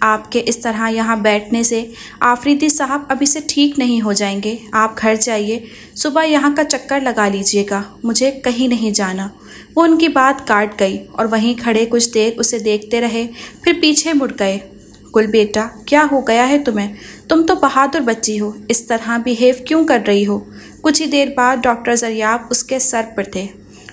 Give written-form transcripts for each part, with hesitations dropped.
آپ کے اس طرح یہاں بیٹھنے سے آفریدی صاحب ابھی سے ٹھیک نہیں ہو جائیں گے۔ آپ گھر جائیے، صبح یہاں کا چکر لگا لیجئے گا، مجھے کہیں نہیں جانا۔ وہ ان کی بات کاٹ گئی اور وہیں کھڑے کچھ دیر اسے دیکھتے رہے، پھر پیچھے مڑ گئے۔ گل بیٹا، کیا ہو گیا ہے تمہیں؟ تم تو بہادر بچی ہو، اس طرح بیہیو کیوں کر رہی ہو؟ کچھ ہی دیر بعد ڈاکٹر زریاب اس کے سر پر تھے۔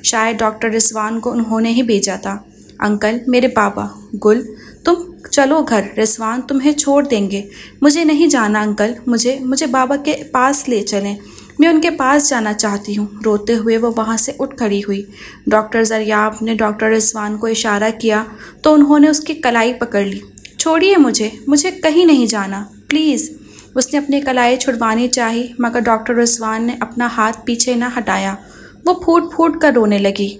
شاید ڈاکٹر رضوان کو انہوں نے ہی بھیجا تھا۔ انکل، میرے بابا۔ گل، تم چلو گھر، رضوان تمہیں چھوڑ دیں گے۔ مجھے نہیں جانا انکل، مجھے بابا کے پاس لے چلیں، میں ان کے پاس جانا چاہتی ہوں۔ روتے ہوئے وہ وہاں سے اٹھ کھڑی ہوئی۔ ڈاکٹر زریاب نے ڈاکٹر رضوان کو اشارہ کیا تو انہوں نے اس کی کلائی پکڑ لی۔ چھوڑیے مجھے کہیں نہیں جانا، پلیز۔ اس نے اپنی کلائی چھڑوانی چاہی مگر ڈاکٹر رضوان نے اپنا ہاتھ پیچھے نہ ہٹایا۔ وہ پھوٹ پھوٹ کر رونے لگی۔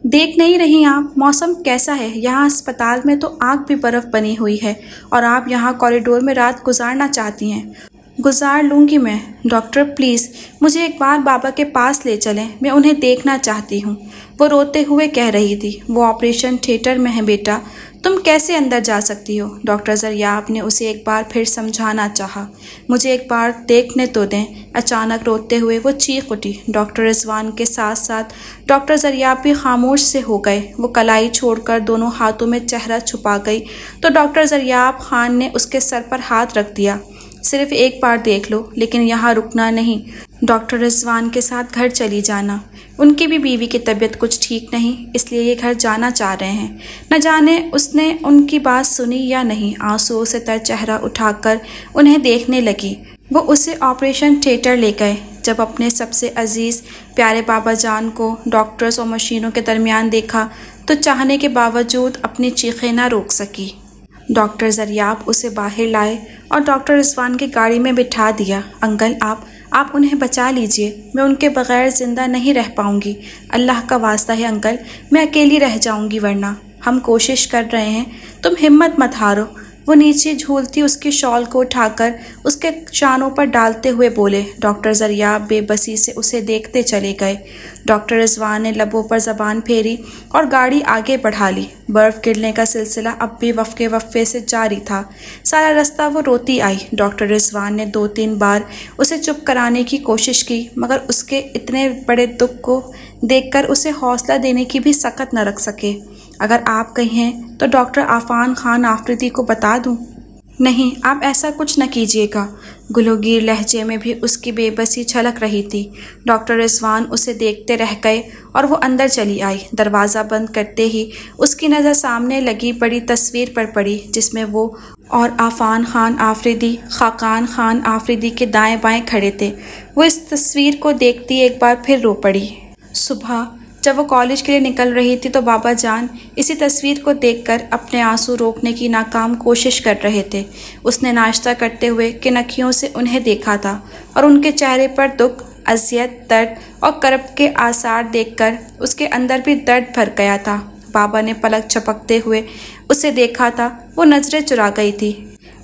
دیکھ نہیں رہی آپ موسم کیسا ہے؟ یہاں اسپتال میں تو آگ بھی برف بنی ہوئی ہے اور آپ یہاں کوریڈور میں رات گزارنا چاہتی ہیں۔ گزار لوں گی میں۔ ڈاکٹر پلیز مجھے ایک بار بابا کے پاس لے چلیں، میں انہیں دیکھنا چاہتی ہوں۔ وہ روتے ہوئے کہہ رہی تھی۔ وہ آپریشن تھیٹر میں ہے بیٹا، تم کیسے اندر جا سکتی ہو؟ ڈاکٹر زریاب نے اسے ایک بار پھر سمجھانا چاہا۔ مجھے ایک بار دیکھنے تو دیں۔ اچانک روتے ہوئے وہ چیخ اٹھی۔ ڈاکٹر رضوان کے ساتھ ساتھ ڈاکٹر زریاب بھی خاموش سے ہو گئے۔ وہ کلائی چھوڑ کر دونوں ہاتھوں میں چہرہ چھپا گئی تو ڈاکٹر زریاب خان نے اس کے سر پر ہاتھ رکھ دیا۔ صرف ایک بار دیکھ لو، لیکن یہاں رکنا نہیں۔ ڈاکٹر رضوان کے ساتھ گھر چلی جانا۔ ان کی بھی بیوی کی طبیعت کچھ ٹھیک نہیں، اس لیے یہ گھر جانا چاہ رہے ہیں۔ نہ جانے اس نے ان کی بات سنی یا نہیں۔ آنسوؤں سے تر چہرہ اٹھا کر انہیں دیکھنے لگی۔ وہ اسے آپریشن تھیٹر لے گئے۔ جب اپنے سب سے عزیز پیارے بابا جان کو ڈاکٹرز اور مشینوں کے درمیان دیکھا تو چاہنے کے باوجود اپنی چیخیں نہ روک سکی۔ ڈاکٹر زریاب اسے باہر لائے اور ڈاکٹر رضوان کی گاڑی میں بٹھا دیا۔ انکل آپ انہیں بچا لیجئے، میں ان کے بغیر زندہ نہیں رہ پاؤں گی۔ اللہ کا واسطہ ہے انکل، میں اکیلی رہ جاؤں گی ورنہ۔ ہم کوشش کر رہے ہیں، تم ہمت مت ہارو۔ وہ نیچے جھولتی اس کی شال کو اٹھا کر اس کے شانوں پر ڈالتے ہوئے بولے۔ ڈاکٹر زریاب بے بسی سے اسے دیکھتے چلے گئے۔ ڈاکٹر رضوان نے لبوں پر زبان پھیری اور گاڑی آگے بڑھا لی۔ برف گرنے کا سلسلہ اب بھی وقفے سے جاری تھا۔ سارا رستہ وہ روتی آئی۔ ڈاکٹر رضوان نے 2-3 بار اسے چپ کرانے کی کوشش کی مگر اس کے اتنے بڑے دکھ کو دیکھ کر اسے حوصلہ دینے کی بھی سکت نہ رکھ سکے۔ اگر آپ کہیں تو ڈاکٹر عفان خان آفریدی کو بتا دوں؟ نہیں، آپ ایسا کچھ نہ کیجیے گا۔ گلوگیر لہجے میں بھی اس کی بے بسی چھلک رہی تھی۔ ڈاکٹر رضوان اسے دیکھتے رہ گئے اور وہ اندر چلی آئی۔ دروازہ بند کرتے ہی اس کی نظر سامنے لگی بڑی تصویر پر پڑی جس میں وہ اور عفان خان آفریدی خاقان خان آفریدی کے دائیں بائیں کھڑے تھے۔ وہ اس تصویر کو دیکھتی ایک بار پھر رو پڑی۔ صبح جب وہ کالج کے لیے نکل رہی تھی تو بابا جان اسی تصویر کو دیکھ کر اپنے آنسو روکنے کی ناکام کوشش کر رہے تھے۔ اس نے ناشتہ کرتے ہوئے کنکھیوں سے انہیں دیکھا تھا اور ان کے چہرے پر دکھ، اذیت، درد اور کرب کے آثار دیکھ کر اس کے اندر بھی درد بھر گیا تھا۔ بابا نے پلک جھپکتے ہوئے اسے دیکھا تھا۔ وہ نظریں چرا گئی تھی۔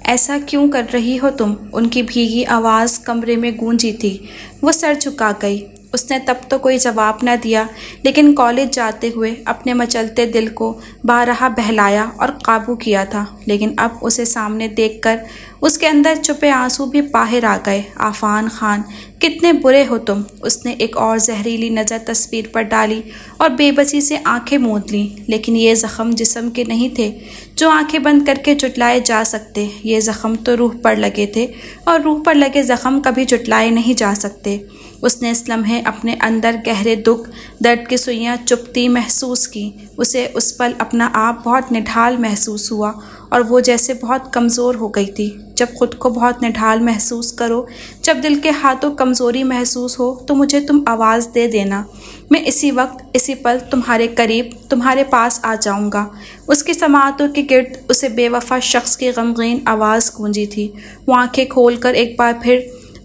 ایسا کیوں کر رہی ہو تم؟ ان کی بھیگی آواز کمرے میں گونجی تھی۔ وہ سر جھکا گئی۔ اس نے تب تو کوئی جواب نہ دیا لیکن کالج جاتے ہوئے اپنے مچلتے دل کو بارہا بہلایا اور قابو کیا تھا، لیکن اب اسے سامنے دیکھ کر اس کے اندر چھپے آنسو بھی باہر آ گئے۔ عفان خان، کتنے برے ہو تم۔ اس نے ایک اور زہریلی نظر تصویر پر ڈالی اور بے بسی سے آنکھیں موند لیں، لیکن یہ زخم جسم کے نہیں تھے جو آنکھیں بند کر کے جٹلائے جا سکتے۔ یہ زخم تو روح پر لگے تھے اور روح پر لگے زخم کبھی جٹلائے نہیں جا سکتے۔ اس نے اس لمحے اپنے اندر گہرے دکھ، درد کی سوئیاں چبھتی محسوس کی۔ اسے اس پل اپنا آپ بہت نڈھال محسوس ہوا اور وہ جیسے بہت کمزور ہو گئی تھی۔ جب خود کو بہت نڈھال محسوس کرو، جب دل کے ہاتھوں کمزوری محسوس ہو تو مجھے تم آواز دے دینا، میں اسی وقت اسی پل تمہارے قریب تمہارے پاس آ جاؤں گا۔ اس کی سماعتوں کے گرد اسے بے وفا شخص کی غمگین آواز گونجی تھی۔ وہ آنکھیں کھول کر ایک بار پھر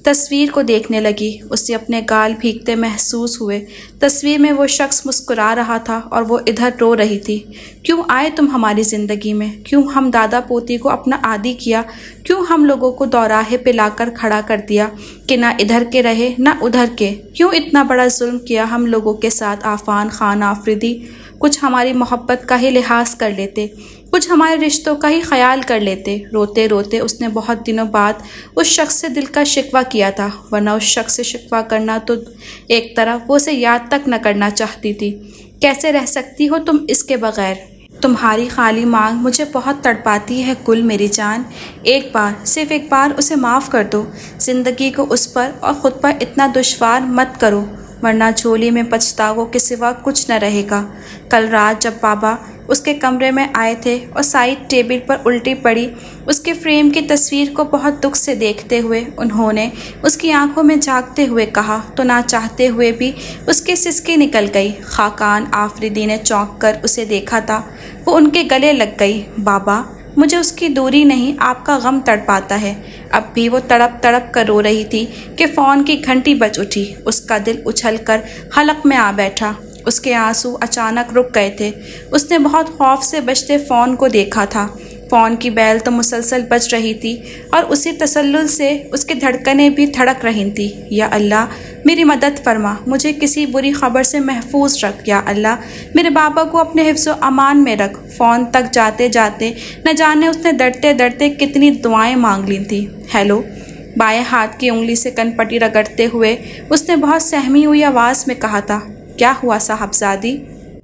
تصویر کو دیکھنے لگی۔ اسے اپنے گال بھیگتے محسوس ہوئے۔ تصویر میں وہ شخص مسکرا رہا تھا اور وہ ادھر رو رہی تھی۔ کیوں آئے تم ہماری زندگی میں؟ کیوں ہم دادا پوتی کو اپنا عادی کیا؟ کیوں ہم لوگوں کو دوراہے پہ لا کر کھڑا کر دیا کہ نہ ادھر کے رہے نہ ادھر کے؟ کیوں اتنا بڑا ظلم کیا ہم لوگوں کے ساتھ؟ عفان خان آفریدی، کچھ ہماری محبت کا ہی لحاظ کر لیتے۔ کچھ ہمارے رشتوں کا ہی خیال کر لیتے۔ روتے روتے اس نے بہت دنوں بعد اس شخص سے دل کا شکوہ کیا تھا، ورنہ اس شخص سے شکوہ کرنا تو ایک طرف وہ اسے یاد تک نہ کرنا چاہتی تھی۔ کیسے رہ سکتی ہو تم اس کے بغیر؟ تمہاری خالی مانگ مجھے بہت تڑپاتی ہے گل میری جان، ایک بار صرف ایک بار اسے معاف کر دو۔ زندگی کو اس پر اور خود پر اتنا دشوار مت کرو، ورنہ جھولی میں پچھتاووں کے سوا کچھ نہ رہے گا۔ کل رات جب بابا اس کے کمرے میں آئے تھے اور سائیڈ ٹیبل پر الٹی پڑی اس کے فریم کی تصویر کو بہت دکھ سے دیکھتے ہوئے انہوں نے اس کی آنکھوں میں جھانکتے ہوئے کہا تو نہ چاہتے ہوئے بھی اس کی سسکی نکل گئی۔ خاقان آفریدی نے چونک کر اسے دیکھا تھا، وہ ان کے گلے لگ گئی۔ بابا، مجھے اس کی دوری نہیں آپ کا غم تڑپاتا ہے۔ اب بھی وہ تڑپ تڑپ کر رو رہی تھی کہ فون کی گھنٹی بج اٹھی۔ اس کا دل اچھل کر حلق میں آ بیٹھا، اس کے آنسو اچانک رک گئے تھے۔ اس نے بہت خوف سے بجتے فون کو دیکھا تھا، فون کی بیل تو مسلسل بج رہی تھی اور اسی تسلسل سے اس کی دھڑکنیں بھی دھڑک رہی تھیں۔ یا اللہ میری مدد فرما، مجھے کسی بری خبر سے محفوظ رکھ۔ یا اللہ میرے بابا کو اپنے حفظ و امان میں رکھ۔ فون تک جاتے جاتے نہ جانے اس نے ڈرتے ڈرتے کتنی دعائیں مانگ لی تھیں۔ ہیلو، بائیں ہاتھ کی انگلی سے کن پٹی رگڑتے ہوئے اس نے بہت سہمی ہوئی آواز میں کہا تھا، کیا ہوا صاحبزادی؟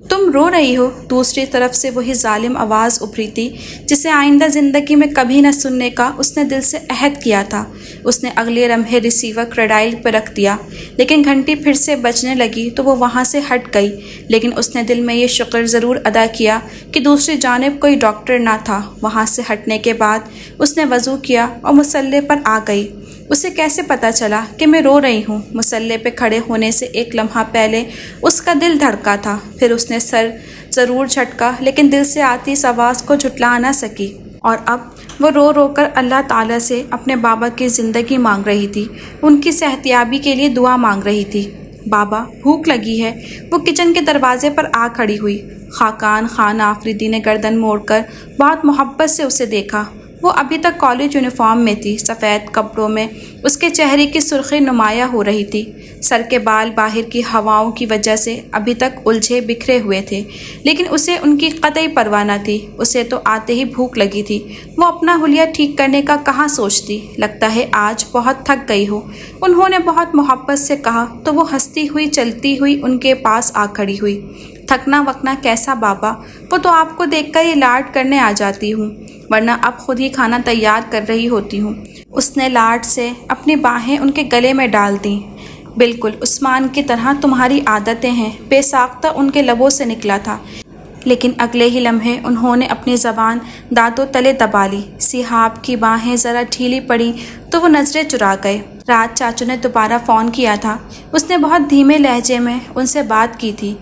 تم رو رہی ہو؟ دوسری طرف سے وہی ظالم آواز ابھری تھی جسے آئندہ زندگی میں کبھی نہ سننے کا اس نے دل سے عہد کیا تھا۔ اس نے اگلے لمحے ریسیور کریڈائل پہ رکھ دیا، لیکن گھنٹی پھر سے بجنے لگی تو وہ وہاں سے ہٹ گئی۔ لیکن اس نے دل میں یہ شکر ضرور ادا کیا کہ دوسری جانب کوئی ڈاکٹر نہ تھا۔ وہاں سے ہٹنے کے بعد اس نے وضو کیا اور مصلے پر آ گئی۔ اسے کیسے پتہ چلا کہ میں رو رہی ہوں؟ مصلے پہ کھڑے ہونے سے ایک لمحہ پہلے اس کا دل دھڑکا تھا، پھر اس نے سر ضرور جھٹکا لیکن دل سے آتی اس آواز کو جھٹلا نہ سکی، اور اب وہ رو رو کر اللہ تعالیٰ سے اپنے بابا کی زندگی مانگ رہی تھی، ان کی صحتیابی کے لیے دعا مانگ رہی تھی۔ بابا، بھوک لگی ہے۔ وہ کچن کے دروازے پر آ کھڑی ہوئی۔ خاقان خان آفریدی نے گردن موڑ کر بہت محبت سے اسے دیکھا۔ وہ ابھی تک کالج یونیفارم میں تھی، سفید کپڑوں میں اس کے چہرے کی سرخی نمایاں ہو رہی تھی۔ سر کے بال باہر کی ہواؤں کی وجہ سے ابھی تک الجھے بکھرے ہوئے تھے، لیکن اسے ان کی قطعی پرواہ نہ تھی۔ اسے تو آتے ہی بھوک لگی تھی، وہ اپنا حلیہ ٹھیک کرنے کا کہاں سوچتی۔ لگتا ہے آج بہت تھک گئی ہو، انہوں نے بہت محبت سے کہا تو وہ ہنستی ہوئی چلتی ہوئی ان کے پاس آ کھڑی ہوئی۔ تھکنا وکنا کیسا بابا، وہ تو آپ کو دیکھ کر ہی لاڈ کرنے آ جاتی ہوں، ورنہ اب خود ہی کھانا تیار کر رہی ہوتی ہوں۔ اس نے لاڈ سے اپنی باہیں ان کے گلے میں ڈال دیں۔ بالکل عثمان کی طرح تمہاری عادتیں ہیں، بے ساختہ ان کے لبوں سے نکلا تھا، لیکن اگلے ہی لمحے انہوں نے اپنی زبان دانتوں تلے دبا لی۔ صحاب کی باہیں ذرا ڈھیلی پڑی تو وہ نظریں چرا گئے۔ رات چاچو نے دوبارہ فون کیا تھا، اس نے بہت دھیمے لہجے میں ان سے بات کی تھی۔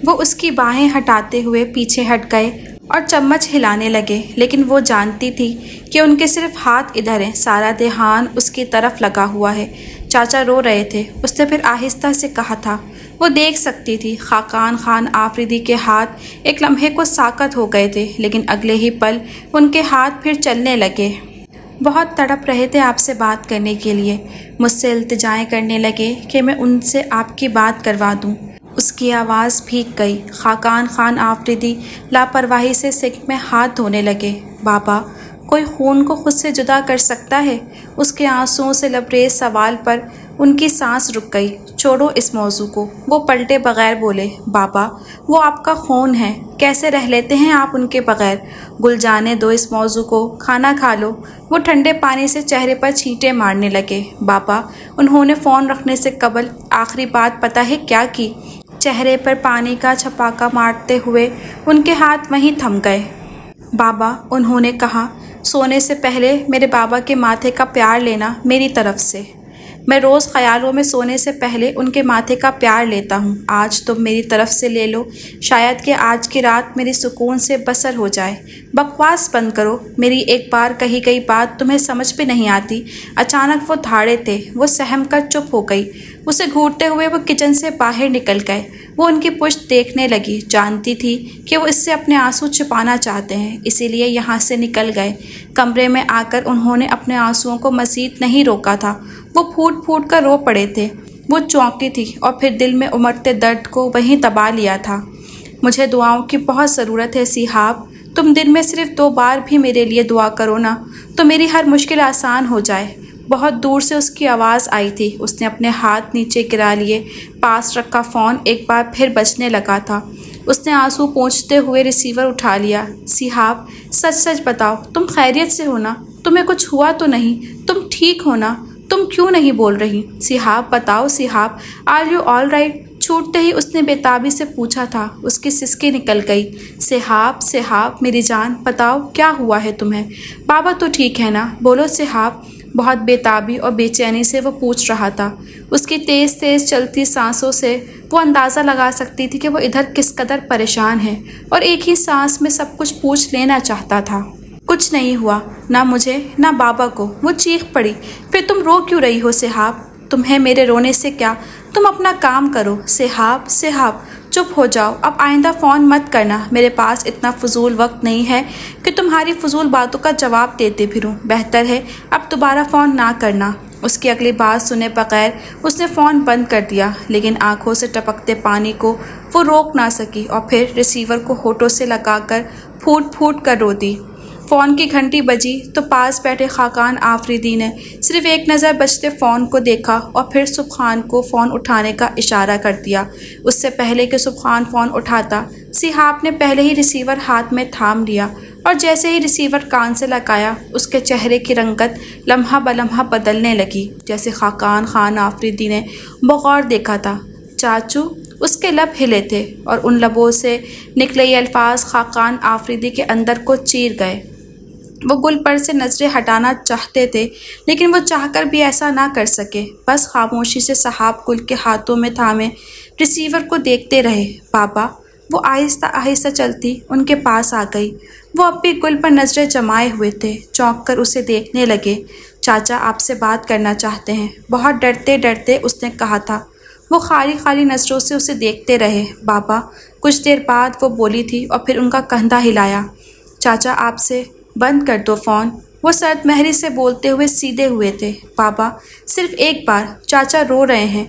وہ اس کی باہیں ہٹاتے ہوئے پیچھے ہٹ گئے اور چمچ ہلانے لگے، لیکن وہ جانتی تھی کہ ان کے صرف ہاتھ ادھر ہیں، سارا دھیان اس کی طرف لگا ہوا ہے۔ چاچا رو رہے تھے، اس نے پھر آہستہ سے کہا تھا۔ وہ دیکھ سکتی تھی خاقان خان آفریدی کے ہاتھ ایک لمحے کو ساکت ہو گئے تھے، لیکن اگلے ہی پل ان کے ہاتھ پھر چلنے لگے۔ بہت تڑپ رہے تھے آپ سے بات کرنے کے لیے، مجھ سے التجائیں کرنے لگے کہ میں ان سے آپ کی بات کروا دوں۔ اس کی آواز بھیگ گئی۔ خاقان خان آفریدی لاپرواہی سے سنک میں ہاتھ دھونے لگے۔ بابا، کوئی خون کو خود سے جدا کر سکتا ہے؟ اس کے آنسوؤں سے لبریز سوال پر ان کی سانس رک گئی۔ چھوڑو اس موضوع کو، وہ پلٹے بغیر بولے۔ بابا، وہ آپ کا خون ہے، کیسے رہ لیتے ہیں آپ ان کے بغیر؟ گل جانے دو اس موضوع کو، کھانا کھا لو۔ وہ ٹھنڈے پانی سے چہرے پر چھینٹے مارنے لگے۔ بابا، انہوں نے فون رکھنے سے قبل آخری بات پتہ ہے کیا کی؟ چہرے پر پانی کا چھپاکا مارتے ہوئے ان کے ہاتھ وہیں تھم گئے۔ بابا، انہوں نے کہا، سونے سے پہلے میرے بابا کے ماتھے کا پیار لینا میری طرف سے۔ میں روز خیالوں میں سونے سے پہلے ان کے ماتھے کا پیار لیتا ہوں، آج تم میری طرف سے لے لو، شاید کہ آج کی رات میری سکون سے بسر ہو جائے۔ بکواس بند کرو، میری ایک بار کہی گئی بات تمہیں سمجھ پہ نہیں آتی؟ اچانک وہ دھاڑے تھے، وہ سہم کر چپ ہو گئی۔ اسے گھورتے ہوئے وہ کچن سے باہر نکل گئے۔ وہ ان کی پشت دیکھنے لگی، جانتی تھی کہ وہ اس سے اپنے آنسو چھپانا چاہتے ہیں، اسی لیے یہاں سے نکل گئے۔ کمرے میں آ کر انہوں نے اپنے آنسوؤں کو مزید نہیں روکا تھا، وہ پھوٹ پھوٹ کر رو پڑے تھے۔ وہ چونکی تھی اور پھر دل میں امڑتے درد کو وہیں دبا لیا تھا۔ مجھے دعاؤں کی بہت ضرورت ہے صحاب، تم دن میں صرف 2 بار بھی میرے لیے دعا کرو نا تو میری ہر مشکل آسان ہو جائے۔ بہت دور سے اس کی آواز آئی تھی۔ اس نے اپنے ہاتھ نیچے گرا لیے۔ پاس رکھا فون ایک بار پھر بجنے لگا تھا۔ اس نے آنسو پونچھتے ہوئے ریسیور اٹھا لیا۔ صحاب، سچ سچ بتاؤ، تم خیریت سے ہو نا؟ تمہیں کچھ ہوا تو نہیں؟ تم ٹھیک ہو نا؟ تم کیوں نہیں بول رہی؟ صحاب بتاؤ صحاب، آر یو آل رائٹ؟ چھوٹتے ہی اس نے بےتابی سے پوچھا تھا۔ اس کی سسکی نکل گئی۔ صحاب صحاب میری جان، بتاؤ کیا ہوا ہے تمہیں؟ بابا تو ٹھیک ہے نا؟ بولو صحاب۔ بہت بےتابی اور بے چینی سے وہ پوچھ رہا تھا۔ اس کی تیز تیز چلتی سانسوں سے وہ اندازہ لگا سکتی تھی کہ وہ ادھر کس قدر پریشان ہے اور ایک ہی سانس میں سب کچھ پوچھ لینا چاہتا تھا۔ کچھ نہیں ہوا، نہ مجھے نہ بابا کو۔ وہ چیخ پڑی۔ پھر تم رو کیوں رہی ہو صحاب؟ تمہیں میرے رونے سے کیا؟ تم اپنا کام کرو۔ صحاب صحاب چپ ہو جاؤ، اب آئندہ فون مت کرنا۔ میرے پاس اتنا فضول وقت نہیں ہے کہ تمہاری فضول باتوں کا جواب دیتے پھروں۔ بہتر ہے اب دوبارہ فون نہ کرنا۔ اس کی اگلی بات سنے بغیر اس نے فون بند کر دیا، لیکن آنکھوں سے ٹپکتے پانی کو وہ روک نہ سکی اور پھر ریسیور کو ہونٹوں سے لگا کر پھوٹ پھوٹ کر رو دی۔ فون کی گھنٹی بجی تو پاس بیٹھے خاقان آفریدی نے صرف ایک نظر بجتے فون کو دیکھا اور پھر سبحان کو فون اٹھانے کا اشارہ کر دیا۔ اس سے پہلے کہ سبحان فون اٹھاتا، صحاب نے پہلے ہی ریسیور ہاتھ میں تھام لیا اور جیسے ہی ریسیور کان سے لگایا اس کے چہرے کی رنگت لمحہ بلمحہ بدلنے لگی، جیسے خاقان خان آفریدی نے بغور دیکھا تھا۔ چاچو، اس کے لب ہلے تھے اور ان لبوں سے نکلے یہ الفاظ خاقان آفریدی کے اندر کو چیر گئے۔ وہ گل پر سے نظریں ہٹانا چاہتے تھے لیکن وہ چاہ کر بھی ایسا نہ کر سکے، بس خاموشی سے صحاب گل کے ہاتھوں میں تھامے ریسیور کو دیکھتے رہے۔ بابا، وہ آہستہ آہستہ چلتی ان کے پاس آ گئی۔ وہ اب بھی گل پر نظریں جمائے ہوئے تھے، چونک کر اسے دیکھنے لگے۔ چاچا آپ سے بات کرنا چاہتے ہیں، بہت ڈرتے ڈرتے اس نے کہا تھا۔ وہ خالی خالی نظروں سے اسے دیکھتے رہے۔ بابا، کچھ دیر بعد وہ بولی تھی اور پھر ان کا کندھا ہلایا۔ چاچا آپ سے بند کر دو فون۔ وہ سرد مہری سے بولتے ہوئے سیدھے ہوئے تھے۔ بابا، صرف ایک بار، چاچا رو رہے ہیں۔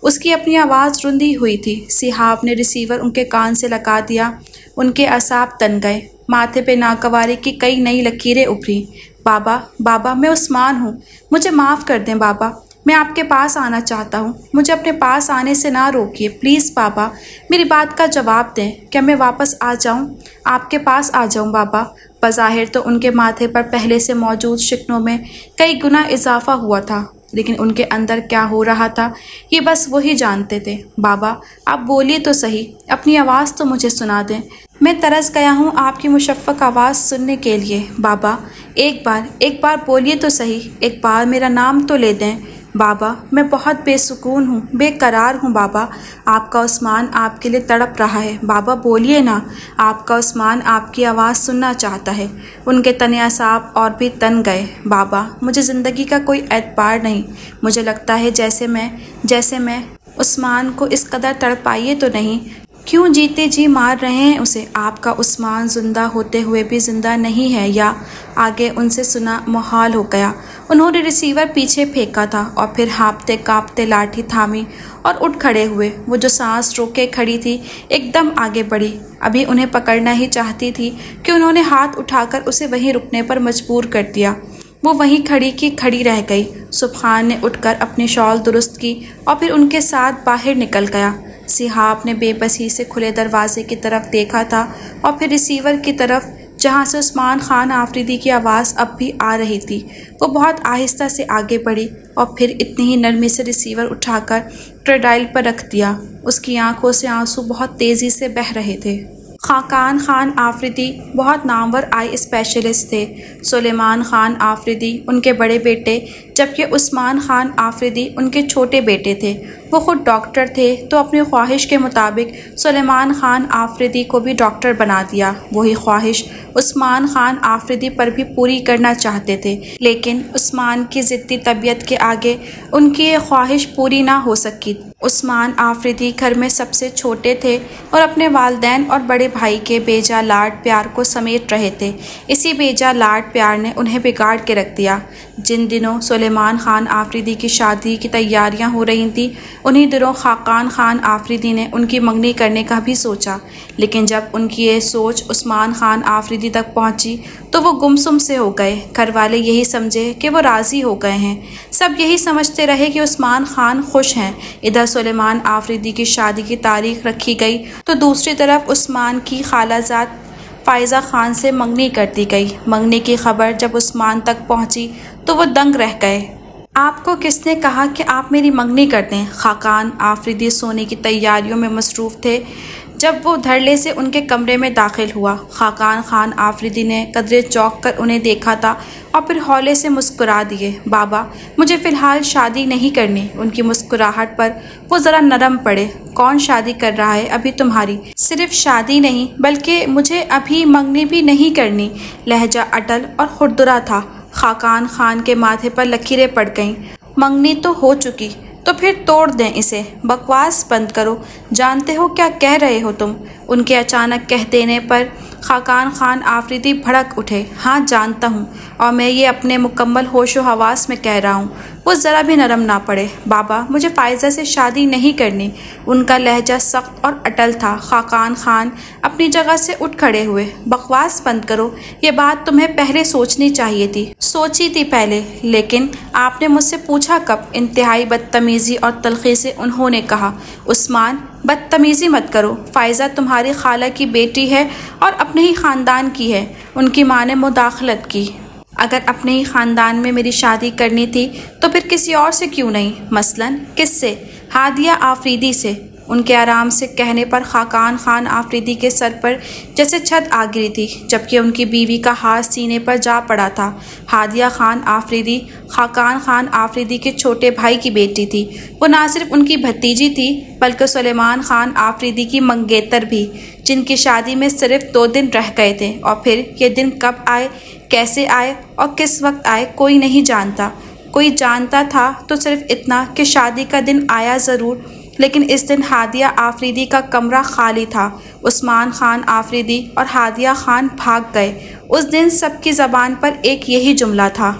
اس کی اپنی آواز رندی ہوئی تھی۔ صحاب نے ریسیور ان کے کان سے لگا دیا۔ ان کے اعصاب تن گئے، ماتھے پہ ناگواری کی کئی نئی لکیریں ابھری۔ بابا میں عثمان ہوں، مجھے معاف کر دیں بابا، میں آپ کے پاس آنا چاہتا ہوں، مجھے اپنے پاس آنے سے نہ روکیے پلیز بابا، میری بات کا جواب دیں، کیا میں واپس آ جاؤں؟ آپ کے پاس آ جاؤں بابا؟ بظاہر تو ان کے ماتھے پر پہلے سے موجود شکنوں میں کئی گنا اضافہ ہوا تھا، لیکن ان کے اندر کیا ہو رہا تھا یہ بس وہی جانتے تھے۔ بابا آپ بولیے تو صحیح، اپنی آواز تو مجھے سنا دیں، میں ترس گیا ہوں آپ کی مشفق آواز سننے کے لیے۔ بابا ایک بار بولیے تو صحیح، ایک بار میرا نام تو لے دیں۔ بابا میں بہت بے سکون ہوں، بے قرار ہوں بابا، آپ کا عثمان آپ کے لیے تڑپ رہا ہے، بابا بولیے نا، آپ کا عثمان آپ کی آواز سننا چاہتا ہے۔ ان کے تنے اعصاب اور بھی تن گئے۔ بابا مجھے زندگی کا کوئی اعتبار نہیں، مجھے لگتا ہے جیسے میں عثمان کو اس قدر تڑپائیے تو نہیں، کیوں جیتے جی مار رہے ہیں اسے؟ آپ کا عثمان زندہ ہوتے ہوئے بھی زندہ نہیں ہے یا؟ آگے ان سے سنا محال ہو گیا۔ انہوں نے ریسیور پیچھے پھینکا تھا اور پھر ہانپتے کانپتے لاٹھی تھامی اور اٹھ کھڑے ہوئے۔ وہ جو سانس روکے کھڑی تھی ایک دم آگے بڑھی، ابھی انہیں پکڑنا ہی چاہتی تھی کہ انہوں نے ہاتھ اٹھا کر اسے وہیں رکنے پر مجبور کر دیا۔ وہ وہیں کھڑی کی کھڑی رہ گئی۔ سبحان نے اٹھ کر اپنی شال درست کی اور پھر ان کے ساتھ باہر نکل گیا۔ صحاب نے بے بسی سے کھلے دروازے کی طرف دیکھا تھا اور پھر ریسیور کی طرف جہاں سے عثمان خان آفریدی کی آواز اب بھی آ رہی تھی۔ وہ بہت آہستہ سے آگے بڑھی اور پھر اتنی ہی نرمی سے ریسیور اٹھا کر ٹریڈائل پر رکھ دیا۔ اس کی آنکھوں سے آنسو بہت تیزی سے بہہ رہے تھے۔ خاقان خان آفریدی بہت نامور آئی اسپیشلسٹ تھے۔ سلیمان خان آفریدی ان کے بڑے بیٹے جبکہ عثمان خان آفریدی ان کے چھوٹے بیٹے تھے۔ وہ خود ڈاکٹر تھے تو اپنی خواہش کے مطابق سلیمان خان آفریدی کو بھی ڈاکٹر بنا دیا۔ وہی خواہش عثمان خان آفریدی پر بھی پوری کرنا چاہتے تھے، لیکن عثمان کی ضدی طبیعت کے آگے ان کی یہ خواہش پوری نہ ہو سکی۔ عثمان آفریدی گھر میں سب سے چھوٹے تھے اور اپنے والدین اور بڑے بھائی کے بے جا لاڈ پیار کو سمیٹ رہے تھے۔ اسی بے جا لاڈ پیار نے انہیں بگاڑ کے رکھ دیا۔ جن دنوں سلیمان خان آفریدی کی شادی کی تیاریاں ہو رہی تھیں انہی دنوں خاقان خان آفریدی نے ان کی منگنی کرنے کا بھی سوچا، لیکن جب ان کی یہ سوچ عثمان خان آفریدی تک پہنچی تو وہ گمسم سے ہو گئے۔ گھر والے یہی سمجھے کہ وہ راضی ہو گئے ہیں، سب یہی سمجھتے رہے کہ عثمان خان خوش ہیں۔ ادھر سلیمان آفریدی کی شادی کی تاریخ رکھی گئی تو دوسری طرف عثمان کی خالہ زاد فائزہ خان سے منگنی کر دی گئی۔ منگنی کی خبر جب عثمان تک پہنچی تو وہ دنگ رہ گئے۔ آپ کو کس نے کہا کہ آپ میری منگنی کر دیں؟ خاقان آفریدی سونے کی تیاریوں میں مصروف تھے جب وہ دھڑلے سے ان کے کمرے میں داخل ہوا۔ خاقان خان آفریدی نے قدرے چونک کر انہیں دیکھا تھا اور پھر ہولے سے مسکرا دیے۔ بابا، مجھے فی الحال شادی نہیں کرنی۔ ان کی مسکراہٹ پر وہ ذرا نرم پڑے۔ کون شادی کر رہا ہے ابھی تمہاری؟ صرف شادی نہیں بلکہ مجھے ابھی منگنی بھی نہیں کرنی۔ لہجہ اٹل اور خردرا تھا۔ خاقان خان کے ماتھے پر لکیریں پڑ گئیں۔ منگنی تو ہو چکی، تو پھر توڑ دیں اسے۔ بکواس بند کرو، جانتے ہو کیا کہہ رہے ہو تم؟ ان کے اچانک کہہ دینے پر خاقان خان آفریدی بھڑک اٹھے۔ ہاں جانتا ہوں، اور میں یہ اپنے مکمل ہوش و حواس میں کہہ رہا ہوں۔ وہ ذرا بھی نرم نہ پڑے۔ بابا، مجھے فائزہ سے شادی نہیں کرنی۔ ان کا لہجہ سخت اور اٹل تھا۔ خاقان خان اپنی جگہ سے اٹھ کھڑے ہوئے۔ بکواس بند کرو، یہ بات تمہیں پہلے سوچنی چاہیے تھی۔ سوچی تھی پہلے، لیکن آپ نے مجھ سے پوچھا کب؟ انتہائی بدتمیزی اور تلخی سے انہوں نے کہا۔ عثمان، بدتمیزی مت کرو۔ فائزہ تمہاری خالہ کی بیٹی ہے اور اپنے ہی خاندان کی ہے۔ ان کی ماں نے مداخلت کی۔ اگر اپنے ہی خاندان میں میری شادی کرنی تھی تو پھر کسی اور سے کیوں نہیں؟ مثلاً کس سے؟ ہادیہ آفریدی سے۔ ان کے آرام سے کہنے پر خاقان خان آفریدی کے سر پر جیسے چھت آ گری تھی، جبکہ ان کی بیوی کا ہاتھ سینے پر جا پڑا تھا۔ ہادیہ خان آفریدی خاقان خان آفریدی کے چھوٹے بھائی کی بیٹی تھی۔ وہ نہ صرف ان کی بھتیجی تھی بلکہ سلیمان خان آفریدی کی منگیتر بھی، جن کی شادی میں صرف 2 دن رہ گئے تھے، اور پھر یہ دن کب آئے، کیسے آئے اور کس وقت آئے کوئی نہیں جانتا۔ کوئی جانتا تھا تو صرف اتنا کہ شادی کا دن آیا ضرور، لیکن اس دن ہادیہ آفریدی کا کمرہ خالی تھا۔ عثمان خان آفریدی اور ہادیہ خان بھاگ گئے۔ اس دن سب کی زبان پر ایک یہی جملہ تھا۔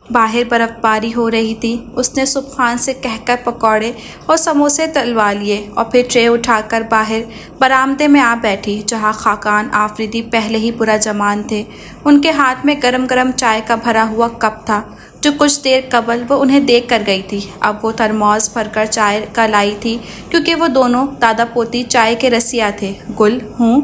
باہر برف باری ہو رہی تھی۔ اس نے صبح خان سے کہہ کر پکوڑے اور سموسے تلوا لیے اور پھر ٹرے اٹھا کر باہر برآمدے میں آ بیٹھی، جہاں خاقان آفریدی پہلے ہی برا جمان تھے۔ ان کے ہاتھ میں گرم گرم چائے کا بھرا ہوا کپ تھا جو کچھ دیر قبل وہ انہیں دیکھ کر گئی تھی۔ اب وہ ترموز بھر کر چائے کا لائی تھی، کیونکہ وہ دونوں دادا پوتی چائے کے رسیا تھے۔ گل ہوں؟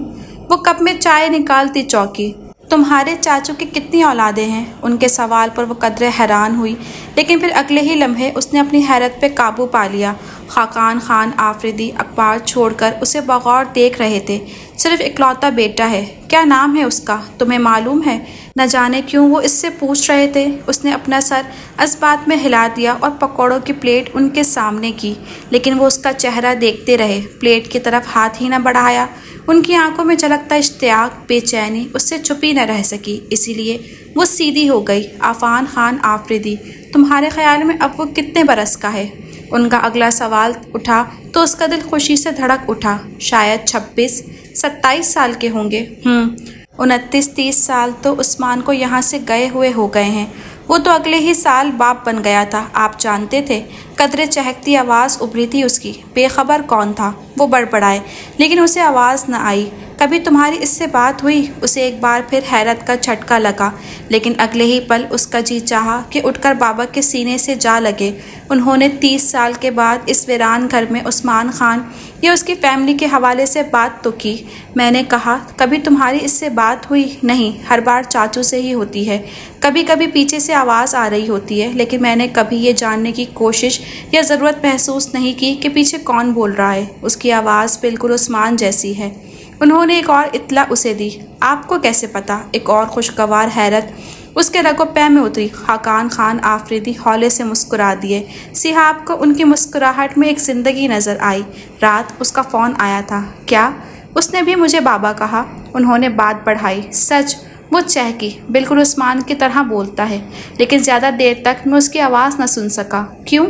وہ کپ میں چائے نکالتی چوکی۔ تمہارے چاچو کی کتنی اولادیں ہیں؟ ان کے سوال پر وہ قدرے حیران ہوئی، لیکن پھر اگلے ہی لمحے اس نے اپنی حیرت پہ قابو پا لیا۔ خاقان خان آفریدی اخبار چھوڑ کر اسے بغور دیکھ رہے تھے۔ صرف اکلوتا بیٹا ہے۔ کیا نام ہے اس کا؟ تمہیں معلوم ہے؟ نہ جانے کیوں وہ اس سے پوچھ رہے تھے۔ اس نے اپنا سر اس بات میں ہلا دیا اور پکوڑوں کی پلیٹ ان کے سامنے کی، لیکن وہ اس کا چہرہ دیکھتے رہے، پلیٹ کی طرف ہاتھ ہی نہ بڑھایا۔ ان کی آنکھوں میں جھلکتا اشتیاق، بے چینی اس سے چھپی نہ رہ سکی، اسی لیے وہ سیدھی ہو گئی۔ عفان خان آفریدی، تمہارے خیال میں اب وہ کتنے برس کا ہے؟ ان کا اگلا سوال اٹھا تو اس کا دل خوشی سے دھڑک اٹھا۔ شاید 26-27 سال کے ہوں گے۔ 29-30 سال تو عثمان کو یہاں سے گئے ہوئے ہو گئے ہیں۔ وہ تو اگلے ہی سال باپ بن گیا تھا، آپ جانتے تھے؟ قدرے چہکتی آواز ابھری تھی اس کی۔ بے خبر کون تھا؟ وہ بڑبڑائے، لیکن اسے آواز نہ آئی۔ کبھی تمہاری اس سے بات ہوئی؟ اسے ایک بار پھر حیرت کا جھٹکا لگا، لیکن اگلے ہی پل اس کا جی چاہا کہ اٹھ کر بابا کے سینے سے جا لگے۔ انہوں نے 30 سال کے بعد اس ویران گھر میں عثمان خان یا اس کی فیملی کے حوالے سے بات تو کی۔ میں نے کہا، کبھی تمہاری اس سے بات ہوئی؟ نہیں، ہر بار چاچو سے ہی ہوتی ہے۔ کبھی کبھی پیچھے سے آواز آ رہی ہوتی ہے، لیکن میں نے کبھی یہ جاننے کی کوشش یا ضرورت محسوس نہیں کی کہ پیچھے کون بول رہا ہے۔ اس کی آواز بالکل عثمان جیسی ہے۔ انہوں نے ایک اور اطلاع اسے دی۔ آپ کو کیسے پتا؟ ایک اور خوشگوار حیرت اس کے رگ و پے میں اتری۔ خاقان خان آفریدی ہولے سے مسکرا دیے۔ صاحب کو ان کی مسکراہٹ میں ایک زندگی نظر آئی۔ رات اس کا فون آیا تھا۔ کیا؟ اس نے بھی مجھے بابا کہا۔ انہوں نے بات بڑھائی۔ سچ؟ وہ چہکی۔ بالکل عثمان کی طرح بولتا ہے، لیکن زیادہ دیر تک میں اس کی آواز نہ سن سکا۔ کیوں؟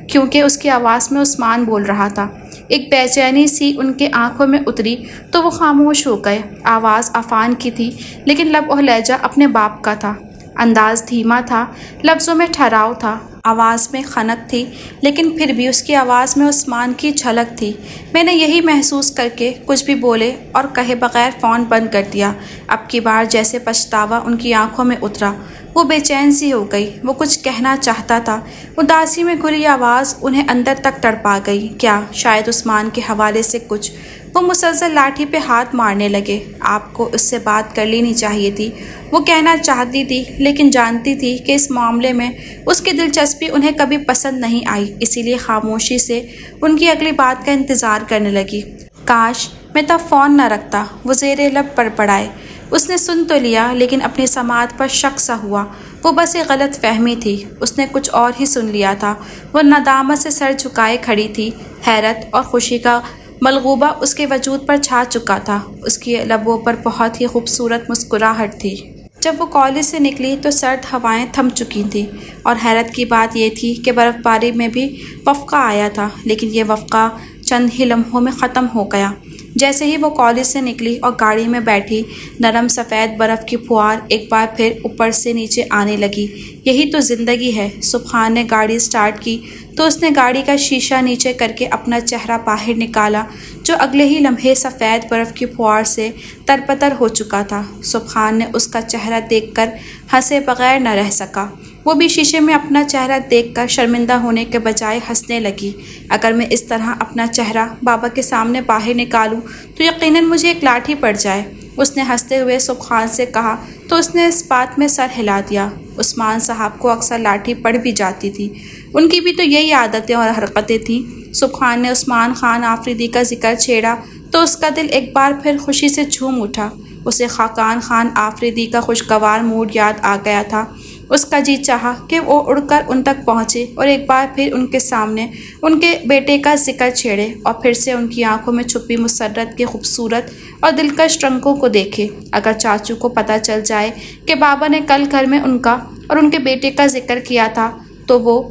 کیونکہ اس کی آواز میں عثمان بول رہا تھا۔ ایک بے چینی سی ان کے آنکھوں میں اتری تو وہ خاموش ہو گئے۔ آواز عفان کی تھی، لیکن لب اور لہجہ اپنے باپ کا تھا۔ انداز دھیما تھا، لفظوں میں ٹھہراؤ تھا، آواز میں خنک تھی، لیکن پھر بھی اس کی آواز میں عثمان کی جھلک تھی۔ میں نے یہی محسوس کر کے کچھ بھی بولے اور کہے بغیر فون بند کر دیا۔ اب کی بار جیسے پچھتاوا ان کی آنکھوں میں اترا، وہ بے چین سی ہو گئی۔ وہ کچھ کہنا چاہتا تھا، اداسی میں گھلی آواز انہیں اندر تک تڑپا گئی۔ کیا شاید عثمان کے حوالے سے کچھ؟ وہ مسلسل لاٹھی پہ ہاتھ مارنے لگے۔ آپ کو اس سے بات کر لینی چاہیے تھی، وہ کہنا چاہتی تھی، لیکن جانتی تھی کہ اس معاملے میں اس کی دلچسپی انہیں کبھی پسند نہیں آئی، اسی لیے خاموشی سے ان کی اگلی بات کا انتظار کرنے لگی۔ کاش میں تب فون نہ رکھتا، وہ زیر لب پڑپڑائے۔ اس نے سن تو لیا، لیکن اپنی سماعت پر شک سا ہوا۔ وہ بس ایک غلط فہمی تھی، اس نے کچھ اور ہی سن لیا تھا۔ وہ ندامت سے سر جھکائے کھڑی تھی، حیرت اور خوشی کا ملغوبہ اس کے وجود پر چھا چکا تھا۔ اس کی لبوں پر بہت ہی خوبصورت مسکراہٹ تھی۔ جب وہ کالج سے نکلی تو سرد ہوائیں تھم چکی تھیں، اور حیرت کی بات یہ تھی کہ برف باری میں بھی وقفہ آیا تھا، لیکن یہ وقفہ چند ہی لمحوں میں ختم ہو گیا۔ جیسے ہی وہ کالج سے نکلی اور گاڑی میں بیٹھی، نرم سفید برف کی پھوار ایک بار پھر اوپر سے نیچے آنے لگی۔ یہی تو زندگی ہے۔ سبحان نے گاڑی سٹارٹ کی تو اس نے گاڑی کا شیشہ نیچے کر کے اپنا چہرہ باہر نکالا، جو اگلے ہی لمحے سفید برف کی پھوار سے ترپتر ہو چکا تھا۔ سبحان نے اس کا چہرہ دیکھ کر ہنسے بغیر نہ رہ سکا۔ وہ بھی شیشے میں اپنا چہرہ دیکھ کر شرمندہ ہونے کے بجائے ہنسنے لگی۔ اگر میں اس طرح اپنا چہرہ بابا کے سامنے باہر نکالوں تو یقیناً مجھے ایک لاٹھی پڑ جائے، اس نے ہنستے ہوئے سبحان سے کہا، تو اس نے اس بات میں سر ہلا دیا۔ عثمان صاحب کو اکثر لاٹھی پڑ بھی جاتی تھی، ان کی بھی تو یہی عادتیں اور حرکتیں تھیں۔ سبحان نے عثمان خان آفریدی کا ذکر چھیڑا تو اس کا دل ایک بار پھر خوشی سے جھوم اٹھا۔ اسے خاقان خان آفریدی کا خوشگوار موڈ یاد آ گیا تھا۔ اس کا جی چاہا کہ وہ اڑ کر ان تک پہنچے اور ایک بار پھر ان کے سامنے ان کے بیٹے کا ذکر چھیڑے، اور پھر سے ان کی آنکھوں میں چھپی مسرت کے خوبصورت اور دلکش رنگوں کو دیکھے۔ اگر چاچو کو پتہ چل جائے کہ بابا نے کل گھر میں ان کا اور ان کے بیٹے کا ذکر کیا تھا تو وہ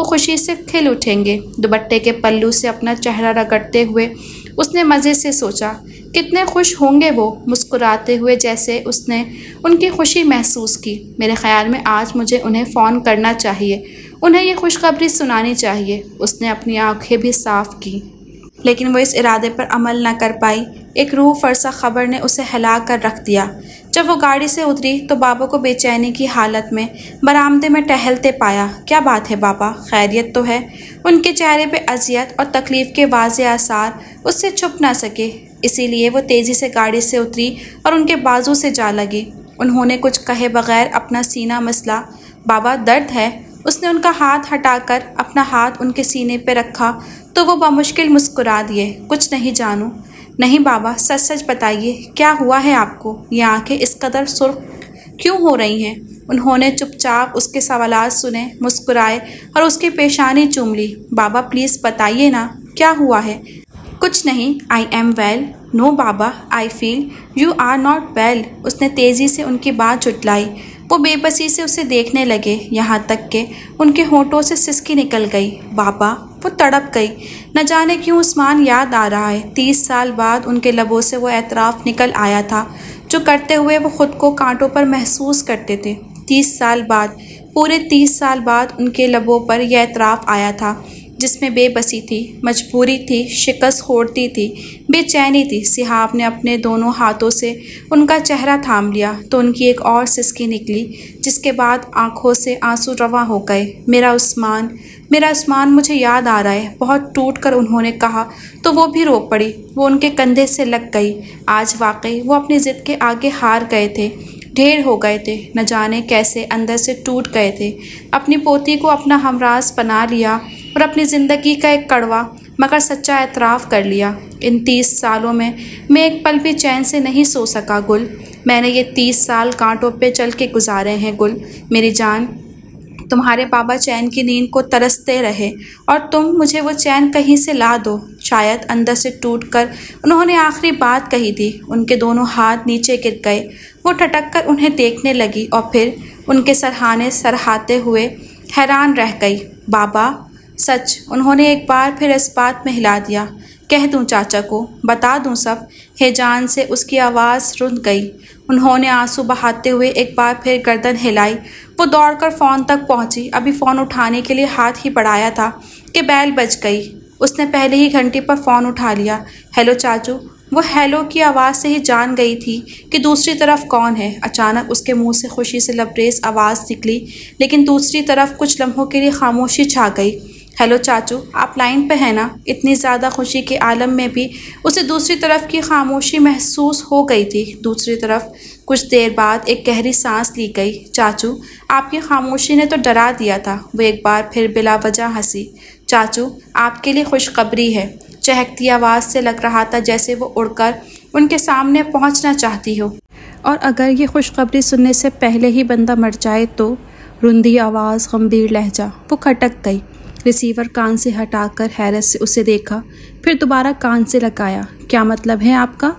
خوشی سے کھل اٹھیں گے۔ دوپٹے کے پلو سے اپنا چہرہ رگڑتے ہوئے اس نے مزے سے سوچا، کتنے خوش ہوں گے وہ، مسکراتے ہوئے جیسے اس نے ان کی خوشی محسوس کی۔ میرے خیال میں آج مجھے انہیں فون کرنا چاہیے، انہیں یہ خوشخبری سنانی چاہیے۔ اس نے اپنی آنکھیں بھی صاف کی، لیکن وہ اس ارادے پر عمل نہ کر پائی۔ ایک روح فرسا خبر نے اسے ہلا کر رکھ دیا۔ جب وہ گاڑی سے اتری تو بابا کو بے چینی کی حالت میں برآمدے میں ٹہلتے پایا۔ کیا بات ہے بابا، خیریت تو ہے؟ ان کے چہرے پہ اذیت اور تکلیف کے واضح آثار اس سے چھپ نہ سکے، اسی لیے وہ تیزی سے گاڑی سے اتری اور ان کے بازو سے جا لگی۔ انہوں نے کچھ کہے بغیر اپنا سینہ مسلا۔ بابا درد ہے؟ اس نے ان کا ہاتھ ہٹا کر اپنا ہاتھ ان کے سینے پہ رکھا تو وہ بمشکل مسکرا دیے۔ کچھ نہیں جانو۔ نہیں بابا، سچ سچ بتائیے، کیا ہوا ہے آپ کو؟ یہ آنکھیں اس قدر سرخ کیوں ہو رہی ہیں؟ انہوں نے چپ چاپ اس کے سوالات سنے، مسکرائے اور اس کی پیشانی چوم لی۔ بابا پلیز بتائیے نا، کیا ہوا ہے؟ کچھ نہیں، آئی ایم ویل۔ نو بابا، I feel you are not well. اس نے تیزی سے ان کی بات جھٹلائی۔ وہ بے بسی سے اسے دیکھنے لگے، یہاں تک کہ ان کے ہونٹوں سے سسکی نکل گئی۔ بابا، وہ تڑپ گئی۔ نہ جانے کیوں عثمان یاد آ رہا ہے۔ 30 سال بعد ان کے لبوں سے وہ اعتراف نکل آیا تھا جو کرتے ہوئے وہ خود کو کانٹوں پر محسوس کرتے تھے۔ 30 سال بعد، پورے 30 سال بعد ان کے لبوں پر یہ اعتراف آیا تھا جس میں بے بسی تھی، مجبوری تھی، شکست خوردی تھی، بے چینی تھی۔ صحاب نے اپنے دونوں ہاتھوں سے ان کا چہرہ تھام لیا تو ان کی ایک اور سسکی نکلی، جس کے بعد آنکھوں سے آنسو رواں ہو گئے۔ میرا عثمان، میرا عثمان مجھے یاد آ رہا ہے، بہت ٹوٹ کر انہوں نے کہا تو وہ بھی رو پڑی۔ وہ ان کے کندھے سے لگ گئی۔ آج واقعی وہ اپنی ضد کے آگے ہار گئے تھے، ڈھیر ہو گئے تھے، نہ جانے کیسے اندر سے ٹوٹ گئے تھے۔ اپنی پوتی کو اپنا ہمراز بنا لیا اور اپنی زندگی کا ایک کڑوا مگر سچا اعتراف کر لیا۔ ان 30 سالوں میں ایک پل بھی چین سے نہیں سو سکا گل۔ میں نے یہ 30 سال کانٹوں پہ چل کے گزارے ہیں گل، میری جان۔ تمہارے بابا چین کی نیند کو ترستے رہے اور تم مجھے وہ چین کہیں سے لا دو۔ شاید اندر سے ٹوٹ کر انہوں نے آخری بات کہی تھی۔ ان کے دونوں ہاتھ نیچے گر گئے۔ وہ ٹھٹک کر انہیں دیکھنے لگی اور پھر ان کے سرہانے سرہاتے ہوئے حیران رہ گئی۔ بابا، سچ؟ انہوں نے ایک بار پھر اس بات میں ہلا دیا۔ کہہ دوں چاچا کو، بتا دوں سب؟ ہیجان سے اس کی آواز رند گئی۔ انہوں نے آنسو بہاتے ہوئے ایک بار پھر گردن ہلائی۔ وہ دوڑ کر فون تک پہنچی، ابھی فون اٹھانے کے لیے ہاتھ ہی بڑھایا تھا کہ بیل بج گئی۔ اس نے پہلے ہی گھنٹی پر فون اٹھا لیا۔ ہیلو چاچو۔ وہ ہیلو کی آواز سے ہی جان گئی تھی کہ دوسری طرف کون ہے۔ اچانک اس کے منہ سے خوشی سے لبریز آواز نکلی، لیکن دوسری طرف کچھ لمحوں کے لیے خاموشی چھا گئی۔ ہیلو چاچو، آپ لائن پہ ہیں نا؟ اتنی زیادہ خوشی کے عالم میں بھی اسے دوسری طرف کی خاموشی محسوس ہو گئی تھی۔ دوسری طرف کچھ دیر بعد ایک گہری سانس لی گئی۔ چاچو، آپ کی خاموشی نے تو ڈرا دیا تھا۔ وہ ایک بار پھر بلا وجہ ہنسی۔ چاچو، آپ کے لیے خوشخبری ہے۔ چہکتی آواز سے لگ رہا تھا جیسے وہ اڑ کر ان کے سامنے پہنچنا چاہتی ہو۔ اور اگر یہ خوشخبری سننے سے پہلے ہی بندہ مر جائے تو؟ رندی آواز، غمگین لہجہ۔ وہ کھٹک گئی۔ ریسیور کان سے ہٹا کر حیرت سے اسے دیکھا، پھر دوبارہ کان سے لگایا۔ کیا مطلب ہے آپ کا؟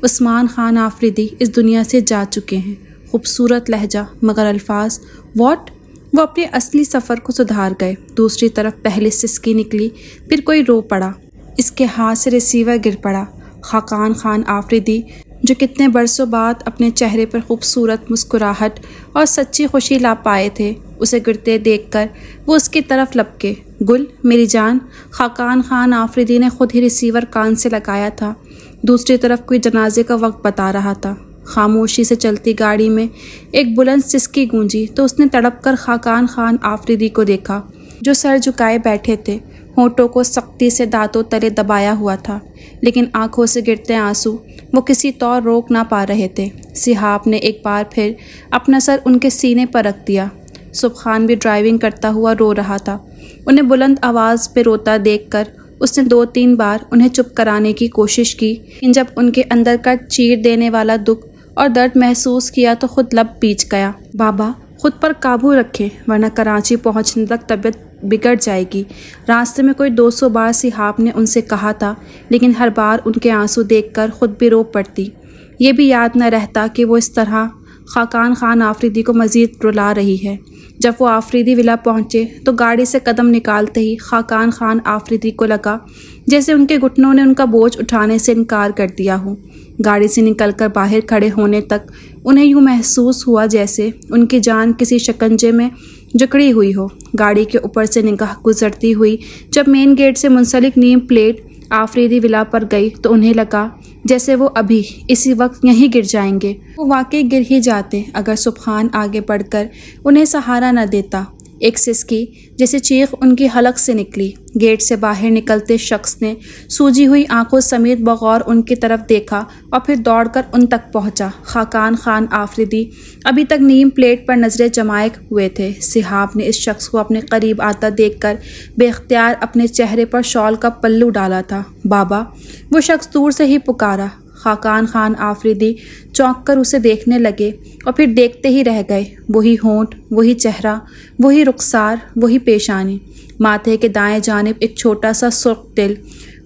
عثمان خان آفریدی اس دنیا سے جا چکے ہیں۔ خوبصورت لہجہ مگر الفاظ۔ واٹ؟ وہ اپنے اصلی سفر کو سدھار گئے۔ دوسری طرف پہلے سسکی نکلی، پھر کوئی رو پڑا۔ اس کے ہاتھ سے ریسیور گر پڑا۔ خاقان خان آفریدی، جو کتنے برسوں بعد اپنے چہرے پر خوبصورت مسکراہٹ اور سچی خوشی لا پائے تھے، اسے گرتے دیکھ کر وہ اس کی طرف لپکے۔ گل، میری جان۔ خاقان خان آفریدی نے خود ہی ریسیور کان سے لگایا تھا۔ دوسری طرف کوئی جنازے کا وقت بتا رہا تھا۔ خاموشی سے چلتی گاڑی میں ایک بلند سسکی گونجی تو اس نے تڑپ کر خاقان خان آفریدی کو دیکھا، جو سر جھکائے بیٹھے تھے، ہونٹوں کو سختی سے دانتوں تلے دبایا ہوا تھا، لیکن آنکھوں سے گرتے آنسو وہ کسی طور روک نہ پا رہے تھے۔ صحاب نے ایک بار پھر اپنا سر ان کے سینے پر رکھ دیا۔ سبحان بھی ڈرائیونگ کرتا ہوا رو رہا تھا۔ انہیں بلند آواز پہ روتا دیکھ کر اس نے 2-3 بار انہیں چپ کرانے کی کوشش کی، لیکن جب ان کے اندر کا چیر دینے والا دکھ اور درد محسوس کیا تو خود لب پیچ گیا۔ بابا، خود پر قابو رکھیں ورنہ کراچی پہنچنے تک طبیعت بگڑ جائے گی۔ راستے میں کوئی 200 بار صحاب نے ان سے کہا تھا، لیکن ہر بار ان کے آنسو دیکھ کر خود بھی رو پڑتی۔ یہ بھی یاد نہ رہتا کہ وہ اس طرح خاقان خان آفریدی کو مزید رلا رہی ہے۔ جب وہ آفریدی ولا پہنچے تو گاڑی سے قدم نکالتے ہی خاقان خان آفریدی کو لگا جیسے ان کے گھٹنوں نے ان کا بوجھ اٹھانے سے انکار کر دیا ہو۔ گاڑی سے نکل کر باہر کھڑے ہونے تک انہیں یوں محسوس ہوا جیسے ان کی جان کسی شکنجے میں جکڑی ہوئی ہو۔ گاڑی کے اوپر سے نگاہ گزرتی ہوئی جب مین گیٹ سے منسلک نیم پلیٹ آفریدی ولا پر گئی تو انہیں لگا جیسے وہ ابھی اسی وقت یہیں گر جائیں گے۔ وہ واقعی گر ہی جاتے اگر سبحان آگے بڑھ کر انہیں سہارا نہ دیتا۔ ایک سسکی جیسے چیخ ان کی حلق سے نکلی۔ گیٹ سے باہر نکلتے شخص نے سوجی ہوئی آنکھوں سمیت بغور ان کی طرف دیکھا اور پھر دوڑ کر ان تک پہنچا۔ خاقان خان آفریدی ابھی تک نیم پلیٹ پر نظریں جمائے ہوئے تھے۔ صحاب نے اس شخص کو اپنے قریب آتا دیکھ کر بے اختیار اپنے چہرے پر شال کا پلو ڈالا تھا۔ بابا، وہ شخص دور سے ہی پکارا۔ خاقان خان آفریدی چونک کر اسے دیکھنے لگے اور پھر دیکھتے ہی رہ گئے۔ وہی ہونٹ، وہی چہرہ، وہی رخسار، وہی پیشانی، ماتھے کے دائیں جانب ایک چھوٹا سا سرخ تل،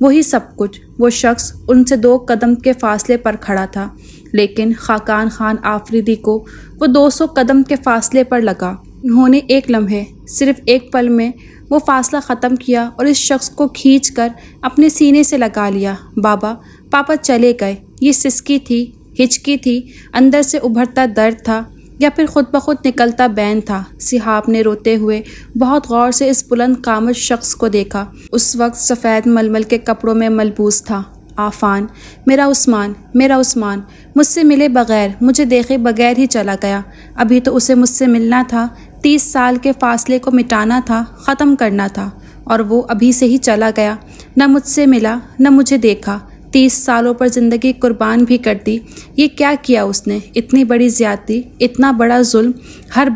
وہی سب کچھ۔ وہ شخص ان سے 2 قدم کے فاصلے پر کھڑا تھا، لیکن خاقان خان آفریدی کو وہ 200 قدم کے فاصلے پر لگا۔ انہوں نے ایک لمحے، صرف ایک پل میں وہ فاصلہ ختم کیا اور اس شخص کو کھینچ کر اپنے سینے سے لگا لیا۔ بابا، پاپا چلے گئے۔ یہ سسکی تھی، ہچکی تھی، اندر سے ابھرتا درد تھا، یا پھر خود بخود نکلتا بین تھا؟ صحاب نے روتے ہوئے بہت غور سے اس بلند قامت شخص کو دیکھا۔ اس وقت سفید ململ کے کپڑوں میں ملبوس تھا۔ آفان، میرا عثمان، میرا عثمان، مجھ سے ملے بغیر، مجھے دیکھے بغیر ہی چلا گیا۔ ابھی تو اسے مجھ سے ملنا تھا، 30 سال کے فاصلے کو مٹانا تھا، ختم کرنا تھا، اور وہ ابھی سے ہی چلا گیا۔ نہ مجھ سے ملا، نہ مجھے دیکھا۔ 30 سالوں پر زندگی قربان بھی کر دی۔ یہ کیا کیا اس نے؟ اتنی بڑی زیادتی، اتنا بڑا ظلم۔ ہر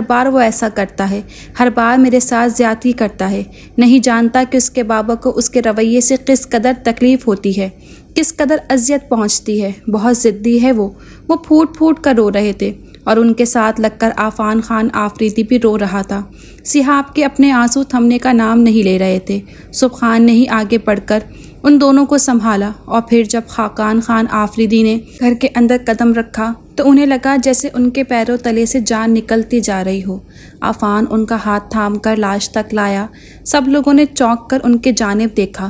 بار وہ ایسا کرتا ہے، ہر بار میرے ساتھ زیادتی کرتا ہے۔ نہیں جانتا کہ اس کے بابا کو اس کے رویے سے کس قدر تکلیف ہوتی ہے، کس قدر اذیت پہنچتی ہے۔ بہت ضدی ہے وہ پھوٹ پھوٹ کر رو رہے تھے، اور ان کے ساتھ لگ کر آفان خان آفریدی بھی رو رہا تھا۔ صحاب کے اپنے آنسو تھمنے کا نام نہیں لے رہے تھے۔ سبحان نے ہی آگے بڑھ کر ان دونوں کو سنبھالا، اور پھر جب خاقان خان آفریدی نے گھر کے اندر قدم رکھا تو انہیں لگا جیسے ان کے پیروں تلے سے جان نکلتی جا رہی ہو۔ آفان ان کا ہاتھ تھام کر لاش تک لایا۔ سب لوگوں نے چونک کر ان کے جانب دیکھا۔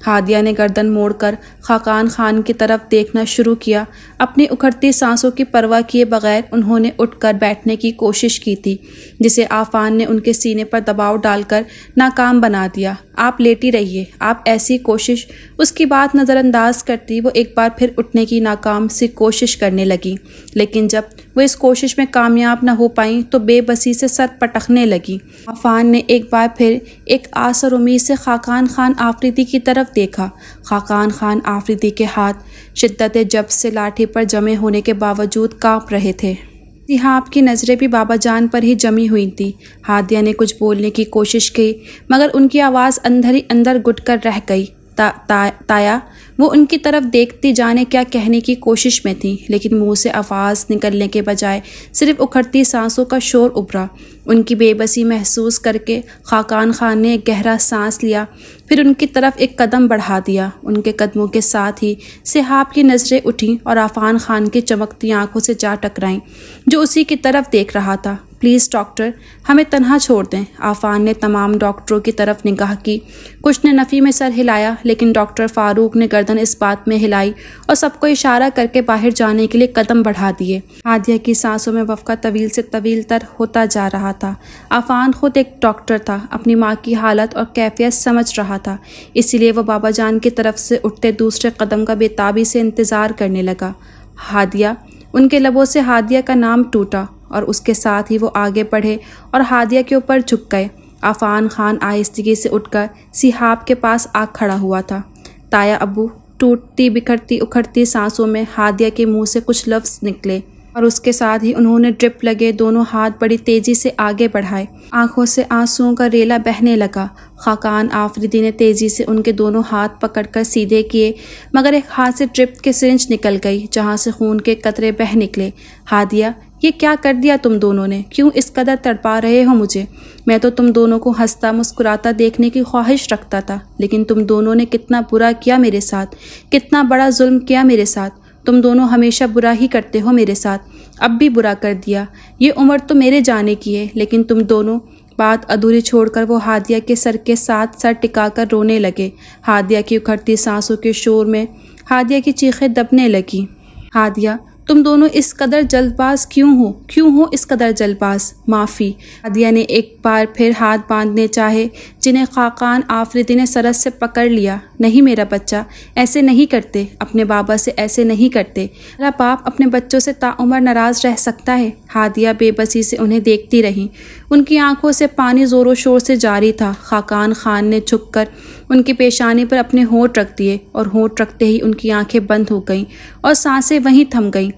ہادیہ نے گردن موڑ کر خاقان خان کی طرف دیکھنا شروع کیا۔ اپنی اکھڑتی سانسوں کی پرواہ کیے بغیر انہوں نے اٹھ کر بیٹھنے کی کوشش کی تھی، جسے عافان نے ان کے سینے پر دباؤ ڈال کر ناکام بنا دیا۔ آپ لیٹی رہیے، آپ ایسی کوشش۔ اس کی بات نظر انداز کرتی وہ ایک بار پھر اٹھنے کی ناکام سی کوشش کرنے لگی، لیکن جب وہ اس کوشش میں کامیاب نہ ہو پائیں تو بے بسی سے سر پٹکنے لگی۔ عافان نے ایک بار پھر ایک آس اور امید سے خاقان خان آفریدی کی طرف دیکھا۔ خاقان خان آفریدی کے ہاتھ شدت جبر سے لاٹھی پر جمے ہونے کے باوجود کانپ رہے تھے۔ صحاب کی نظریں بھی بابا جان پر ہی جمی ہوئی تھیں۔ ہادیہ نے کچھ بولنے کی کوشش کی مگر ان کی آواز اندر ہی اندر گھٹ کر رہ گئی۔ تایا وہ ان کی طرف دیکھتی جانے کیا کہنے کی کوشش میں تھی، لیکن منہ سے آواز نکلنے کے بجائے صرف اکھڑتی سانسوں کا شور ابھرا۔ ان کی بے بسی محسوس کر کے خاقان خان نے ایک گہرا سانس لیا، پھر ان کی طرف ایک قدم بڑھا دیا۔ ان کے قدموں کے ساتھ ہی صحاب کی نظریں اٹھیں اور عافان خان کی چمکتی آنکھوں سے جا ٹکرائیں، جو اسی کی طرف دیکھ رہا تھا۔ پلیز ڈاکٹر، ہمیں تنہا چھوڑ دیں۔ عافان نے تمام ڈاکٹروں کی طرف نگاہ کی۔ کچھ نے نفی میں سر ہلایا، لیکن ڈاکٹر فاروق نے گردن اس بات میں ہلائی اور سب کو اشارہ کر کے باہر جانے کے لیے قدم بڑھا دیے۔ ہادیہ کی سانسوں میں وقفہ طویل سے طویل تر ہوتا جا رہا تھا۔ عافان خود ایک ڈاکٹر تھا، اپنی ماں کی حالت اور کیفیت سمجھ رہا تھا، اسی لیے وہ بابا جان کی طرف سے اٹھتے دوسرے قدم کا بے تابی سے انتظار کرنے لگا۔ ہادیہ، ان کے لبوں سے ہادیہ کا نام ٹوٹا اور اس کے ساتھ ہی وہ آگے بڑھے اور ہادیہ کے اوپر جھک گئے۔ عافان خان آہستگی سے اٹھ کر صحاب کے پاس آ کھڑا ہوا تھا۔ تایا ابو، ٹوٹتی بکھرتی اکھڑتی سانسوں میں ہادیہ کے منہ سے کچھ لفظ نکلے اور اس کے ساتھ ہی انہوں نے ڈرپ لگے دونوں ہاتھ بڑی تیزی سے آگے بڑھائے۔ آنکھوں سے آنسوؤں کا ریلا بہنے لگا۔ خاقان آفریدی نے تیزی سے ان کے دونوں ہاتھ پکڑ کر سیدھے کیے، مگر ایک ہاتھ سے ڈرپ کی سرنج نکل گئی جہاں سے خون کے قطرے بہہ نکلے۔ ہادیہ، یہ کیا کر دیا تم دونوں نے؟ کیوں اس قدر تڑپا رہے ہو مجھے؟ میں تو تم دونوں کو ہنستا مسکراتا دیکھنے کی خواہش رکھتا تھا، لیکن تم دونوں نے کتنا برا کیا میرے ساتھ، کتنا بڑا ظلم کیا میرے ساتھ۔ تم دونوں ہمیشہ برا ہی کرتے ہو میرے ساتھ، اب بھی برا کر دیا۔ یہ عمر تو میرے جانے کی ہے، لیکن تم دونوں۔ بات ادھوری چھوڑ کر وہ ہادیہ کے سر کے ساتھ سر ٹکا کر رونے لگے۔ ہادیہ کی اکھڑتی سانسوں کے شور میں ہادیہ کی چیخیں دبنے لگیں۔ ہادیہ، تم دونوں اس قدر جلد باز کیوں ہو اس قدر جلد باز؟ معافی۔ ہادیہ نے ایک بار پھر ہاتھ باندھنے چاہے جنہیں خاقان آفریدی نے سرس سے پکڑ لیا۔ نہیں میرا بچہ، ایسے نہیں کرتے، اپنے بابا سے ایسے نہیں کرتے۔ میرا باپ اپنے بچوں سے تعمر ناراض رہ سکتا ہے۔ ہادیہ بے بسی سے انہیں دیکھتی رہی، ان کی آنکھوں سے پانی زور و شور سے جاری تھا۔ خاقان خان نے جھک کر ان کی پیشانی پر اپنے ہونٹ رکھ دیے اور ہونٹ رکھتے ہی ان کی آنکھیں بند ہو گئیں اور سانسیں وہیں تھم گئیں۔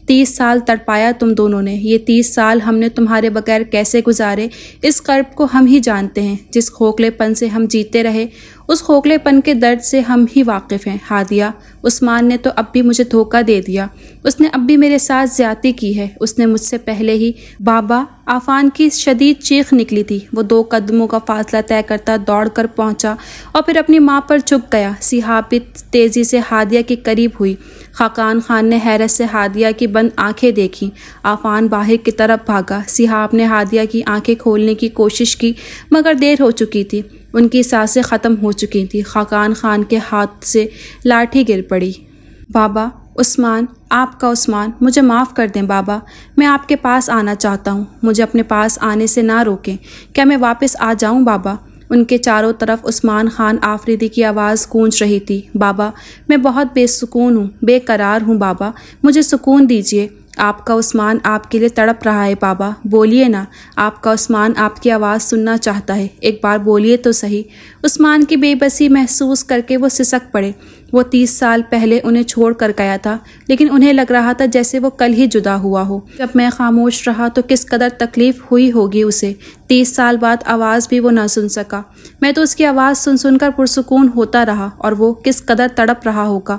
30 سال تڑپایا تم دونوں نے، یہ 30 سال ہم نے تمہارے بغیر کیسے گزارے اس کرب کو ہم ہی جانتے ہیں۔ جس کھوکھلے پن سے ہم جیتے رہے اس کھوکھلے پن کے درد سے ہم ہی واقف ہیں۔ ہادیہ، عثمان نے تو اب بھی مجھے دھوکہ دے دیا، اس نے اب بھی میرے ساتھ زیادتی کی ہے، اس نے مجھ سے پہلے ہی۔ بابا! عافان کی شدید چیخ نکلی تھی۔ وہ 2 قدموں کا فاصلہ طے کرتا دوڑ کر پہنچا اور پھر اپنی ماں پر جھک گیا۔ صحاب بھی تیزی سے ہادیہ کے قریب ہوئی۔ خاقان خان نے حیرت سے ہادیہ کی بند آنکھیں دیکھیں۔ عافان باہر کی طرف بھاگا۔ صحاب نے ہادیہ کی آنکھیں کھولنے کی کوشش کی مگر دیر ہو چکی تھی، ان کی سانسیں ختم ہو چکی تھیں۔ خاقان خان کے ہاتھ سے لاٹھی گر پڑی۔ بابا! عثمان، آپ کا عثمان، مجھے معاف کر دیں بابا، میں آپ کے پاس آنا چاہتا ہوں، مجھے اپنے پاس آنے سے نہ روکیں، کیا میں واپس آ جاؤں بابا؟ ان کے چاروں طرف عثمان خان آفریدی کی آواز گونج رہی تھی۔ بابا، میں بہت بے سکون ہوں، بے قرار ہوں بابا، مجھے سکون دیجیے۔ آپ کا عثمان آپ کے لیے تڑپ رہا ہے بابا، بولیے نا، آپ کا عثمان آپ کی آواز سننا چاہتا ہے، ایک بار بولیے تو صحیح۔ عثمان کی بے بسی محسوس کر کے وہ سسک پڑے۔ وہ 30 سال پہلے انہیں چھوڑ کر گیا تھا، لیکن انہیں لگ رہا تھا جیسے وہ کل ہی جدا ہوا ہو۔ جب میں خاموش رہا تو کس قدر تکلیف ہوئی ہوگی اسے، 30 سال بعد آواز بھی وہ نہ سن سکا، میں تو اس کی آواز سن کر پرسکون ہوتا رہا، اور وہ کس قدر تڑپ رہا ہوگا۔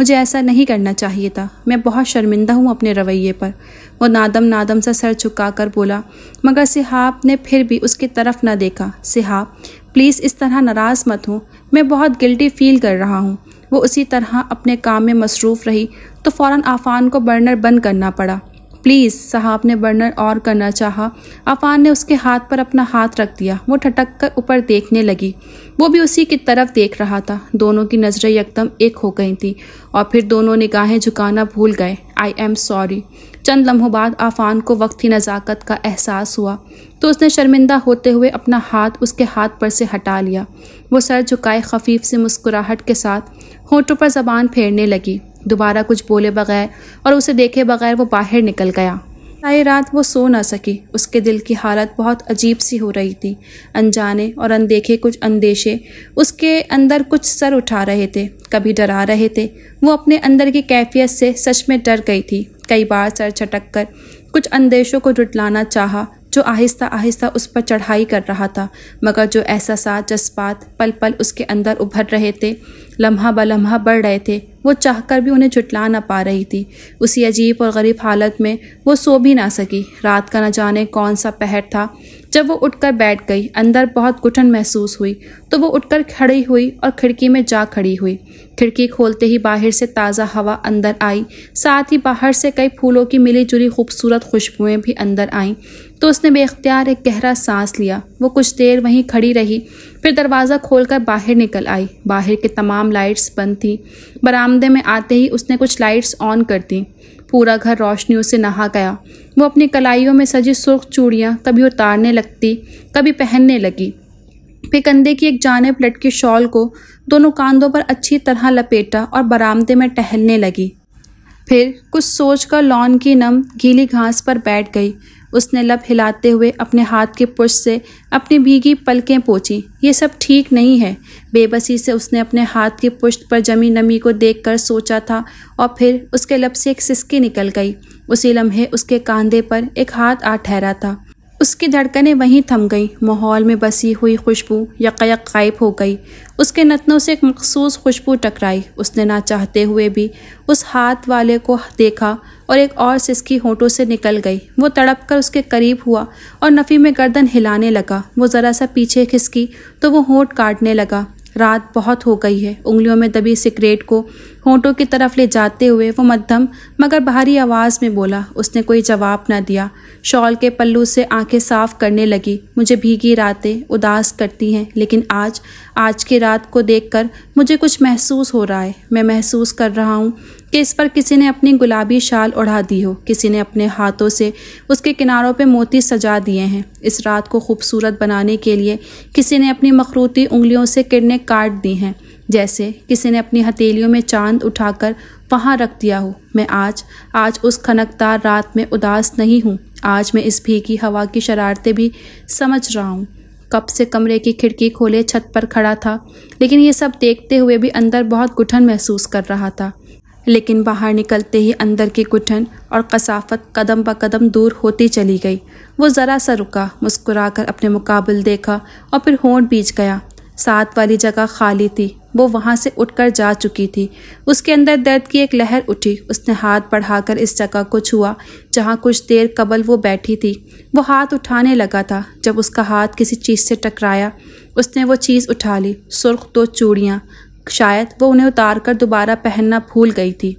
مجھے ایسا نہیں کرنا چاہیے تھا، میں بہت شرمندہ ہوں اپنے رویے پر۔ وہ نادم سا سر جھکا کر بولا، مگر صحاب نے پھر بھی اس کی طرف نہ دیکھا۔ صحاب پلیز اس طرح ناراض مت ہوں، میں بہت گلٹی فیل کر رہا ہوں۔ وہ اسی طرح اپنے کام میں مصروف رہی تو فوراً عفان کو برنر بند کرنا پڑا۔ پلیز، صاحب نے برنر اور کرنا چاہا۔ عفان نے اس کے ہاتھ پر اپنا ہاتھ رکھ دیا۔ وہ ٹھٹک کر اوپر دیکھنے لگی، وہ بھی اسی کی طرف دیکھ رہا تھا۔ دونوں کی نظریں یکدم ایک ہو گئی تھیں اور پھر دونوں نگاہیں جھکانا بھول گئے۔ I am sorry. چند لمحوں بعد عفان کو وقت کی نزاکت کا احساس ہوا تو اس نے شرمندہ ہوتے ہوئے اپنا ہاتھ اس کے ہاتھ پر سے ہٹا لیا۔ وہ سر جھکائے خفیف سی مسکراہٹ کے ساتھ ہونٹوں پر زبان پھیرنے لگی۔ دوبارہ کچھ بولے بغیر اور اسے دیکھے بغیر وہ باہر نکل گیا۔ ساری رات وہ سو نہ سکی۔ اس کے دل کی حالت بہت عجیب سی ہو رہی تھی۔ انجانے اور اندیکھے کچھ اندیشے اس کے اندر کچھ سر اٹھا رہے تھے، کبھی ڈرا رہے تھے۔ وہ اپنے اندر کی کیفیت سے سچ میں ڈر گئی تھی۔ کئی بار سر چھٹک کر کچھ اندیشوں کو جھٹلانا چاہا جو آہستہ آہستہ اس پر چڑھائی کر رہا تھا، مگر جو احساسات جذبات پل پل اس کے اندر ابھر رہے تھے، لمحہ بلمحہ بڑھ رہے تھے، وہ چاہ کر بھی انہیں جھٹلا نہ پا رہی تھی۔ اسی عجیب اور غریب حالت میں وہ سو بھی نہ سکی۔ رات کا نہ جانے کون سا پہر تھا۔ جب وہ اٹھ کر بیٹھ گئی، اندر بہت گھٹن محسوس ہوئی تو وہ اٹھ کر کھڑی ہوئی اور کھڑکی میں جا کھڑی ہوئی۔ کھڑکی کھولتے ہی باہر سے تازہ ہوا اندر آئی، ساتھ ہی باہر سے کئی پھولوں کی ملی جلی خوبصورت خوشبوئیں بھی اندر آئیں تو اس نے بے اختیار ایک گہرا سانس لیا۔ وہ کچھ دیر وہیں کھڑی رہی، پھر دروازہ کھول کر باہر نکل آئی۔ باہر کے تمام لائٹس بند تھیں۔ برآمدے میں آتے ہی اس نے کچھ لائٹس آن کر دیں۔ پورا گھر روشنیوں سے نہا گیا۔ وہ اپنی کلائیوں میں سجی سرخ چوڑیاں کبھی اتارنے لگتی، کبھی پہننے لگی، پھر کندھے کی ایک جانب لٹکی شال کو دونوں کاندھوں پر اچھی طرح لپیٹا اور برآمدے میں ٹہلنے لگی۔ پھر کچھ سوچ کر لان کی نم گیلی گھاس پر بیٹھ گئی۔ اس نے لب ہلاتے ہوئے اپنے ہاتھ کی پشت سے اپنی بھیگی پلکیں پوچھی۔ یہ سب ٹھیک نہیں ہے۔ بے بسی سے اس نے اپنے ہاتھ کی پشت پر جمی نمی کو دیکھ کر سوچا تھا اور پھر اس کے لب سے ایک سسکی نکل گئی۔ اسی لمحے اس کے کاندھے پر ایک ہاتھ آ ٹھہرا تھا۔ اس کی دھڑکنیں وہیں تھم گئیں۔ ماحول میں بسی ہوئی خوشبو یکایک غائب ہو گئی۔ اس کے نتنوں سے ایک مخصوص خوشبو ٹکرائی۔ اس نے نہ چاہتے ہوئے بھی اس ہاتھ والے کو دیکھا اور ایک اور سسکی ہونٹوں سے نکل گئی۔ وہ تڑپ کر اس کے قریب ہوا اور نفی میں گردن ہلانے لگا۔ وہ ذرا سا پیچھے کھسکی تو وہ ہونٹ کاٹنے لگا۔ رات بہت ہو گئی ہے۔ انگلیوں میں دبی سگریٹ کو ہونٹوں کی طرف لے جاتے ہوئے وہ مدھم مگر بھاری آواز میں بولا۔ اس نے کوئی جواب نہ دیا۔ شال کے پلو سے آنکھیں صاف کرنے لگی۔ مجھے بھیگی راتیں اداس کرتی ہیں، لیکن آج کی رات کو دیکھ کر مجھے کچھ محسوس ہو رہا ہے۔ میں محسوس کر رہا ہوں کہ اس پر کسی نے اپنی گلابی شال اڑا دی ہو، کسی نے اپنے ہاتھوں سے اس کے کناروں پہ موتی سجا دیے ہیں۔ اس رات کو خوبصورت بنانے کے لیے کسی نے اپنی مخروطی انگلیوں سے کرنیں کاٹ دی ہیں، جیسے کسی نے اپنی ہتھیلیوں میں چاند اٹھا کر وہاں رکھ دیا ہو۔ میں آج اس کھنکدار رات میں اداس نہیں ہوں۔ آج میں اس بھیگی ہوا کی شرارتیں بھی سمجھ رہا ہوں۔ کب سے کمرے کی کھڑکی کھولے چھت پر کھڑا تھا، لیکن یہ سب دیکھتے ہوئے بھی اندر بہت گھٹن محسوس کر رہا تھا۔ لیکن باہر نکلتے ہی اندر کی گھٹن اور کثافت قدم بہ قدم دور ہوتی چلی گئی۔ وہ ذرا سا رکا، مسکرا کر اپنے مقابل دیکھا اور پھر ہونٹ بیچ گیا۔ ساتھ والی جگہ خالی تھی۔ وہ وہاں سے اٹھ کر جا چکی تھی۔ اس کے اندر درد کی ایک لہر اٹھی۔ اس نے ہاتھ بڑھا کر اس جگہ کو چھوا جہاں کچھ دیر قبل وہ بیٹھی تھی۔ وہ ہاتھ اٹھانے لگا تھا جب اس کا ہاتھ کسی چیز سے ٹکرایا۔ اس نے وہ چیز اٹھا لی، سرخ دو چوڑیاں۔ شاید وہ انہیں اتار کر دوبارہ پہننا بھول گئی تھی۔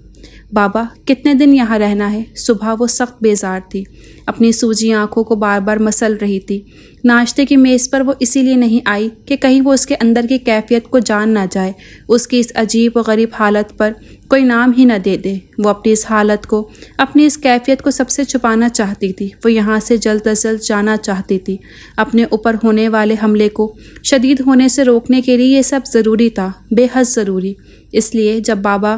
بابا کتنے دن یہاں رہنا ہے؟ صبح وہ سخت بیزار تھی، اپنی سوجی آنکھوں کو بار بار مسل رہی تھی۔ ناشتے کی میز پر وہ اسی لیے نہیں آئی کہ کہیں وہ اس کے اندر کی کیفیت کو جان نہ جائے، اس کی اس عجیب و غریب حالت پر کوئی نام ہی نہ دے دے۔ وہ اپنی اس حالت کو، اپنی اس کیفیت کو سب سے چھپانا چاہتی تھی۔ وہ یہاں سے جلد از جلد جانا چاہتی تھی۔ اپنے اوپر ہونے والے حملے کو شدید ہونے سے روکنے کے لیے یہ سب ضروری تھا، بے حد ضروری۔ اس لیے جب بابا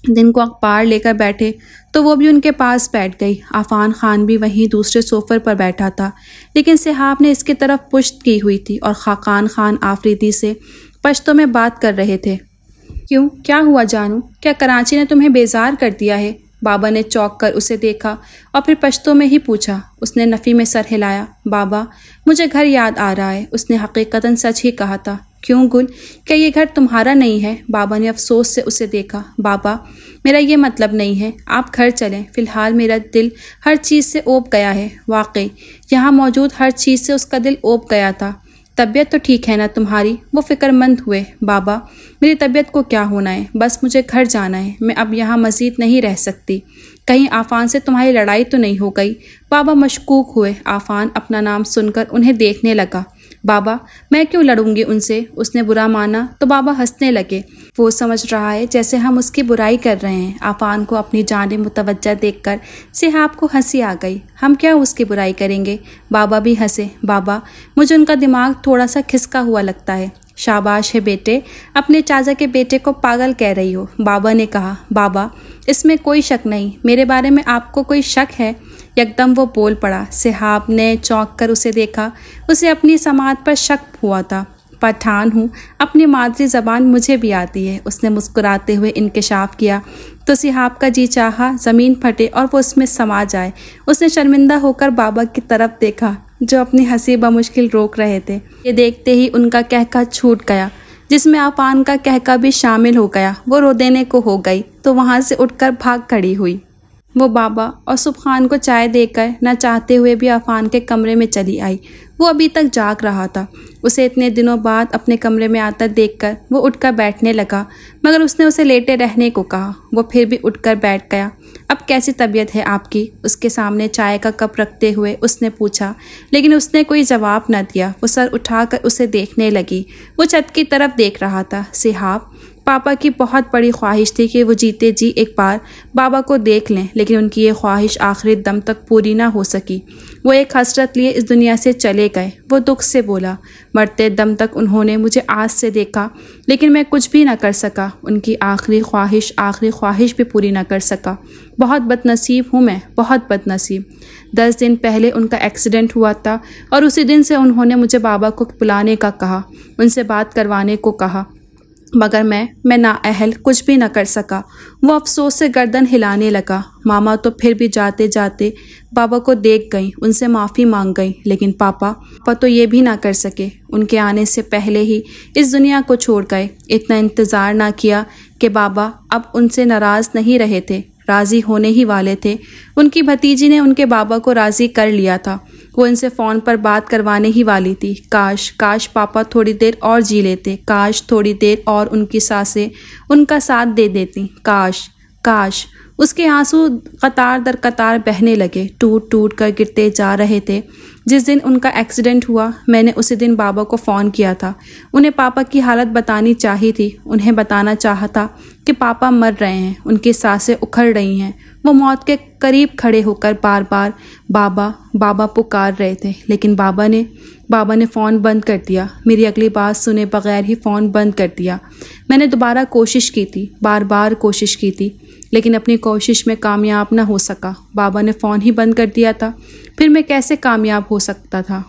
دن کو اخبار لے کر بیٹھے تو وہ بھی ان کے پاس بیٹھ گئی۔ عفان خان بھی وہیں دوسرے صوفے پر بیٹھا تھا، لیکن صحاب نے اس کی طرف پشت کی ہوئی تھی اور خاقان خان آفریدی سے پشتوں میں بات کر رہے تھے۔ کیوں، کیا ہوا جانو؟ کیا کراچی نے تمہیں بیزار کر دیا ہے؟ بابا نے چونک کر اسے دیکھا اور پھر پشتوں میں ہی پوچھا۔ اس نے نفی میں سر ہلایا۔ بابا مجھے گھر یاد آ رہا ہے۔ اس نے حقیقتاً سچ ہی کہا تھا۔ کیوں گل، کیا یہ گھر تمہارا نہیں ہے؟ بابا نے افسوس سے اسے دیکھا۔ بابا، میرا یہ مطلب نہیں ہے، آپ گھر چلیں، فی الحال میرا دل ہر چیز سے اوب گیا ہے۔ واقعی یہاں موجود ہر چیز سے اس کا دل اوب گیا تھا۔ طبیعت تو ٹھیک ہے نا تمہاری؟ وہ فکر مند ہوئے۔ بابا، میری طبیعت کو کیا ہونا ہے، بس مجھے گھر جانا ہے، میں اب یہاں مزید نہیں رہ سکتی۔ کہیں آفان سے تمہاری لڑائی تو نہیں ہو گئی؟ بابا مشکوک ہوئے۔ آفان اپنا نام سن کر انہیں دیکھنے لگا۔ بابا، میں کیوں لڑوں گی ان سے؟ اس نے برا مانا تو بابا ہنسنے لگے۔ وہ سمجھ رہا ہے جیسے ہم اس کی برائی کر رہے ہیں۔ آفان کو اپنی جانب متوجہ دیکھ کر صحاب کو ہنسی آ گئی۔ ہم کیا اس کی برائی کریں گے؟ بابا بھی ہنسے۔ بابا، مجھے ان کا دماغ تھوڑا سا کھسکا ہوا لگتا ہے۔ شاباش ہے بیٹے، اپنے چاچا کے بیٹے کو پاگل کہہ رہی ہو، بابا نے کہا۔ بابا، اس میں کوئی شک نہیں، میرے بارے میں آپ کو کوئی شک ہے؟ یکدم وہ بول پڑا۔ صحاب نے چونک کر اسے دیکھا۔ اسے اپنی سماعت پر شک ہوا تھا۔ پٹھان ہوں، اپنی مادری زبان مجھے بھی آتی ہے، اس نے مسکراتے ہوئے انکشاف کیا تو صحاب کا جی چاہا زمین پھٹے اور وہ اس میں سما جائے۔ اس نے شرمندہ ہو کر بابا کی طرف دیکھا جو اپنی ہنسی بمشکل روک رہے تھے۔ یہ دیکھتے ہی ان کا کہکا چھوٹ گیا، جس میں آفان کا کہکا بھی شامل ہو گیا۔ وہ رو دینے کو ہو گئی تو وہاں سے اٹھ کر بھاگ کھڑی ہوئی۔ وہ بابا اور سبحان کو چائے دے کر نہ چاہتے ہوئے بھی آفان کے کمرے میں چلی آئی۔ وہ ابھی تک جاگ رہا تھا۔ اسے اتنے دنوں بعد اپنے کمرے میں آتا دیکھ کر وہ اٹھ کر بیٹھنے لگا، مگر اس نے اسے لیٹے رہنے کو کہا۔ وہ پھر بھی اٹھ کر بیٹھ گیا۔ اب کیسی طبیعت ہے آپ کی؟ اس کے سامنے چائے کا کپ رکھتے ہوئے اس نے پوچھا، لیکن اس نے کوئی جواب نہ دیا۔ وہ سر اٹھا کر اسے دیکھنے لگی۔ وہ چھت کی طرف دیکھ رہا تھا۔ صحاب، پاپا کی بہت بڑی خواہش تھی کہ وہ جیتے جی ایک بار بابا کو دیکھ لیں، لیکن ان کی یہ خواہش آخری دم تک پوری نہ ہو سکی۔ وہ ایک حسرت لیے اس دنیا سے چلے گئے۔ وہ دکھ سے بولا، مرتے دم تک انہوں نے مجھے آس سے دیکھا، لیکن میں کچھ بھی نہ کر سکا۔ ان کی آخری خواہش بھی پوری نہ کر سکا۔ بہت بد نصیب ہوں میں، بہت بد نصیب۔ 10 دن پہلے ان کا ایکسیڈنٹ ہوا تھا اور اسی دن سے انہوں نے مجھے بابا کو بلانے کا کہا، ان سے بات کروانے کو کہا، مگر میں نااہل کچھ بھی نہ کر سکا۔ وہ افسوس سے گردن ہلانے لگا۔ ماما تو پھر بھی جاتے جاتے بابا کو دیکھ گئیں، ان سے معافی مانگ گئیں، لیکن پاپا تو یہ بھی نہ کر سکے۔ ان کے آنے سے پہلے ہی اس دنیا کو چھوڑ گئے۔ اتنا انتظار نہ کیا کہ بابا اب ان سے ناراض نہیں رہے تھے، راضی ہونے ہی والے تھے۔ ان کی بھتیجی نے ان کے بابا کو راضی کر لیا تھا۔ وہ ان سے فون پر بات کروانے ہی والی تھی۔ کاش پاپا تھوڑی دیر اور جی لیتے، کاش تھوڑی دیر اور ان کی سانسیں ان کا ساتھ دے دیتی، کاش۔ اس کے آنسو قطار در قطار بہنے لگے، ٹوٹ ٹوٹ کر گرتے جا رہے تھے۔ جس دن ان کا ایکسیڈنٹ ہوا میں نے اسی دن بابا کو فون کیا تھا۔ انہیں پاپا کی حالت بتانی چاہی تھی، انہیں بتانا چاہا تھا کہ پاپا مر رہے ہیں، ان کی سانسیں اکھڑ رہی ہیں۔ وہ موت کے قریب کھڑے ہو کر بار بار بابا پکار رہے تھے، لیکن بابا نے فون بند کر دیا۔ میری اگلی بات سنے بغیر ہی فون بند کر دیا۔ میں نے دوبارہ کوشش کی تھی، بار کوشش کی تھی، لیکن اپنی کوشش میں کامیاب نہ ہو سکا۔ بابا نے فون ہی بند کر دیا تھا، پھر میں کیسے کامیاب ہو سکتا تھا؟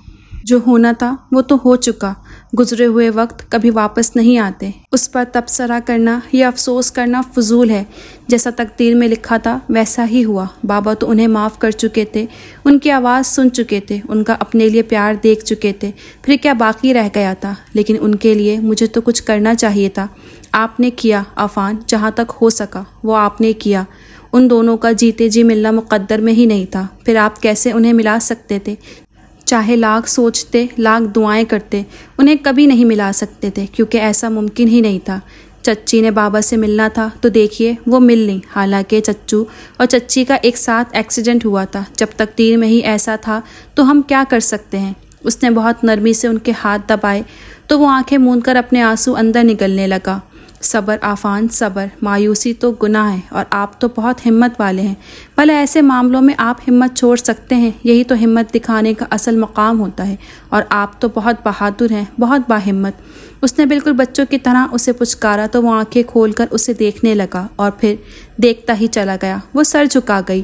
جو ہونا تھا وہ تو ہو چکا۔ گزرے ہوئے وقت کبھی واپس نہیں آتے، اس پر تبصرہ کرنا یا افسوس کرنا فضول ہے۔ جیسا تقدیر میں لکھا تھا ویسا ہی ہوا۔ بابا تو انہیں معاف کر چکے تھے، ان کی آواز سن چکے تھے، ان کا اپنے لیے پیار دیکھ چکے تھے، پھر کیا باقی رہ گیا تھا؟ لیکن ان کے لیے مجھے تو کچھ کرنا چاہیے تھا۔ آپ نے کیا عفان، جہاں تک ہو سکا وہ آپ نے کیا۔ ان دونوں کا جیتے جی ملنا مقدر میں ہی نہیں تھا، پھر آپ کیسے انہیں ملا سکتے تھے؟ چاہے لاکھ سوچتے، لاکھ دعائیں کرتے، انہیں کبھی نہیں ملا سکتے تھے، کیونکہ ایسا ممکن ہی نہیں تھا۔ چچی نے بابا سے ملنا تھا تو دیکھیے وہ مل لیں، حالانکہ چچو اور چچی کا ایک ساتھ ایکسیڈنٹ ہوا تھا۔ جب تقدیر میں ہی ایسا تھا تو ہم کیا کر سکتے ہیں؟ اس نے بہت نرمی سے ان کے ہاتھ دبائے تو وہ آنکھیں موند کر اپنے آنسو اندر نگلنے لگا۔ صبر عفان، صبر، مایوسی تو گناہ ہے، اور آپ تو بہت ہمت والے ہیں۔ بھلے ایسے معاملوں میں آپ ہمت چھوڑ سکتے ہیں، یہی تو ہمت دکھانے کا اصل مقام ہوتا ہے، اور آپ تو بہت بہادر ہیں، بہت باہمت۔ اس نے بالکل بچوں کی طرح اسے پچکارا تو وہ آنکھیں کھول کر اسے دیکھنے لگا، اور پھر دیکھتا ہی چلا گیا۔ وہ سر جھکا گئی۔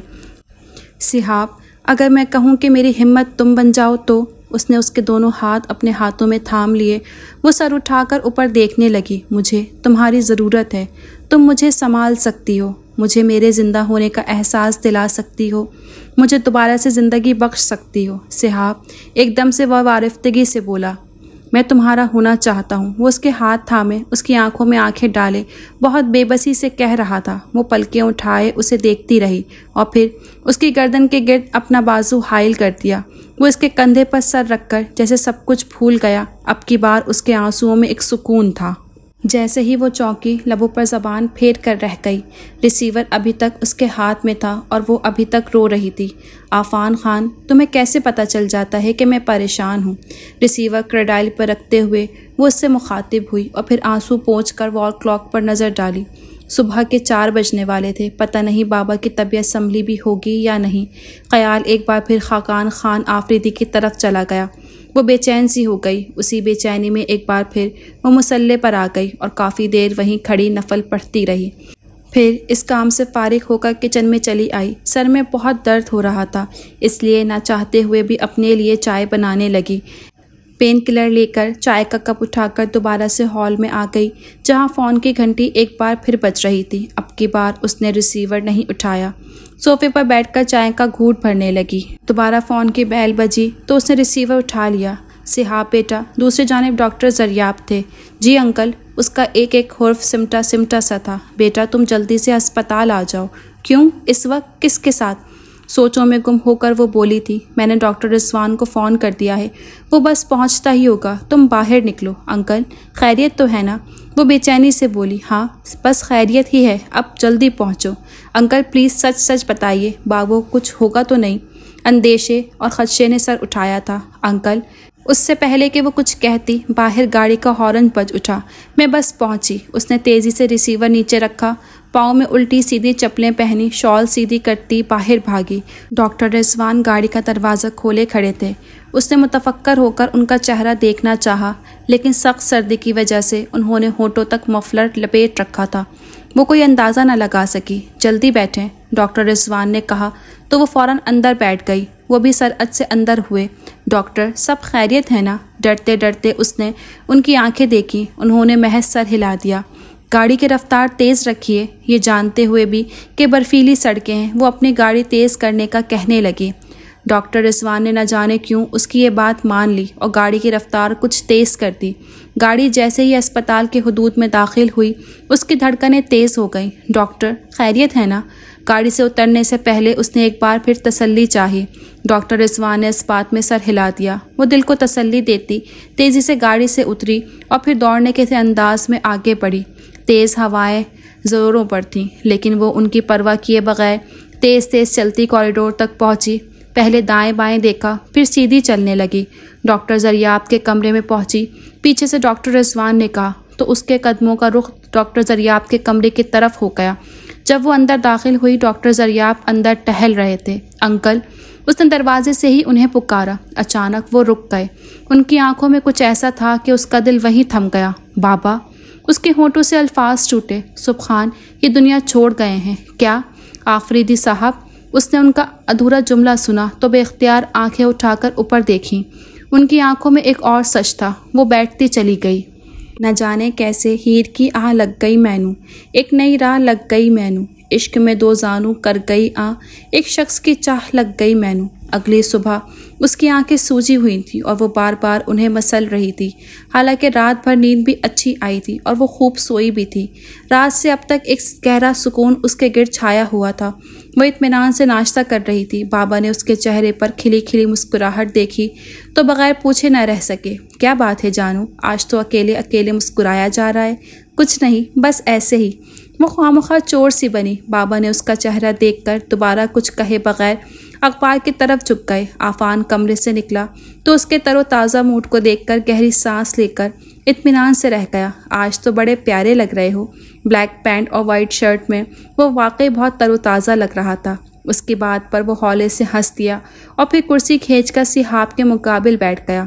صحاب، اگر میں کہوں کہ میری ہمت تم بن جاؤ تو؟ اس نے اس کے دونوں ہاتھ اپنے ہاتھوں میں تھام لیے۔ وہ سر اٹھا کر اوپر دیکھنے لگی۔ مجھے تمہاری ضرورت ہے، تم مجھے سنبھال سکتی ہو، مجھے میرے زندہ ہونے کا احساس دلا سکتی ہو، مجھے دوبارہ سے زندگی بخش سکتی ہو۔ صحاب ایک دم سے وہ وارفتگی سے بولا۔ میں تمہارا ہونا چاہتا ہوں۔ وہ اس کے ہاتھ تھامے اس کی آنکھوں میں آنکھیں ڈالے بہت بے بسی سے کہہ رہا تھا۔ وہ پلکیں اٹھائے اسے دیکھتی رہی اور پھر اس کی گردن کے گرد اپنا بازو حائل کر دیا۔ وہ اس کے کندھے پر سر رکھ کر جیسے سب کچھ بھول گیا۔ اب کی بار اس کے آنسوؤں میں ایک سکون تھا۔ جیسے ہی وہ چونکی، لبوں پر زبان پھیر کر رہ گئی۔ ریسیور ابھی تک اس کے ہاتھ میں تھا اور وہ ابھی تک رو رہی تھی۔ عفان خان، تمہیں کیسے پتہ چل جاتا ہے کہ میں پریشان ہوں؟ ریسیور کریڈائل پر رکھتے ہوئے وہ اس سے مخاطب ہوئی اور پھر آنسو پونچھ کر وال کلاک پر نظر ڈالی۔ صبح کے 4 بجنے والے تھے۔ پتہ نہیں بابا کی طبیعت سنبھلی بھی ہوگی یا نہیں۔ خیال ایک بار پھر خاقان خان آفریدی کی طرف چلا گیا۔ وہ بے چین سی ہو گئی۔ اسی بے چینی میں ایک بار پھر وہ مصلے پر آ گئی اور کافی دیر وہیں کھڑی نفل پڑھتی رہی۔ پھر اس کام سے فارغ ہو کر کچن میں چلی آئی۔ سر میں بہت درد ہو رہا تھا، اس لیے نہ چاہتے ہوئے بھی اپنے لیے چائے بنانے لگی۔ پین کلر لے کر چائے کا کپ اٹھا کر دوبارہ سے ہال میں آ گئی، جہاں فون کی گھنٹی ایک بار پھر بج رہی تھی۔ اب کی بار اس نے ریسیور نہیں اٹھایا۔ صوفے پر بیٹھ کر چائے کا گھونٹ بھرنے لگی۔ دوبارہ فون کی بیل بجی تو اس نے ریسیور اٹھا لیا۔ صحاب بیٹا، دوسری جانب ڈاکٹر زریاب تھے۔ جی انکل۔ اس کا ایک ایک حرف سمٹا سمٹا سا تھا۔ بیٹا تم جلدی سے ہسپتال آ جاؤ۔ کیوں؟ اس وقت کس کے ساتھ؟ سوچوں میں گم ہو کر وہ بولی تھی، میں نے ڈاکٹر رضوان کو فون کر دیا ہے، وہ بس پہنچتا ہی ہوگا، تم باہر نکلو۔ انکل خیریت تو ہے نا؟ وہ بے چینی سے بولی، ہاں بس خیریت ہی ہے، اب جلدی پہنچو۔ انکل پلیز سچ سچ بتائیے، بابو کچھ ہوگا تو نہیں؟ اندیشے اور خدشے نے سر اٹھایا تھا۔ انکل، اس سے پہلے کہ وہ کچھ کہتی باہر گاڑی کا ہارن بج اٹھا۔ میں بس پہنچی۔ اس نے تیزی سے ریسیور نیچے رکھا، پاؤں میں الٹی سیدھی چپلیں پہنی، شال سیدھی کرتی باہر بھاگی۔ ڈاکٹر رضوان گاڑی کا دروازہ کھولے کھڑے تھے۔ اس نے متفکر ہو کر ان کا چہرہ دیکھنا چاہا، لیکن سخت سردی کی وجہ سے انہوں نے ہونٹوں تک مفلر لپیٹ رکھا تھا۔ وہ کوئی اندازہ نہ لگا سکی۔ جلدی بیٹھیں، ڈاکٹر رضوان نے کہا تو وہ فوراً اندر بیٹھ گئی۔ وہ بھی سرعت سے اندر ہوئے۔ ڈاکٹر سب خیریت ہے نا؟ ڈرتے ڈرتے اس نے ان کی آنکھیں دیکھی۔ انہوں نے محض سر ہلا دیا۔ گاڑی کی رفتار تیز رکھیے۔ یہ جانتے ہوئے بھی کہ برفیلی سڑکیں ہیں، وہ اپنی گاڑی تیز کرنے کا کہنے لگی۔ ڈاکٹر رضوان نے نہ جانے کیوں اس کی یہ بات مان لی اور گاڑی کی رفتار کچھ تیز کر دی۔ گاڑی جیسے ہی اسپتال کے حدود میں داخل ہوئی، اس کی دھڑکنیں تیز ہو گئیں۔ ڈاکٹر خیریت ہے نا؟ گاڑی سے اترنے سے پہلے اس نے ایک بار پھر تسلی چاہی۔ ڈاکٹر رضوان نے اس بات میں سر ہلا دیا۔ وہ دل کو تسلی دیتی تیزی سے گاڑی سے اتری اور پھر دوڑنے کے انداز میں آگے بڑھی۔ تیز ہوائیں زوروں پر تھیں، لیکن وہ ان کی پرواہ کیے بغیر تیز تیز چلتی کوریڈور تک پہنچی۔ پہلے دائیں بائیں دیکھا، پھر سیدھی چلنے لگی۔ ڈاکٹر زریاب کے کمرے میں پہنچی۔ پیچھے سے ڈاکٹر رضوان نے کہا تو اس کے قدموں کا رخ ڈاکٹر زریاب کے کمرے کی طرف ہو گیا۔ جب وہ اندر داخل ہوئی، ڈاکٹر زریاب اندر ٹہل رہے تھے۔ انکل، اس نے دروازے سے ہی انہیں پکارا۔ اچانک وہ رک گئے۔ ان کی آنکھوں میں کچھ ایسا تھا کہ اس کا دل وہیں تھم گیا۔ بابا! اس کے ہونٹوں سے الفاظ ٹوٹے۔ سبحان، یہ دنیا چھوڑ گئے ہیں کیا؟ آفریدی صاحب! اس نے ان کا ادھورا جملہ سنا تو بے اختیار آنکھیں اٹھا کر اوپر دیکھیں۔ ان کی آنکھوں میں ایک اور سچ تھا۔ وہ بیٹھتی چلی گئی۔ نہ جانے کیسے ہیر کی آہ لگ گئی مینوں، ایک نئی راہ لگ گئی مینوں، عشق میں دو زانوں کر گئی ایک شخص کی چاہ لگ گئی مینوں۔ اگلی صبح اس کی آنکھیں سوجی ہوئی تھیں اور وہ بار بار انہیں مسل رہی تھی، حالانکہ رات بھر نیند بھی اچھی آئی تھی اور وہ خوب سوئی بھی تھی۔ رات سے اب تک ایک گہرا سکون اس کے گرد چھایا ہوا تھا۔ وہ اطمینان سے ناشتہ کر رہی تھی۔ بابا نے اس کے چہرے پر کھلی کھلی مسکراہٹ دیکھی تو بغیر پوچھے نہ رہ سکے، کیا بات ہے جانو؟ آج تو اکیلے اکیلے مسکرایا جا رہا ہے۔ کچھ نہیں، بس ایسے ہی۔ وہ خواہ چور سی بنی۔ بابا نے اس کا چہرہ دیکھ کر دوبارہ کچھ کہے بغیر اخبار کی طرف جھک گئے۔ عفان کمرے سے نکلا تو اس کے تر و تازہ موڈ کو دیکھ کر گہری سانس لے کر اطمینان سے رہ گیا۔ آج تو بڑے پیارے لگ رہے ہو۔ بلیک پینٹ اور وائٹ شرٹ میں وہ واقعی بہت تر و تازہ لگ رہا تھا۔ اس کی بات پر وہ ہولے سے ہنس دیا اور پھر کرسی کھینچ کر صحاب کے مقابل بیٹھ گیا۔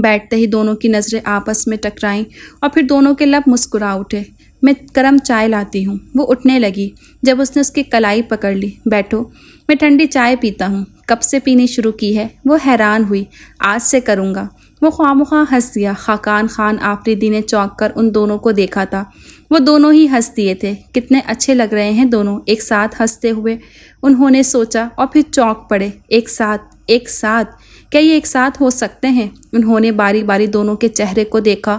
بیٹھتے ہی دونوں کی نظریں آپس میں ٹکرائیں اور پھر دونوں کے لب مسکرا اٹھے۔ میں گرم چائے لاتی ہوں۔ وہ اٹھنے لگی جب اس نے اس کی کلائی پکڑ لی۔ بیٹھو، میں ٹھنڈی چائے پیتا ہوں۔ کب سے پینی شروع کی ہے؟ وہ حیران ہوئی۔ آج سے کروں گا۔ وہ خواہ ہنس دیا۔ خاقان خان آفریدی نے چونک کر ان دونوں کو دیکھا تھا۔ وہ دونوں ہی ہنس دیے تھے۔ کتنے اچھے لگ رہے ہیں دونوں ایک ساتھ ہنستے ہوئے، انہوں نے سوچا اور پھر چونک پڑے۔ ایک ساتھ کیا یہ ایک ساتھ ہو سکتے ہیں؟ انہوں نے باری باری دونوں کے چہرے کو دیکھا۔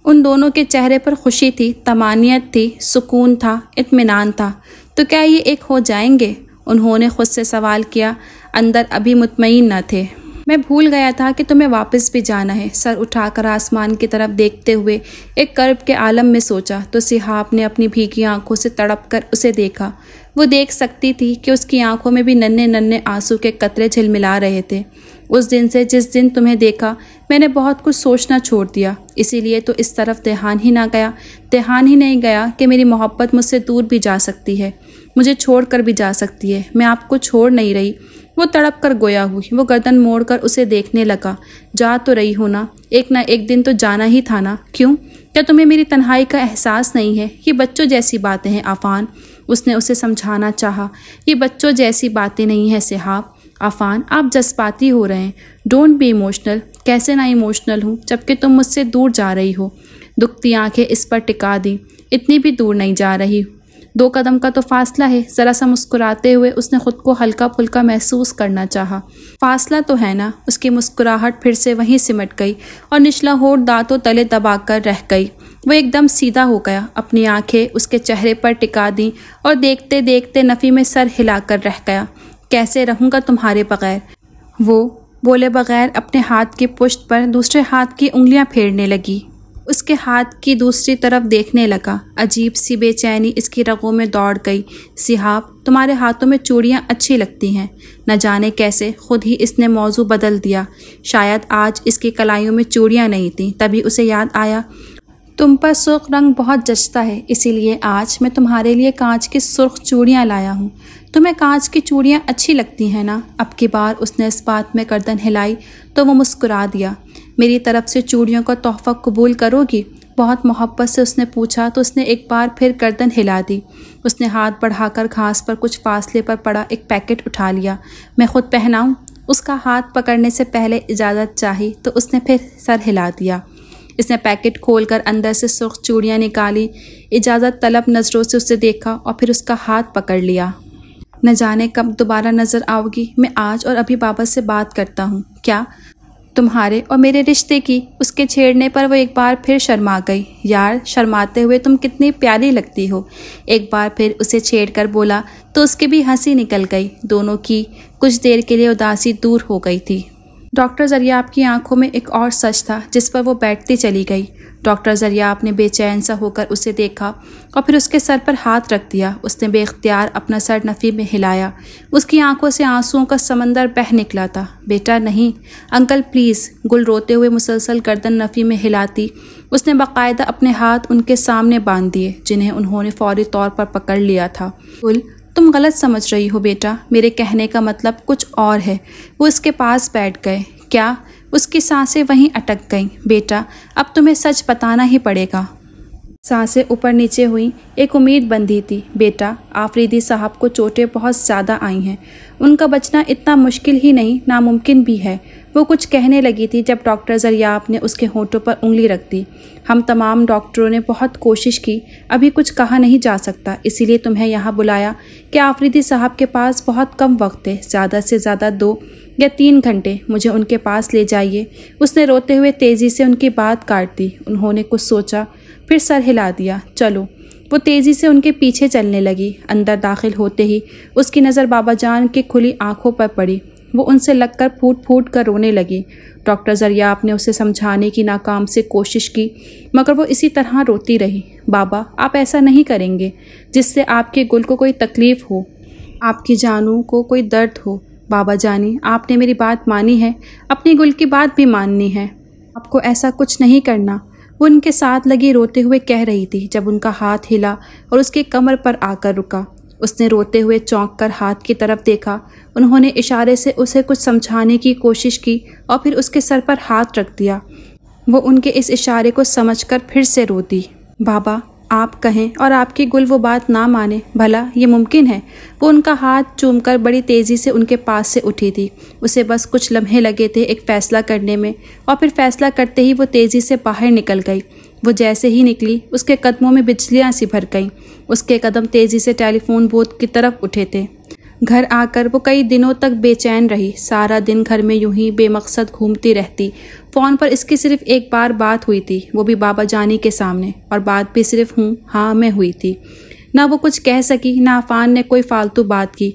ان دونوں کے چہرے پر خوشی تھی، طمانینت تھی، سکون تھا، اطمینان تھا۔ تو کیا یہ ایک ہو جائیں گے؟ انہوں نے خود سے سوال کیا، اندر ابھی مطمئن نہ تھے۔ میں بھول گیا تھا کہ تمہیں واپس بھی جانا ہے، سر اٹھا کر آسمان کی طرف دیکھتے ہوئے ایک کرب کے عالم میں سوچا تو صحاف نے اپنی بھیگی آنکھوں سے تڑپ کر اسے دیکھا۔ وہ دیکھ سکتی تھی کہ اس کی آنکھوں میں بھی ننھے ننھے آنسو کے قطرے جھلملا رہے تھے۔ اس دن سے جس دن تمہیں دیکھا میں نے بہت کچھ سوچنا چھوڑ دیا، اسی لیے تو اس طرف دھیان ہی نہیں گیا کہ میری محبت مجھ سے دور بھی جا سکتی ہے، مجھے چھوڑ کر بھی جا سکتی ہے۔ میں آپ کو چھوڑ نہیں رہی۔ وہ تڑپ کر گویا ہوئی، وہ گردن موڑ کر اسے دیکھنے لگا۔ جا تو رہی ہو نا، ایک نہ ایک دن تو جانا ہی تھا نا، کیوں؟ کیا تمہیں میری تنہائی کا احساس نہیں ہے؟ یہ بچوں جیسی باتیں ہیں عفان، اس نے اسے سمجھانا چاہا۔ یہ بچوں جیسی باتیں نہیں ہیں صحاف۔ عفان، آپ جذباتی ہو رہے ہیں، ڈونٹ بی ایموشنل۔ کیسے نہ ایموشنل ہوں جبکہ تم مجھ سے دور جا رہی ہو؟ دکھتی آنکھیں اس پر ٹکا دی۔ اتنی بھی دور نہیں جا رہی، 2 قدم کا تو فاصلہ ہے۔ ذرا سا مسکراتے ہوئے اس نے خود کو ہلکا پھلکا محسوس کرنا چاہا۔ فاصلہ تو ہے نا۔ اس کی مسکراہٹ پھر سے وہیں سمٹ گئی اور نچلا ہونٹ دانتوں تلے دبا کر رہ گئی۔ وہ ایک دم سیدھا ہو گیا، اپنی آنکھیں اس کے چہرے پر ٹکا دیں اور دیکھتے دیکھتے نفی میں سر ہلا کر رہ گیا۔ کیسے رہوں گا تمہارے بغیر؟ وہ بولے بغیر اپنے ہاتھ کی پشت پر دوسرے ہاتھ کی انگلیاں پھیرنے لگی۔ اس کے ہاتھ کی دوسری طرف دیکھنے لگا۔ عجیب سی بے چینی اس کی رگوں میں دوڑ گئی۔ صحاف، تمہارے ہاتھوں میں چوڑیاں اچھی لگتی ہیں۔ نہ جانے کیسے خود ہی اس نے موضوع بدل دیا۔ شاید آج اس کی کلائیوں میں چوڑیاں نہیں تھیں، تبھی اسے یاد آیا، تم پر سرخ رنگ بہت جچتا ہے، اسی لیے آج میں تمہارے لیے کانچ کی سرخ چوڑیاں لایا ہوں۔ تمہیں کانچ کی چوڑیاں اچھی لگتی ہیں نا؟ اب کی بار اس نے اس بات میں گردن ہلائی تو وہ مسکرا دیا۔ میری طرف سے چوڑیوں کا تحفہ قبول کرو گی؟ بہت محبت سے اس نے پوچھا تو اس نے ایک بار پھر گردن ہلا دی۔ اس نے ہاتھ بڑھا کر گھاس پر کچھ فاصلے پر پڑا ایک پیکٹ اٹھا لیا۔ میں خود پہناؤں؟ اس کا ہاتھ پکڑنے سے پہلے اجازت چاہی تو اس نے پھر سر ہلا دیا۔ اس نے پیکٹ کھول کر اندر سے سرخ چوڑیاں نکالی، اجازت طلب نظروں سے اسے دیکھا اور پھر اس کا ہاتھ پکڑ لیا۔ نہ جانے کب دوبارہ نظر آؤ گی، میں آج اور ابھی بابا سے بات کرتا ہوں۔ کیا؟ تمہارے اور میرے رشتے کی؟ اس کے چھیڑنے پر وہ ایک بار پھر شرما گئی۔ یار، شرماتے ہوئے تم کتنی پیاری لگتی ہو، ایک بار پھر اسے چھیڑ کر بولا تو اس کی بھی ہنسی نکل گئی۔ دونوں کی کچھ دیر کے لیے اداسی دور ہو گئی تھی۔ ڈاکٹر ذریاب کی آنکھوں میں ایک اور سچ تھا جس پر وہ بیٹھتی چلی گئی۔ ڈاکٹر ذریاب نے بے چین سا ہو کر اسے دیکھا اور پھر اس کے سر پر ہاتھ رکھ دیا۔ اس نے بے اختیار اپنا سر نفی میں ہلایا۔ اس کی آنکھوں سے آنسوؤں کا سمندر بہہ نکلا تھا۔ بیٹا نہیں، انکل پلیز، گل روتے ہوئے مسلسل گردن نفی میں ہلاتی۔ اس نے باقاعدہ اپنے ہاتھ ان کے سامنے باندھ دیے جنہیں انہوں نے فوری طور پر پکڑ لیا تھا۔ گل، تم غلط سمجھ رہی ہو بیٹا، میرے کہنے کا مطلب کچھ اور ہے۔ وہ اس کے پاس بیٹھ گئے۔ کیا؟ اس کی سانسیں وہیں اٹک گئیں۔ بیٹا، اب تمہیں سچ بتانا ہی پڑے گا۔ سانسیں اوپر نیچے ہوئیں، ایک امید بندھی تھی۔ بیٹا، آفریدی صاحب کو چوٹیں بہت زیادہ آئی ہیں، ان کا بچنا اتنا مشکل ہی نہیں، ناممکن بھی ہے۔ وہ کچھ کہنے لگی تھی جب ڈاکٹر ذریاب نے اس کے ہونٹوں پر انگلی رکھ دی۔ ہم تمام ڈاکٹروں نے بہت کوشش کی، ابھی کچھ کہا نہیں جا سکتا، اسی لیے تمہیں یہاں بلایا کہ آفریدی صاحب کے پاس بہت کم وقت ہے، زیادہ سے زیادہ 2 یا 3 گھنٹے، مجھے ان کے پاس لے جائیے۔ اس نے روتے ہوئے تیزی سے ان کی بات کاٹ دی۔ انہوں نے کچھ سوچا، پھر سر ہلا دیا۔ چلو۔ وہ تیزی سے ان کے پیچھے چلنے لگی۔ اندر داخل ہوتے ہی اس کی نظر بابا جان کی کھلی آنکھوں پر پڑی۔ وہ ان سے لگ کر پھوٹ پھوٹ کر رونے لگی۔ ڈاکٹر ذریاب نے اسے سمجھانے کی ناکام سے کوشش کی مگر وہ اسی طرح روتی رہی۔ بابا، آپ ایسا نہیں کریں گے جس سے آپ کے گل کو کوئی تکلیف ہو، آپ کی جانوں کو کوئی درد ہو۔ بابا جانی، آپ نے میری بات مانی ہے، اپنی گل کی بات بھی ماننی ہے، آپ کو ایسا کچھ نہیں کرنا، وہ ان کے ساتھ لگی روتے ہوئے کہہ رہی تھی جب ان کا ہاتھ ہلا اور اس کے کمر پر آ کر رکا۔ اس نے روتے ہوئے چونک کر ہاتھ کی طرف دیکھا۔ انہوں نے اشارے سے اسے کچھ سمجھانے کی کوشش کی اور پھر اس کے سر پر ہاتھ رکھ دیا۔ وہ ان کے اس اشارے کو سمجھ کر پھر سے رو دی۔ بابا، آپ کہیں اور آپ کی گل وہ بات نہ مانے، بھلا یہ ممکن ہے؟ وہ ان کا ہاتھ چوم کر بڑی تیزی سے ان کے پاس سے اٹھی تھی۔ اسے بس کچھ لمحے لگے تھے ایک فیصلہ کرنے میں، اور پھر فیصلہ کرتے ہی وہ تیزی سے باہر نکل گئی۔ وہ جیسے ہی نکلی اس کے قدموں میں بجلیاں سی بھر گئیں۔ اس کے قدم تیزی سے ٹیلی فون بوتھ کی طرف اٹھے تھے۔ گھر آ کر وہ کئی دنوں تک بے چین رہی۔ سارا دن گھر میں یوں ہی بے مقصد گھومتی رہتی۔ فون پر اس کی صرف ایک بار بات ہوئی تھی، وہ بھی بابا جانی کے سامنے، اور بات بھی صرف ہوں ہاں میں ہوئی تھی۔ نہ وہ کچھ کہہ سکی، نہ عفان نے کوئی فالتو بات کی۔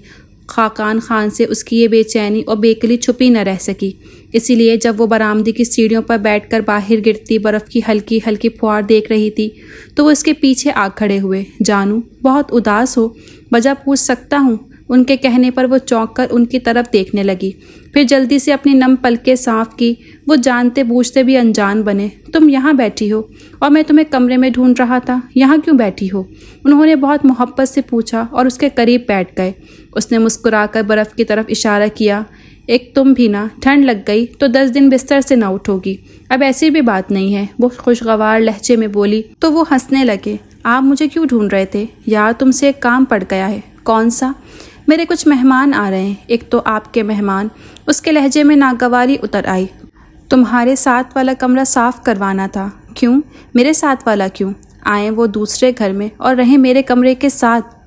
خاقان خان سے اس کی یہ بے چینی اور بےقلی چھپی نہ رہ سکی۔ اسی لیے جب وہ برآمدی کی سیڑھیوں پر بیٹھ کر باہر گرتی برف کی ہلکی ہلکی پھوار دیکھ رہی تھی تو وہ اس کے پیچھے آ کھڑے ہوئے۔ جانو بہت اداس ہو، وجہ پوچھ سکتا ہوں؟ ان کے کہنے پر وہ چونک کر ان کی طرف دیکھنے لگی، پھر جلدی سے اپنی نم پلکیں صاف کی۔ وہ جانتے بوجھتے بھی انجان بنے۔ تم یہاں بیٹھی ہو اور میں تمہیں کمرے میں ڈھونڈ رہا تھا، یہاں کیوں بیٹھی ہو؟ انہوں نے بہت محبت سے پوچھا اور اس کے قریب بیٹھ گئے۔ اس نے مسکرا کر برف کی طرف اشارہ کیا۔ ایک تم بھی نا، ٹھنڈ لگ گئی تو 10 دن بستر سے نہ اٹھو گی۔ اب ایسی بھی بات نہیں ہے، وہ خوشگوار لہجے میں بولی تو وہ ہنسنے لگے۔ آپ مجھے کیوں ڈھونڈ رہے تھے؟ یار تم سے ایک کام پڑ گیا ہے۔ کون سا؟ میرے کچھ مہمان آ رہے ہیں۔ ایک تو آپ کے مہمان؟ اس کے لہجے میں ناگواری اتر آئی۔ تمہارے ساتھ والا کمرہ صاف کروانا تھا۔ کیوں؟ میرے ساتھ والا کیوں؟ آئیں وہ دوسرے گھر میں اور رہیں میرے کمرے کے ساتھ۔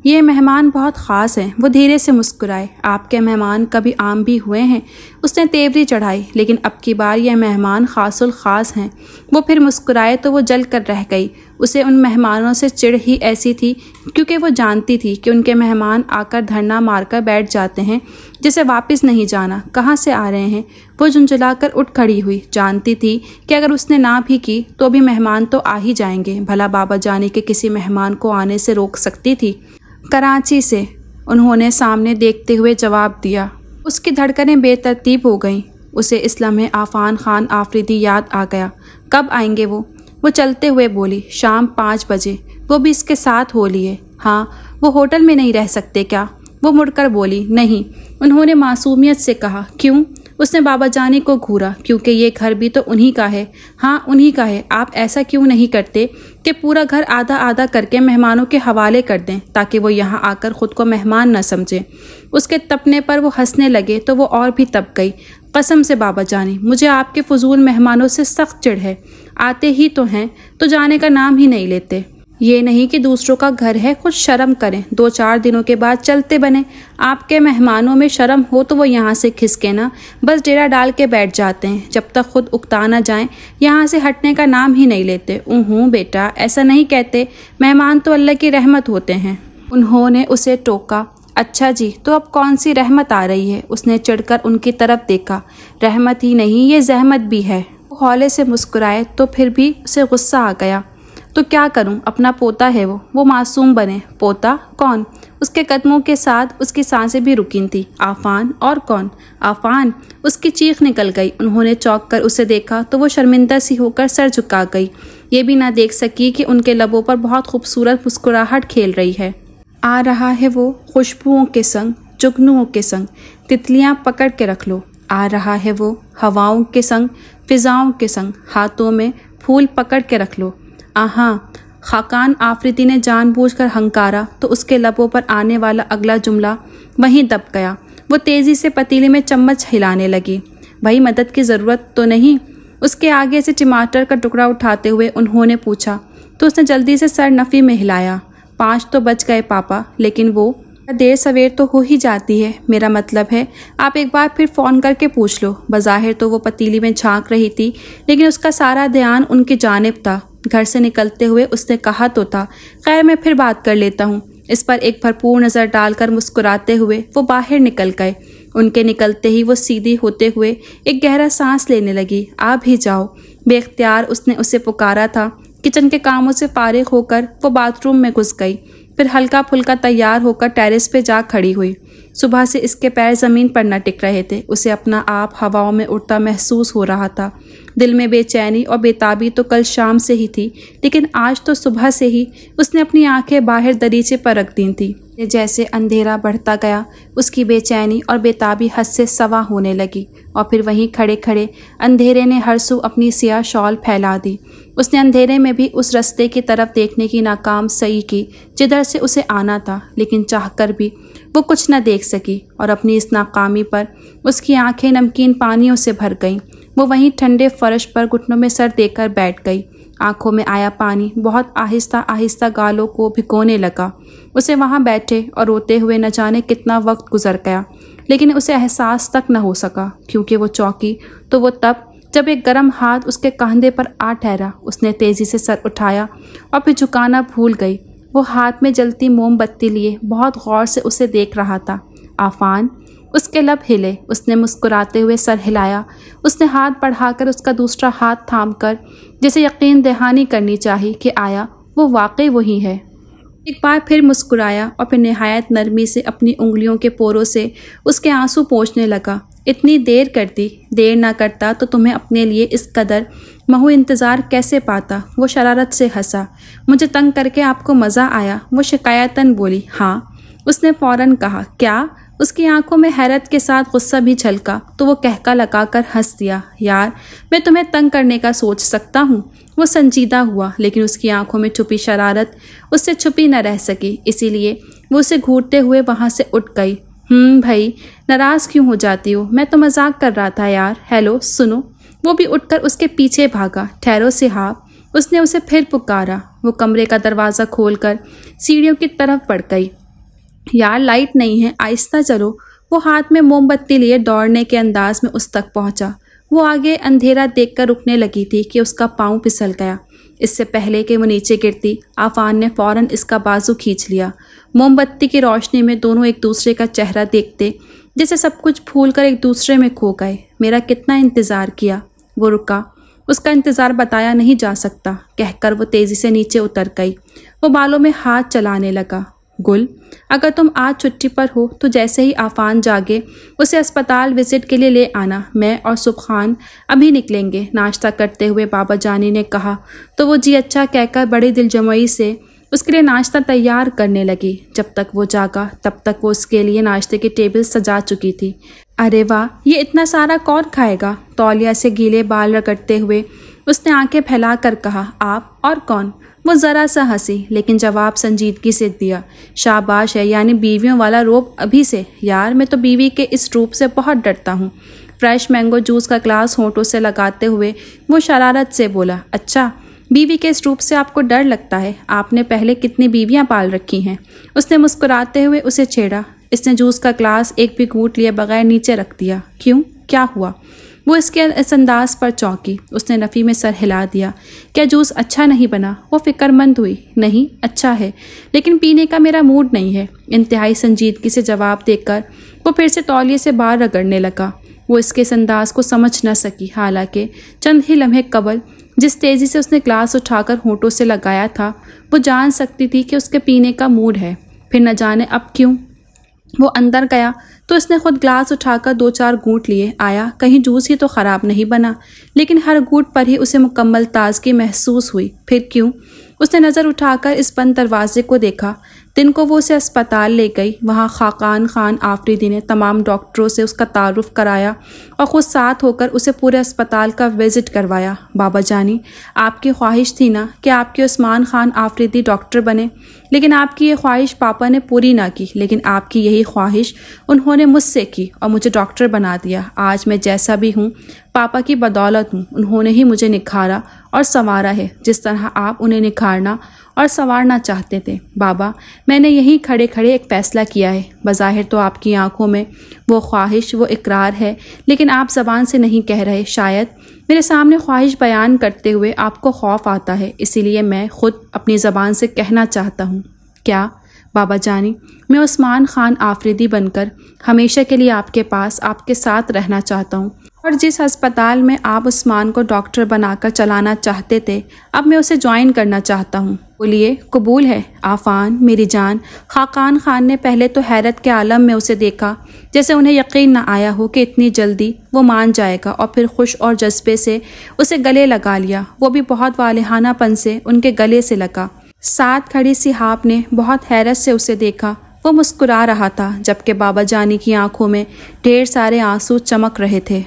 یہ مہمان بہت خاص ہیں۔ وہ دھیرے سے مسکرائے۔ آپ کے مہمان کبھی عام بھی ہوئے ہیں؟ اس نے تیوری چڑھائی، لیکن اب کی بار یہ مہمان خاص الخاص ہیں۔ وہ پھر مسکرائے تو وہ جل کر رہ گئی۔ اسے ان مہمانوں سے چڑ ہی ایسی تھی کیونکہ وہ جانتی تھی کہ ان کے مہمان آ کر دھرنا مار کر بیٹھ جاتے ہیں جسے واپس نہیں جانا۔ کہاں سے آ رہے ہیں؟ وہ جھنجھلا کر اٹھ کھڑی ہوئی۔ جانتی تھی کہ اگر اس نے نہ بھی کی تو بھی مہمان تو آ ہی جائیں گے، بھلا بابا جانی کے کسی مہمان کو آنے سے روک سکتی تھی؟ کراچی سے، انہوں نے سامنے دیکھتے ہوئے جواب دیا۔ اس کی دھڑکنیں بے ترتیب ہو گئیں۔ اسے اس لمحے عفان خان آفریدی یاد آ گیا۔ کب آئیں گے وہ؟ وہ چلتے ہوئے بولی، شام 5 بجے۔ وہ بھی اس کے ساتھ ہو لیے؟ ہاں۔ وہ ہوٹل میں نہیں رہ سکتے کیا؟ وہ مڑ کر بولی، نہیں۔ انہوں نے معصومیت سے کہا۔ کیوں؟ اس نے بابا جانی کو گھورا۔ کیونکہ یہ گھر بھی تو انہی کا ہے۔ ہاں انہی کا ہے۔ آپ ایسا کیوں نہیں کرتے کہ پورا گھر آدھا آدھا کر کے مہمانوں کے حوالے کر دیں تاکہ وہ یہاں آ کر خود کو مہمان نہ سمجھیں؟ اس کے تپنے پر وہ ہنسنے لگے تو وہ اور بھی تپ گئی۔ قسم سے بابا جانی، مجھے آپ کے فضول مہمانوں سے سخت چڑ ہے۔ آتے ہی تو ہیں تو جانے کا نام ہی نہیں لیتے۔ یہ نہیں کہ دوسروں کا گھر ہے، کچھ شرم کریں۔ 2-4 دنوں کے بعد چلتے بنے۔ آپ کے مہمانوں میں شرم ہو تو وہ یہاں سے کھسکے نا، بس ڈیرا ڈال کے بیٹھ جاتے ہیں۔ جب تک خود اکتا نہ جائیں یہاں سے ہٹنے کا نام ہی نہیں لیتے۔ بیٹا ایسا نہیں کہتے، مہمان تو اللہ کی رحمت ہوتے ہیں۔ انہوں نے اسے ٹوکا۔ اچھا جی، تو اب کون سی رحمت آ رہی ہے؟ اس نے چڑھ کر ان کی طرف دیکھا۔ رحمت ہی نہیں، یہ زحمت بھی ہے۔ وہ ہولے سے مسکرائے تو پھر بھی اسے غصہ آ گیا۔ تو کیا کروں؟ اپنا پوتا ہے وہ معصوم بنے۔ پوتا؟ کون؟ اس کے قدموں کے ساتھ اس کی سانسیں بھی رکیں تھیں۔ آفان؟ اور کون؟ آفان؟ اس کی چیخ نکل گئی۔ انہوں نے چونک کر اسے دیکھا تو وہ شرمندہ سی ہو کر سر جھکا گئی۔ یہ بھی نہ دیکھ سکی کہ ان کے لبوں پر بہت خوبصورت مسکراہٹ کھیل رہی ہے۔ آ رہا ہے وہ خوشبوؤں کے سنگ، جگنوؤں کے سنگ، تتلیاں پکڑ کے رکھ لو۔ آ رہا ہے وہ ہواؤں کے سنگ، فضاؤں کے سنگ، ہاتھوں میں پھول پکڑ کے رکھ لو۔ آہاں! خاقان آفریدی نے جان بوجھ کر ہنکارا تو اس کے لبوں پر آنے والا اگلا جملہ وہیں دب گیا۔ وہ تیزی سے پتیلے میں چمچ ہلانے لگی۔ بھائی مدد کی ضرورت تو نہیں؟ اس کے آگے سے ٹماٹر کا ٹکڑا اٹھاتے ہوئے انہوں نے پوچھا تو اس نے جلدی سے سر نفی میں ہلایا۔ 5 تو بج گئے پاپا، لیکن وہ دیر سویر تو ہو ہی جاتی ہے۔ میرا مطلب ہے آپ ایک بار پھر فون کر کے پوچھ لو۔ بظاہر تو وہ پتیلی میں جھانک رہی تھی لیکن اس کا سارا دھیان ان کی جانب تھا۔ گھر سے نکلتے ہوئے اس نے کہا تو تھا، خیر میں پھر بات کر لیتا ہوں۔ اس پر ایک بھرپور نظر ڈال کر مسکراتے ہوئے وہ باہر نکل گئے۔ ان کے نکلتے ہی وہ سیدھی ہوتے ہوئے ایک گہرا سانس لینے لگی۔ آپ ہی جاؤ، بے اختیار اس نے اسے پکارا تھا۔ کچن کے کاموں سے فارغ ہو کر وہ باتھ روم میں گھس گئی، پھر ہلکا پھلکا تیار ہو کر ٹیرس پہ جا کھڑی ہوئی۔ صبح سے اس کے پیر زمین پر نہ ٹک رہے تھے۔ اسے اپنا آپ ہواؤں میں اڑتا محسوس ہو رہا تھا۔ دل میں بے چینی اور بےتابی تو کل شام سے ہی تھی، لیکن آج تو صبح سے ہی اس نے اپنی آنکھیں باہر دریچے پر رکھ دی تھیں۔ جیسے اندھیرا بڑھتا گیا اس کی بے چینی اور بےتابی حد سے سوا ہونے لگی، اور پھر وہیں کھڑے کھڑے اندھیرے نے ہر سو اپنی سیاہ شال پھیلا دی۔ اس نے اندھیرے میں بھی اس رستے کی طرف دیکھنے کی ناکام سعی کی جدھر سے اسے آنا تھا، لیکن چاہ کر بھی وہ کچھ نہ دیکھ سکی، اور اپنی اس ناکامی پر اس کی آنکھیں نمکین پانیوں سے بھر گئیں۔ وہ وہیں ٹھنڈے فرش پر گھٹنوں میں سر دے کر بیٹھ گئی۔ آنکھوں میں آیا پانی بہت آہستہ آہستہ گالوں کو بھگونے لگا۔ اسے وہاں بیٹھے اور روتے ہوئے نہ جانے کتنا وقت گزر گیا، لیکن اسے احساس تک نہ ہو سکا، کیونکہ وہ چونکی تو وہ تب جب ایک گرم ہاتھ اس کے کاندھے پر آ ٹھہرا۔ اس نے تیزی سے سر اٹھایا اور پھر جھکانا بھول گئی۔ وہ ہاتھ میں جلتی موم بتی لیے بہت غور سے اسے دیکھ رہا تھا۔ عفان، اس کے لب ہلے۔ اس نے مسکراتے ہوئے سر ہلایا۔ اس نے ہاتھ بڑھا کر اس کا دوسرا ہاتھ تھام کر جسے یقین دہانی کرنی چاہی کہ آیا وہ واقعی وہی ہے۔ ایک بار پھر مسکرایا اور پھر نہایت نرمی سے اپنی انگلیوں کے پوروں سے اس کے آنسو پونچھنے لگا۔ اتنی دیر کر دی، دیر نہ کرتا تو تمہیں اپنے لیے اس قدر مہو انتظار کیسے پاتا؟ وہ شرارت سے ہنسا۔ مجھے تنگ کر کے آپ کو مزہ آیا؟ وہ شکایتاً بولی۔ ہاں، اس نے فوراً کہا۔ کیا؟ اس کی آنکھوں میں حیرت کے ساتھ غصہ بھی جھلکا تو وہ کہکا لگا کر ہنس دیا۔ یار، میں تمہیں تنگ کرنے کا سوچ سکتا ہوں؟ وہ سنجیدہ ہوا، لیکن اس کی آنکھوں میں چھپی شرارت اس سے چھپی نہ رہ سکی، اسی لیے وہ اسے گھورتے ہوئے وہاں سے اٹھ گئی۔ بھائی، ناراض کیوں ہو جاتی ہو؟ میں تو مذاق کر رہا تھا یار۔ ہیلو، سنو۔ وہ بھی اٹھ کر اس کے پیچھے بھاگا۔ ٹھہرو صحاب، اس نے اسے پھر پکارا۔ وہ کمرے کا دروازہ کھول کر سیڑھیوں کی طرف بڑھ گئی۔ یار، لائٹ نہیں ہے، آہستہ چلو۔ وہ ہاتھ میں موم بتی لیے دوڑنے کے انداز میں اس تک پہنچا۔ وہ آگے اندھیرا دیکھ کر رکنے لگی تھی کہ اس کا پاؤں پھسل گیا۔ اس سے پہلے کہ وہ نیچے گرتی، عفان نے فوراً اس کا بازو کھینچ لیا۔ موم بتی کی روشنی میں دونوں ایک دوسرے کا چہرہ دیکھتے جیسے سب کچھ بھول کر ایک دوسرے میں کھو گئے۔ میرا کتنا انتظار کیا؟ وہ رکا۔ اس کا انتظار بتایا نہیں جا سکتا، کہہ کر وہ تیزی سے نیچے اتر گئی۔ وہ بالوں میں ہاتھ چلانے لگا۔ گل، اگر تم آج چھٹی پر ہو تو جیسے ہی عفان جاگے اسے اسپتال وزٹ کے لیے لے آنا۔ میں اور سبحان ابھی نکلیں گے، ناشتہ کرتے ہوئے بابا جانی نے کہا تو وہ جی اچھا کہہ کر بڑی دل جمعی سے اس کے لیے ناشتہ تیار کرنے لگی۔ جب تک وہ جاگا تب تک وہ اس کے لیے ناشتے کی ٹیبل سجا چکی تھی۔ ارے واہ، یہ اتنا سارا کون کھائے گا؟ تولیہ سے گیلے بال رگڑتے ہوئے اس نے آنکھیں پھیلا کر کہا۔ آپ اور کون؟ وہ ذرا سا ہنسی، لیکن جواب سنجیدگی سے دیا۔ شاباش ہے، یعنی بیویوں والا روب ابھی سے؟ یار، میں تو بیوی کے اس روب سے بہت ڈرتا ہوں۔ فریش مینگو جوس کا گلاس ہونٹوں سے لگاتے ہوئے وہ شرارت سے بولا۔ اچھا، بیوی کے اس روپ سے آپ کو ڈر لگتا ہے؟ آپ نے پہلے کتنی بیویاں پال رکھی ہیں؟ اس نے مسکراتے ہوئے اسے چھیڑا۔ اس نے جوس کا گلاس ایک بھی گھونٹ لیے بغیر نیچے رکھ دیا۔ کیوں؟ کیا ہوا؟ وہ اس کے اس انداز پر چونکی۔ اس نے نفی میں سر ہلا دیا۔ کیا جوس اچھا نہیں بنا؟ وہ فکر مند ہوئی۔ نہیں، اچھا ہے، لیکن پینے کا میرا موڈ نہیں ہے، انتہائی سنجیدگی سے جواب دے کر وہ پھر سے تولیے سے باہر رگڑنے لگا۔ وہ اس کے اس انداز کو سمجھ نہ سکی، حالانکہ چند ہی لمحے قبل جس تیزی سے اس نے گلاس اٹھا کر ہونٹوں سے لگایا تھا وہ جان سکتی تھی کہ اس کے پینے کا موڈ ہے۔ پھر نہ جانے اب کیوں وہ اندر گیا تو اس نے خود گلاس اٹھا کر 2-4 گھونٹ لیے۔ آیا کہیں جوس ہی تو خراب نہیں بنا؟ لیکن ہر گھونٹ پر ہی اسے مکمل تازگی محسوس ہوئی۔ پھر کیوں؟ اس نے نظر اٹھا کر اس بند دروازے کو دیکھا۔ دن کو وہ اسے اسپتال لے گئی۔ وہاں خاقان خان آفریدی نے تمام ڈاکٹروں سے اس کا تعارف کرایا اور خود ساتھ ہو کر اسے پورے اسپتال کا وزٹ کروایا۔ بابا جانی، آپ کی خواہش تھی نا کہ آپ کے عثمان خان آفریدی ڈاکٹر بنے، لیکن آپ کی یہ خواہش پاپا نے پوری نہ کی، لیکن آپ کی یہی خواہش انہوں نے مجھ سے کی اور مجھے ڈاکٹر بنا دیا۔ آج میں جیسا بھی ہوں پاپا کی بدولت ہوں۔ انہوں نے ہی مجھے نکھارا اور سنوارا ہے جس طرح آپ انہیں نکھارنا اور سنوارنا چاہتے تھے۔ بابا، میں نے یہیں کھڑے کھڑے ایک فیصلہ کیا ہے۔ بظاہر تو آپ کی آنکھوں میں وہ خواہش، وہ اقرار ہے، لیکن آپ زبان سے نہیں کہہ رہے۔ شاید میرے سامنے خواہش بیان کرتے ہوئے آپ کو خوف آتا ہے، اسی لیے میں خود اپنی زبان سے کہنا چاہتا ہوں۔ کیا؟ بابا جانی، میں عثمان خان آفریدی بن کر ہمیشہ کے لیے آپ کے پاس، آپ کے ساتھ رہنا چاہتا ہوں، اور جس ہسپتال میں آپ عثمان کو ڈاکٹر بنا کر چلانا چاہتے تھے اب میں اسے جوائن کرنا چاہتا ہوں۔ بولیے، قبول ہے؟ عفان، میری جان۔ خاقان خان نے پہلے تو حیرت کے عالم میں اسے دیکھا، جیسے انہیں یقین نہ آیا ہو کہ اتنی جلدی وہ مان جائے گا، اور پھر خوش اور جذبے سے اسے گلے لگا لیا۔ وہ بھی بہت والہانہ پن سے ان کے گلے سے لگا۔ ساتھ کھڑی صحاب نے بہت حیرت سے اسے دیکھا۔ وہ مسکرا رہا تھا، جبکہ بابا جانی کی آنکھوں میں ڈھیر سارے آنسو چمک رہے تھے۔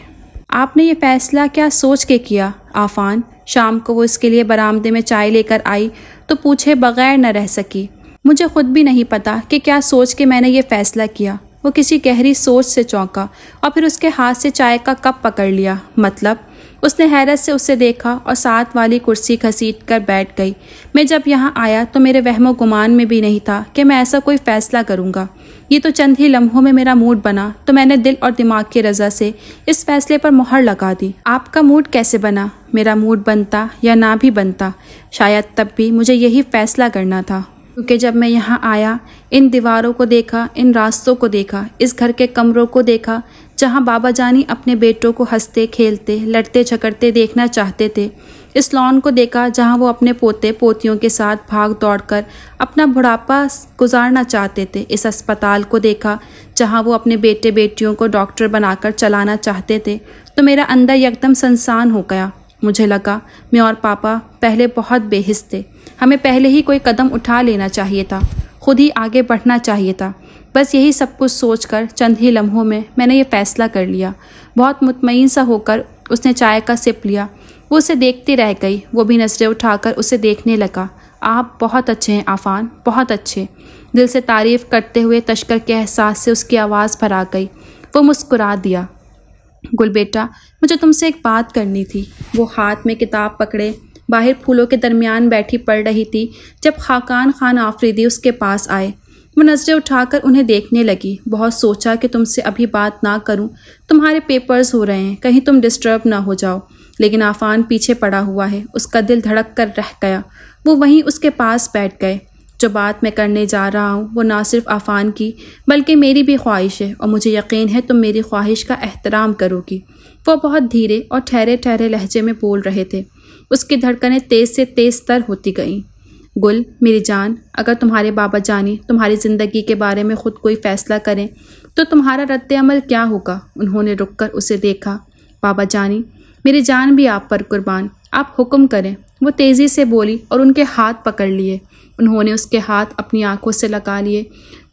آپ نے یہ فیصلہ کیا سوچ کے کیا؟ عفان، شام کو وہ اس کے لیے برآمدے میں چائے لے کر آئی تو پوچھے بغیر نہ رہ سکی۔ مجھے خود بھی نہیں پتا کہ کیا سوچ کے میں نے یہ فیصلہ کیا۔ وہ کسی گہری سوچ سے چونکا اور پھر اس کے ہاتھ سے چائے کا کپ پکڑ لیا۔ مطلب؟ اس نے حیرت سے اسے دیکھا اور ساتھ والی کرسی گھسیٹ کر بیٹھ گئی۔ میں جب یہاں آیا تو میرے وہم و گمان میں بھی نہیں تھا کہ میں ایسا کوئی فیصلہ کروں گا۔ یہ تو چند ہی لمحوں میں میرا موڈ بنا تو میں نے دل اور دماغ کی رضا سے اس فیصلے پر مہر لگا دی۔ آپ کا موڈ کیسے بنا؟ میرا موڈ بنتا یا نہ بھی بنتا، شاید تب بھی مجھے یہی فیصلہ کرنا تھا، کیونکہ جب میں یہاں آیا، ان دیواروں کو دیکھا، ان راستوں کو دیکھا، اس گھر کے کمروں کو دیکھا جہاں بابا جانی اپنے بیٹوں کو ہنستے کھیلتے لڑتے جھگڑتے دیکھنا چاہتے تھے، اس لان کو دیکھا جہاں وہ اپنے پوتے پوتیوں کے ساتھ بھاگ دوڑ کر اپنا بڑھاپا گزارنا چاہتے تھے، اس اسپتال کو دیکھا جہاں وہ اپنے بیٹے بیٹیوں کو ڈاکٹر بنا کر چلانا چاہتے تھے، تو میرا اندر یکدم سنسان ہو گیا۔ مجھے لگا میں اور پاپا پہلے بہت بے حس تھے، ہمیں پہلے ہی کوئی قدم اٹھا لینا چاہیے تھا، خود ہی آگے بڑھنا چاہیے تھا۔ بس یہی سب کچھ سوچ کر چند ہی لمحوں میں نے یہ فیصلہ کر لیا۔ بہت مطمئن سا ہو کر اس نے چائے کا سپ لیا۔ وہ اسے دیکھتی رہ گئی، وہ بھی نظریں اٹھا کر اسے دیکھنے لگا۔ آپ بہت اچھے ہیں عفان، بہت اچھے، دل سے تعریف کرتے ہوئے تشکر کے احساس سے اس کی آواز بھر آ گئی۔ وہ مسکرا دیا۔ گل بیٹا، مجھے تم سے ایک بات کرنی تھی۔ وہ ہاتھ میں کتاب پکڑے باہر پھولوں کے درمیان بیٹھی پڑھ رہی تھی جب خاقان خان آفریدی اس کے پاس آئے۔ وہ نظریں اٹھا کر انہیں دیکھنے لگی۔ بہت سوچا کہ تم سے ابھی بات نہ کروں، تمہارے پیپرز ہو رہے ہیں، کہیں تم ڈسٹرب نہ ہو جاؤ، لیکن عفان پیچھے پڑا ہوا ہے۔ اس کا دل دھڑک کر رہ گیا۔ وہ وہیں اس کے پاس بیٹھ گئے۔ جو بات میں کرنے جا رہا ہوں وہ نہ صرف عفان کی بلکہ میری بھی خواہش ہے، اور مجھے یقین ہے تم میری خواہش کا احترام کرو گی۔ وہ بہت دھیرے اور ٹھہرے ٹھہرے لہجے میں بول رہے تھے۔ اس کی دھڑکنیں تیز سے تیز تر ہوتی گئیں۔ گل میری جان، اگر تمہارے بابا جانی تمہاری زندگی کے بارے میں خود کوئی فیصلہ کریں تو تمہارا رد عمل کیا ہوگا؟ انہوں نے رک کر اسے دیکھا۔ بابا جانی، میری جان بھی آپ پر قربان، آپ حکم کریں، وہ تیزی سے بولی اور ان کے ہاتھ پکڑ لیے۔ انہوں نے اس کے ہاتھ اپنی آنکھوں سے لگا لیے۔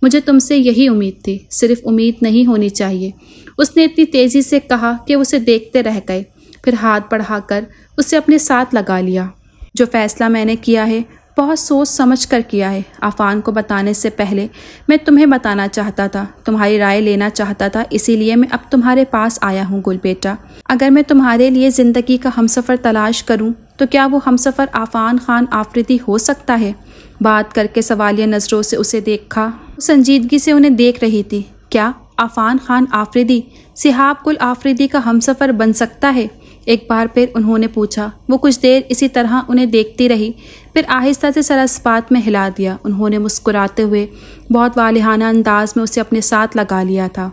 مجھے تم سے یہی امید تھی، صرف امید نہیں ہونی چاہیے، اس نے اتنی تیزی سے کہا کہ اسے دیکھتے رہ گئے، پھر ہاتھ بڑھا کر اسے اپنے ساتھ لگا لیا۔ جو فیصلہ میں نے کیا ہے بہت سوچ سمجھ کر کیا ہے۔ عفان کو بتانے سے پہلے میں تمہیں بتانا چاہتا تھا، تمہاری رائے لینا چاہتا تھا، اسی لیے میں اب تمہارے پاس آیا ہوں گل بیٹا۔ اگر میں تمہارے لیے زندگی کا ہمسفر تلاش کروں تو کیا وہ ہمسفر عفان خان آفریدی ہو سکتا ہے؟ بات کر کے سوالیہ نظروں سے اسے دیکھا۔ وہ سنجیدگی سے انہیں دیکھ رہی تھی۔ کیا عفان خان آفریدی سہاب گل آفریدی کا ہمسفر بن سکتا ہے؟ ایک بار پھر انہوں نے پوچھا۔ وہ کچھ دیر اسی طرح انہیں دیکھتی رہی، پھر آہستہ سے سر اس بات میں ہلا دیا۔ انہوں نے مسکراتے ہوئے بہت والہانہ انداز میں اسے اپنے ساتھ لگا لیا تھا۔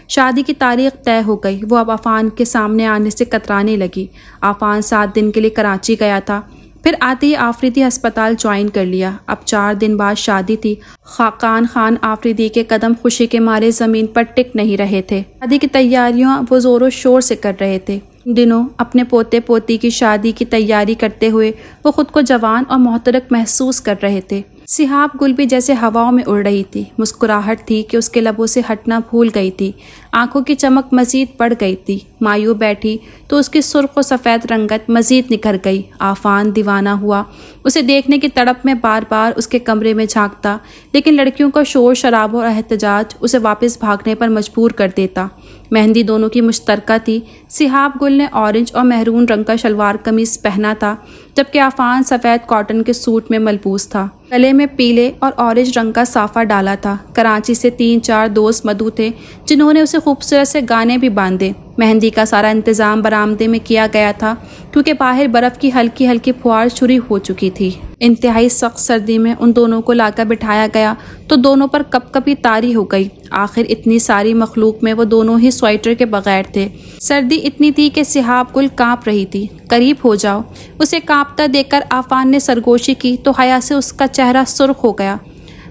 شادی کی تاریخ طے ہو گئی۔ وہ اب عفان کے سامنے آنے سے کترانے لگی۔ عفان 7 دن کے لیے کراچی گیا تھا، پھر آتے ہی آفریدی ہسپتال جوائن کر لیا۔ اب 4 دن بعد شادی تھی۔ خاقان خان آفریدی کے قدم خوشی کے مارے زمین پر ٹک نہیں رہے تھے۔ شادی کی تیاریاں وہ زور و شور سے کر رہے تھے۔ دنوں اپنے پوتے پوتی کی شادی کی تیاری کرتے ہوئے وہ خود کو جوان اور محترق محسوس کر رہے تھے۔ سہاب گل بھی جیسے ہواؤں میں اڑ رہی تھی۔ مسکراہٹ تھی کہ اس کے لبوں سے ہٹنا بھول گئی تھی، آنکھوں کی چمک مزید بڑھ گئی تھی۔ مایوں بیٹھی تو اس کی سرخ و سفید رنگت مزید نکھر گئی۔ عفان دیوانہ ہوا، اسے دیکھنے کی تڑپ میں بار بار اس کے کمرے میں جھانکتا، لیکن لڑکیوں کا شور شرابہ اور احتجاج اسے واپس بھاگنے پر مجبور کر دیتا۔ مہندی دونوں کی مشترکہ تھی۔ سہاب گل نے اورنج اور مہرون رنگ کا شلوار قمیص پہنا تھا، جبکہ عفان سفید کاٹن کے سوٹ میں ملبوس تھا۔ گلے میں پیلے اور اورنج رنگ کا صافہ ڈالا تھا۔ کراچی سے 3-4 دوست مدعو تھے جنہوں نے اسے خوبصورت سے گانے بھی باندھے۔ مہندی کا سارا انتظام برآمدے میں کیا گیا تھا، کیونکہ باہر برف کی ہلکی ہلکی پھوار شروع ہو چکی تھی۔ انتہائی سخت سردی میں ان دونوں کو لا کر بٹھایا گیا تو دونوں پر کپ کپی طاری ہو گئی۔ آخر اتنی ساری مخلوق میں وہ دونوں ہی سویٹر کے بغیر تھے۔ سردی اتنی تھی کہ سہاب گل کانپ رہی تھی۔ قریب ہو جاؤ، اسے کانپتا دیکھ کر عفان نے سرگوشی کی تو حیا سے اس کا چہرہ سرخ ہو گیا۔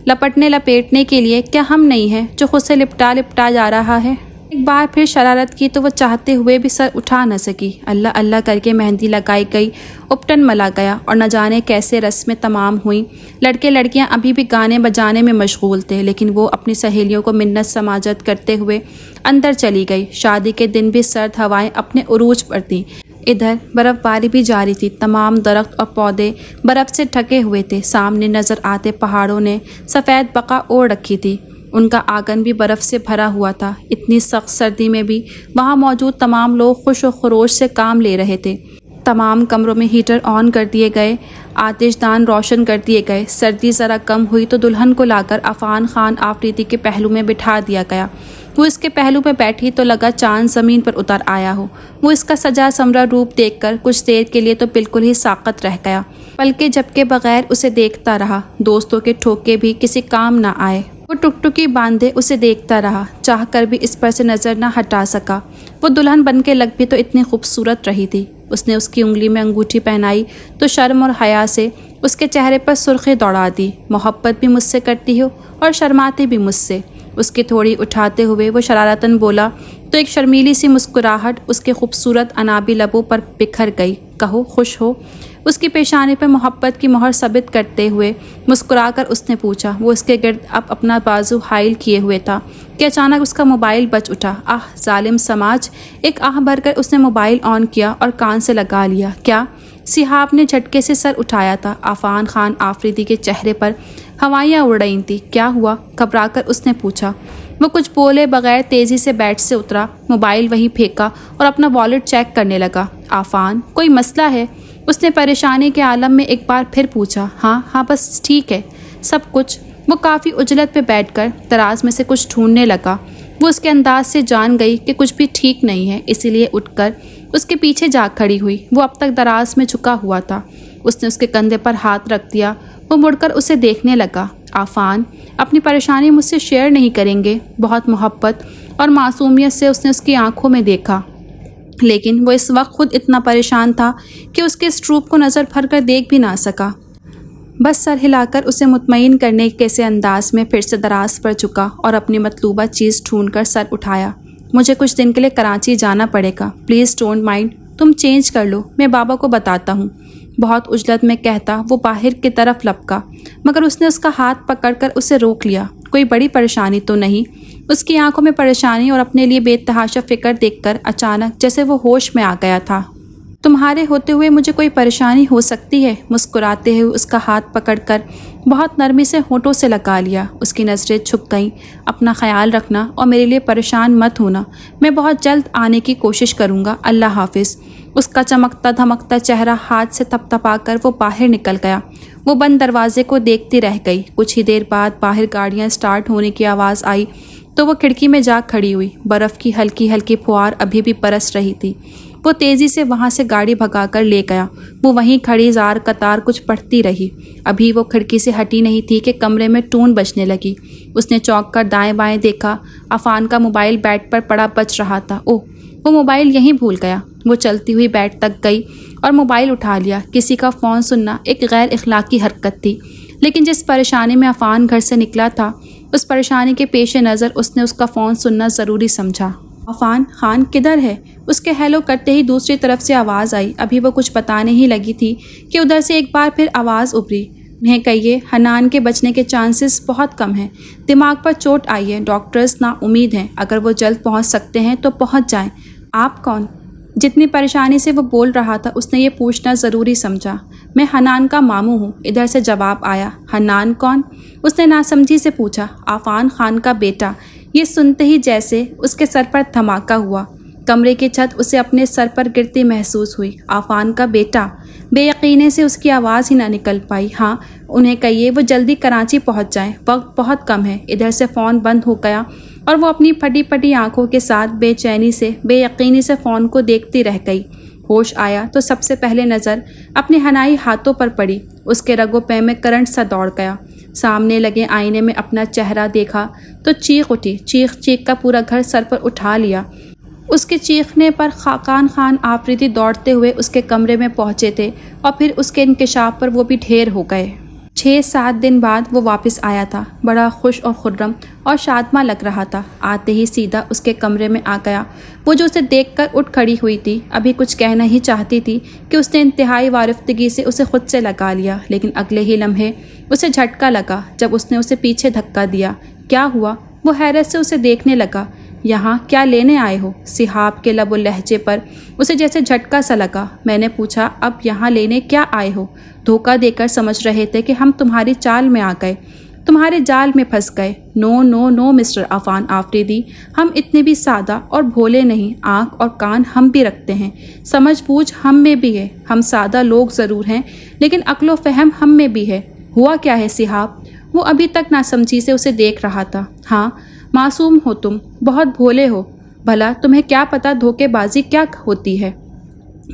لپٹنے لپیٹنے کے لیے کیا ہم نہیں ہیں جو خود سے لپٹا جا رہا ہے؟ ایک بار پھر شرارت کی تو وہ چاہتے ہوئے بھی سر اٹھا نہ سکی۔ اللہ اللہ کر کے مہندی لگائی گئی، اپٹن ملا گیا اور نہ جانے کیسے رسمیں تمام ہوئیں۔ لڑکے لڑکیاں ابھی بھی گانے بجانے میں مشغول تھے، لیکن وہ اپنی سہیلیوں کو منت سماجت کرتے ہوئے اندر چلی گئی۔ شادی کے دن بھی سرد ہوائیں اپنے عروج پر تھیں۔ ادھر برف باری بھی جاری تھی۔ تمام درخت اور پودے برف سے ڈھکے ہوئے تھے۔ سامنے نظر آتے پہاڑوں نے سفید بقا اوڑھ رکھی تھی۔ ان کا آنگن بھی برف سے بھرا ہوا تھا۔ اتنی سخت سردی میں بھی وہاں موجود تمام لوگ خوش و خروش سے کام لے رہے تھے۔ تمام کمروں میں ہیٹر آن کر دیے گئے، آتش دان روشن کر دیے گئے۔ سردی ذرا کم ہوئی تو دلہن کو لا کر عفان خان آفریدی کے پہلو میں بٹھا دیا گیا۔ وہ اس کے پہلو میں بیٹھی تو لگا چاند زمین پر اتر آیا ہو۔ وہ اس کا سجا سمرا روپ دیکھ کر کچھ دیر کے لیے تو بالکل ہی ساقط رہ گیا، بلکہ جبکہ بغیر اسے دیکھتا رہا۔ دوستوں کے ٹھوکے بھی کسی کام نہ آئے۔ وہ ٹکٹکی باندھے اسے دیکھتا رہا، چاہ کر بھی اس پر سے نظر نہ ہٹا سکا۔ وہ دلہن بن کے لگ بھی تو اتنی خوبصورت رہی تھی۔ اس نے اس کی انگلی میں انگوٹھی پہنائی تو شرم اور حیا سے اس کے چہرے پر سرخی دوڑا دی۔ محبت بھی مجھ سے کرتی ہو اور شرماتے بھی مجھ سے، اس کی تھوڑی اٹھاتے ہوئے وہ شرارتاً بولا تو ایک شرمیلی سی مسکراہٹ اس کے خوبصورت انابی لبوں پر بکھر گئی۔ کہو خوش ہو؟ اس کی پیشانی پر محبت کی مہر ثابت کرتے ہوئے مسکرا کر اس نے پوچھا۔ وہ اس کے گرد اب اپنا بازو حائل کیے ہوئے تھا کہ اچانک اس کا موبائل بج اٹھا۔ آہ ظالم سماج! ایک آہ بھر کر اس نے موبائل آن کیا اور کان سے لگا لیا۔ کیا؟ صحاب نے جھٹکے سے سر اٹھایا تھا۔ عفان خان آفریدی کے چہرے پر ہوائیاں اڑ رہی تھیں۔ کیا ہوا؟ گھبرا کر اس نے پوچھا۔ وہ کچھ بولے بغیر تیزی سے بیڈ سے اترا، موبائل وہیں پھینکا اور اپنا والیٹ چیک کرنے لگا۔ عفان، کوئی مسئلہ ہے؟ اس نے پریشانی کے عالم میں ایک بار پھر پوچھا۔ ہاں بس ٹھیک ہے سب کچھ۔ وہ کافی عجلت پہ بیٹھ کر دراز میں سے کچھ ڈھونڈنے لگا۔ وہ اس کے انداز سے جان گئی کہ کچھ بھی ٹھیک نہیں ہے، اسی لیے اٹھ کر اس کے پیچھے جا کھڑی ہوئی۔ وہ اب تک دراز میں جھکا ہوا تھا۔ اس نے اس کے کندھے پر ہاتھ رکھ دیا۔ وہ مڑ کر اسے دیکھنے لگا۔ عفان، اپنی پریشانی مجھ سے شیئر نہیں کریں گے؟ بہت محبت اور معصومیت سے اس نے اس کی آنکھوں میں دیکھا، لیکن وہ اس وقت خود اتنا پریشان تھا کہ اس کے اس روپ کو نظر بھر کر دیکھ بھی نہ سکا۔ بس سر ہلا کر اسے مطمئن کرنے کے سے انداز میں پھر سے دراز پر جھکا اور اپنی مطلوبہ چیز ڈھونڈ کر سر اٹھایا۔ مجھے کچھ دن کے لیے کراچی جانا پڑے گا، پلیز ڈونٹ مائنڈ، تم چینج کر لو، میں بابا کو بتاتا ہوں۔ بہت عجلت میں کہتا وہ باہر کی طرف لپکا، مگر اس نے اس کا ہاتھ پکڑ کر اسے روک لیا۔ کوئی بڑی پریشانی تو نہیں؟ اس کی آنکھوں میں پریشانی اور اپنے لیے بے تحاشا فکر دیکھ کر اچانک جیسے وہ ہوش میں آ گیا تھا۔ تمہارے ہوتے ہوئے مجھے کوئی پریشانی ہو سکتی ہے؟ مسکراتے ہوئے اس کا ہاتھ پکڑ کر بہت نرمی سے ہونٹوں سے لگا لیا۔ اس کی نظریں چھپ گئیں۔ اپنا خیال رکھنا اور میرے لیے پریشان مت ہونا، میں بہت جلد آنے کی کوشش کروں گا، اللہ حافظ۔ اس کا چمکتا دھمکتا چہرہ ہاتھ سے تھپ تھپا کر وہ باہر نکل گیا۔ وہ بند دروازے کو دیکھتی رہ گئی۔ کچھ ہی دیر بعد باہر گاڑیاں سٹارٹ ہونے کی آواز آئی تو وہ کھڑکی میں جا کھڑی ہوئی۔ برف کی ہلکی ہلکی پھوار ابھی بھی برس رہی تھی۔ وہ تیزی سے وہاں سے گاڑی بھگا کر لے گیا۔ وہ وہیں کھڑی زار قطار کچھ پڑھتی رہی۔ ابھی وہ کھڑکی سے ہٹی نہیں تھی کہ کمرے میں ٹون بجنے لگی۔ اس نے چونک کر دائیں بائیں دیکھا۔ عفان کا موبائل بیڈ پر پڑا بج رہا تھا۔ اوہ، وہ موبائل یہیں بھول گیا۔ وہ چلتی ہوئی بیڈ تک گئی اور موبائل اٹھا لیا۔ کسی کا فون سننا ایک غیر اخلاقی حرکت تھی، لیکن جس پریشانی میں عفان گھر سے نکلا تھا اس پریشانی کے پیش نظر اس نے اس کا فون سننا ضروری سمجھا۔ عفان خان کدھر ہے؟ اس کے ہیلو کرتے ہی دوسری طرف سے آواز آئی۔ ابھی وہ کچھ بتانے ہی لگی تھی کہ ادھر سے ایک بار پھر آواز ابھری۔ انہیں کہیے حنان کے بچنے کے چانسز بہت کم ہیں، دماغ پر چوٹ آئی ہے، ڈاکٹرز نا امید ہیں، اگر وہ جلد پہنچ سکتے ہیں تو پہنچ جائیں۔ آپ کون؟ جتنی پریشانی سے وہ بول رہا تھا اس نے یہ پوچھنا ضروری سمجھا۔ میں حنان کا ماموں ہوں، ادھر سے جواب آیا۔ حنان کون؟ اس نے ناسمجھی سے پوچھا۔ عفان خان کا بیٹا۔ یہ سنتے ہی جیسے اس کے سر پر دھماکہ ہوا۔ کمرے کی چھت اسے اپنے سر پر گرتی محسوس ہوئی۔ عفان کا بیٹا؟ بے یقینے سے اس کی آواز ہی نہ نکل پائی۔ ہاں، انہیں کہیے وہ جلدی کراچی پہنچ جائیں، وقت بہت کم ہے۔ ادھر سے فون بند ہو گیا اور وہ اپنی پھٹی پھٹی آنکھوں کے ساتھ بے چینی سے بے یقینی سے فون کو دیکھتی رہ گئی۔ ہوش آیا تو سب سے پہلے نظر اپنے حنائی ہاتھوں پر پڑی۔ اس کے رگوں پہ میں کرنٹ سا دوڑ گیا۔ سامنے لگے آئینے میں اپنا چہرہ دیکھا تو چیخ اٹھی۔ چیخ چیخ کا پورا گھر سر پر اٹھا لیا۔ اس کے چیخنے پر خاقان خان آفریدی دوڑتے ہوئے اس کے کمرے میں پہنچے تھے اور پھر اس کے انکشاف پر وہ بھی ڈھیر ہو گئے۔ 6-7 دن بعد وہ واپس آیا تھا، بڑا خوش اور خرم اور شادماں لگ رہا تھا۔ آتے ہی سیدھا اس کے کمرے میں آ گیا۔ وہ جو اسے دیکھ کر اٹھ کھڑی ہوئی تھی، ابھی کچھ کہنا ہی چاہتی تھی کہ اس نے انتہائی وارفتگی سے اسے خود سے لگا لیا، لیکن اگلے ہی لمحے اسے جھٹکا لگا جب اس نے اسے پیچھے دھکا دیا۔ کیا ہوا؟ وہ حیرت سے اسے دیکھنے لگا۔ یہاں کیا لینے آئے ہو؟ صحاب کے لب و لہجے پر اسے جیسے جھٹکا سا لگا۔ میں نے پوچھا، اب یہاں لینے کیا آئے ہو؟ دھوکہ دے کر سمجھ رہے تھے کہ ہم تمہاری چال میں آ گئے۔ تمہارے جال میں پھنس گئے۔ نو نو نو مسٹر عفان آفریدی، ہم اتنے بھی سادہ اور بھولے نہیں، آنکھ اور کان ہم بھی رکھتے ہیں، سمجھ بوجھ ہم میں بھی ہے، ہم سادہ لوگ ضرور ہیں لیکن عقل و فہم ہم میں بھی ہے۔ ہوا کیا ہے صحاب؟ وہ ابھی تک ناسمجھی سے اسے دیکھ رہا تھا۔ ہاں معصوم ہو تم، بہت بھولے ہو، بھلا تمہیں کیا پتہ دھوکے بازی کیا ہوتی ہے،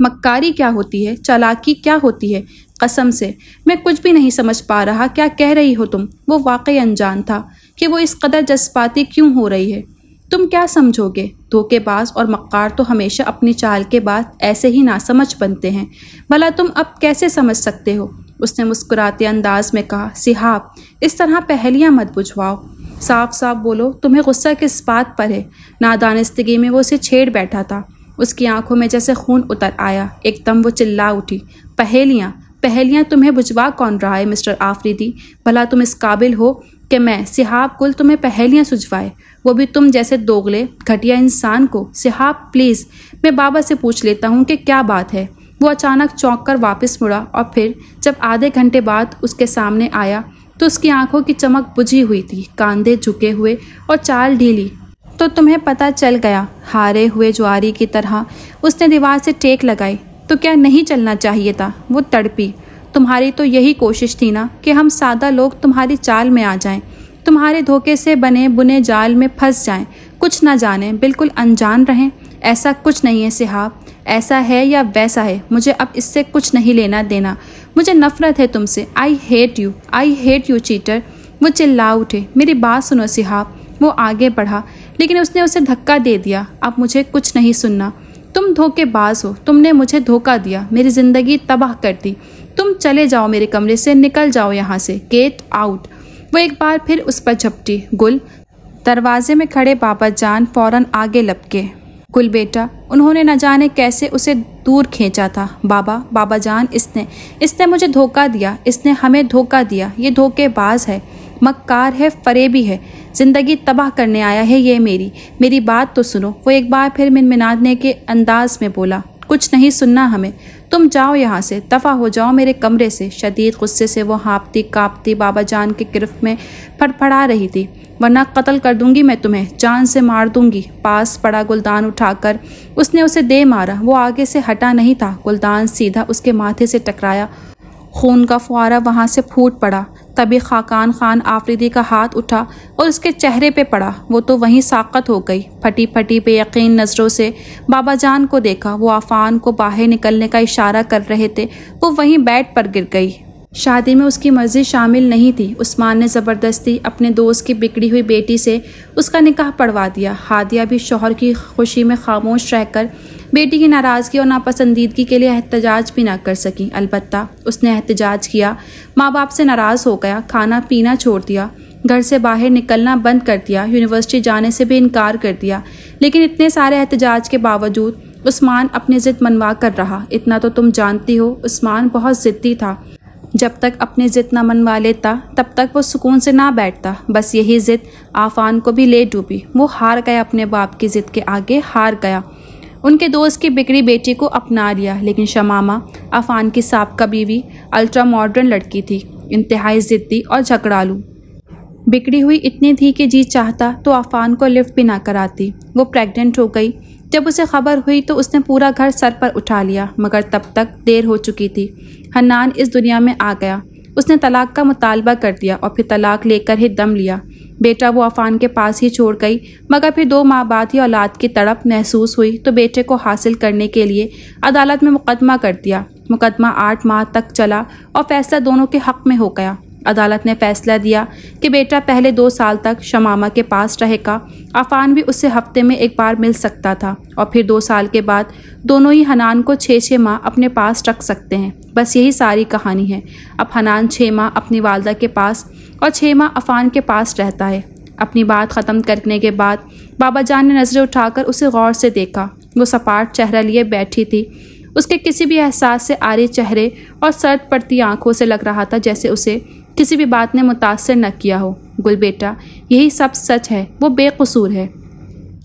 مکاری کیا ہوتی ہے، چالاکی کیا ہوتی ہے؟ قسم سے میں کچھ بھی نہیں سمجھ پا رہا، کیا کہہ رہی ہو تم؟ وہ واقعی انجان تھا کہ وہ اس قدر جذباتی کیوں ہو رہی ہے۔ تم کیا سمجھو گے؟ دھوکے باز اور مکار تو ہمیشہ اپنی چال کے بعد ایسے ہی ناسمجھ بنتے ہیں، بھلا تم اب کیسے سمجھ سکتے ہو؟ اس نے مسکراتے انداز میں کہا۔ صحاب اس طرح پہلیاں مت بجھواؤ، صاف صاف بولو، تمہیں غصہ کس بات پر ہے؟ نادانستگی میں وہ اسے چھیڑ بیٹھا تھا۔ اس کی آنکھوں میں جیسے خون اتر آیا، ایک دم وہ چلا اٹھی۔ پہیلیاں تمہیں بجھوا کون رہا ہے مسٹر آفریدی؟ بھلا تم اس قابل ہو کہ میں صحاب کل تمہیں پہیلیاں سجھوائے، وہ بھی تم جیسے دوغلے گھٹیا انسان کو؟ صحاب پلیز، میں بابا سے پوچھ لیتا ہوں کہ کیا بات ہے۔ وہ اچانک چونک کر واپس مڑا اور پھر جب آدھے گھنٹے بعد اس کے سامنے آیا تو اس کی آنکھوں کی چمک بجھی ہوئی تھی، کاندھے جھکے ہوئے اور چال ڈھیلی۔ تو تمہیں پتہ چل گیا؟ ہارے ہوئے جواری کی طرح اس نے دیوار سے ٹیک لگائی۔ تو کیا نہیں چلنا چاہیے تھا؟ وہ تڑپی۔ تمہاری تو یہی کوشش تھی نا کہ ہم سادہ لوگ تمہاری چال میں آ جائیں، تمہارے دھوکے سے بنے بنے جال میں پھنس جائیں، کچھ نہ جانیں، بالکل انجان رہیں۔ ایسا کچھ نہیں ہے صحاب، ایسا ہے یا ویسا ہے، مجھے اب اس سے کچھ نہیں لینا دینا، مجھے نفرت ہے تم سے۔ I hate you chatter. وہ چلا اٹھے۔ میری بات سنو صحاب۔ وہ آگے بڑھا لیکن اس نے اسے دھکا دے دیا۔ اب مجھے کچھ نہیں سننا، تم دھوکے باز ہو، تم نے مجھے دھوکا دیا، میری زندگی تباہ کر دی۔ تم چلے جاؤ میرے کمرے سے، نکل جاؤ یہاں سے، گیٹ آؤٹ۔ وہ ایک بار پھر اس پر جھپٹی۔ گل، دروازے میں کھڑے بابا جان فوراً آگے لپکے۔ گل بیٹا، انہوں نے نہ جانے کیسے اسے دور کھینچا تھا۔ بابا جان، اس نے مجھے دھوکا دیا، اس نے ہمیں دھوکا دیا، یہ دھوکے باز ہے، مکار ہے، فریبی ہے، زندگی تباہ کرنے آیا ہے یہ میری بات تو سنو۔ وہ ایک بار پھر منمنانے کے انداز میں بولا۔ کچھ نہیں سننا ہمیں، تم جاؤ یہاں سے، دفع ہو جاؤ میرے کمرے سے۔ شدید غصے سے وہ ہانپتی کانپتی بابا جان کی گرفت میں پھڑپڑا رہی تھی۔ ورنہ قتل کر دوں گی میں تمہیں، جان سے مار دوں گی۔ پاس پڑا گلدان اٹھا کر اس نے اسے دے مارا۔ وہ آگے سے ہٹا نہیں تھا، گلدان سیدھا اس کے ماتھے سے ٹکرایا، خون کا فوارہ وہاں سے پھوٹ پڑا۔ تبھی خاقان خان آفریدی کا ہاتھ اٹھا اور اس کے چہرے پہ پڑا۔ وہ تو وہیں ساقط ہو گئی۔ پھٹی پھٹی بے یقین نظروں سے بابا جان کو دیکھا۔ وہ عفان کو باہر نکلنے کا اشارہ کر رہے تھے، وہ وہیں بیڈ پر گر گئی۔ شادی میں اس کی مرضی شامل نہیں تھی۔ عثمان نے زبردستی اپنے دوست کی بگڑی ہوئی بیٹی سے اس کا نکاح پڑھوا دیا۔ ہادیہ بھی شوہر کی خوشی میں خاموش رہ کر بیٹی کی ناراضگی اور ناپسندیدگی کے لیے احتجاج بھی نہ کر سکی۔ البتہ اس نے احتجاج کیا، ماں باپ سے ناراض ہو گیا، کھانا پینا چھوڑ دیا، گھر سے باہر نکلنا بند کر دیا، یونیورسٹی جانے سے بھی انکار کر دیا۔ لیکن اتنے سارے احتجاج کے باوجود عثمان اپنی ضد منوا کر رہا۔ اتنا تو تم جانتی ہو، عثمان بہت ضدی تھا۔ جب تک اپنی ضد نہ منوا لیتا تب تک وہ سکون سے نہ بیٹھتا۔ بس یہی ضد عفان کو بھی لے ڈوبی۔ وہ ہار گیا، اپنے باپ کی ضد کے آگے ہار گیا۔ ان کے دوست کی بگڑی بیٹی کو اپنا لیا، لیکن شمامہ عفان کی سابقہ بیوی الٹرا ماڈرن لڑکی تھی، انتہائی ضدی اور جھگڑالو۔ بگڑی ہوئی اتنی تھی کہ جی چاہتا تو عفان کو لفٹ بھی نہ کراتی۔ وہ پریگننٹ ہو گئی۔ جب اسے خبر ہوئی تو اس نے پورا گھر سر پر اٹھا لیا، مگر تب تک دیر ہو چکی تھی۔ حنان اس دنیا میں آ گیا۔ اس نے طلاق کا مطالبہ کر دیا اور پھر طلاق لے کر ہی دم لیا۔ بیٹا وہ عفان کے پاس ہی چھوڑ گئی، مگر پھر 2 ماہ بعد ہی اولاد کی تڑپ محسوس ہوئی تو بیٹے کو حاصل کرنے کے لیے عدالت میں مقدمہ کر دیا۔ مقدمہ 8 ماہ تک چلا اور فیصلہ دونوں کے حق میں ہو گیا۔ عدالت نے فیصلہ دیا کہ بیٹا پہلے 2 سال تک شمامہ کے پاس رہے گا۔ عفان بھی اس سے ہفتے میں 1 بار مل سکتا تھا اور پھر 2 سال کے بعد دونوں ہی حنان کو 6 ماہ اپنے پاس رکھ سکتے ہیں۔ بس یہی ساری کہانی ہے۔ اب حنان 6 ماہ اپنی والدہ کے پاس اور 6 ماہ عفان کے پاس رہتا ہے۔ اپنی بات ختم کرنے کے بعد بابا جان نے نظریں اٹھا کر اسے غور سے دیکھا۔ وہ سپاٹ چہرہ لیے بیٹھی تھی۔ اس کے کسی بھی احساس سے عاری چہرے اور سرد پڑتی آنکھوں سے لگ رہا تھا جیسے اسے کسی بھی بات نے متاثر نہ کیا ہو۔ گل بیٹا، یہی سب سچ ہے، وہ بے قصور ہے۔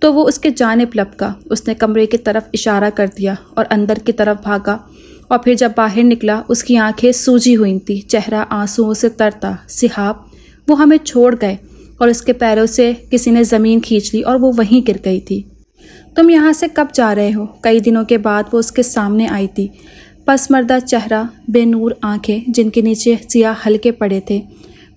تو وہ اس کے جانب لپکا۔ اس نے کمرے کی طرف اشارہ کر دیا اور اندر کی طرف بھاگا، اور پھر جب باہر نکلا اس کی آنکھیں سوجی ہوئی تھیں، چہرہ آنسوؤں سے تر تھا۔ صحاب، وہ ہمیں چھوڑ گئے، اور اس کے پیروں سے کسی نے زمین کھینچ لی اور وہ وہیں گر گئی تھی۔ تم یہاں سے کب جا رہے ہو؟ کئی دنوں کے بعد وہ اس کے سامنے آئی تھی، پس مردہ چہرہ، بے نور آنکھیں جن کے نیچے سیاہ حلقے پڑے تھے،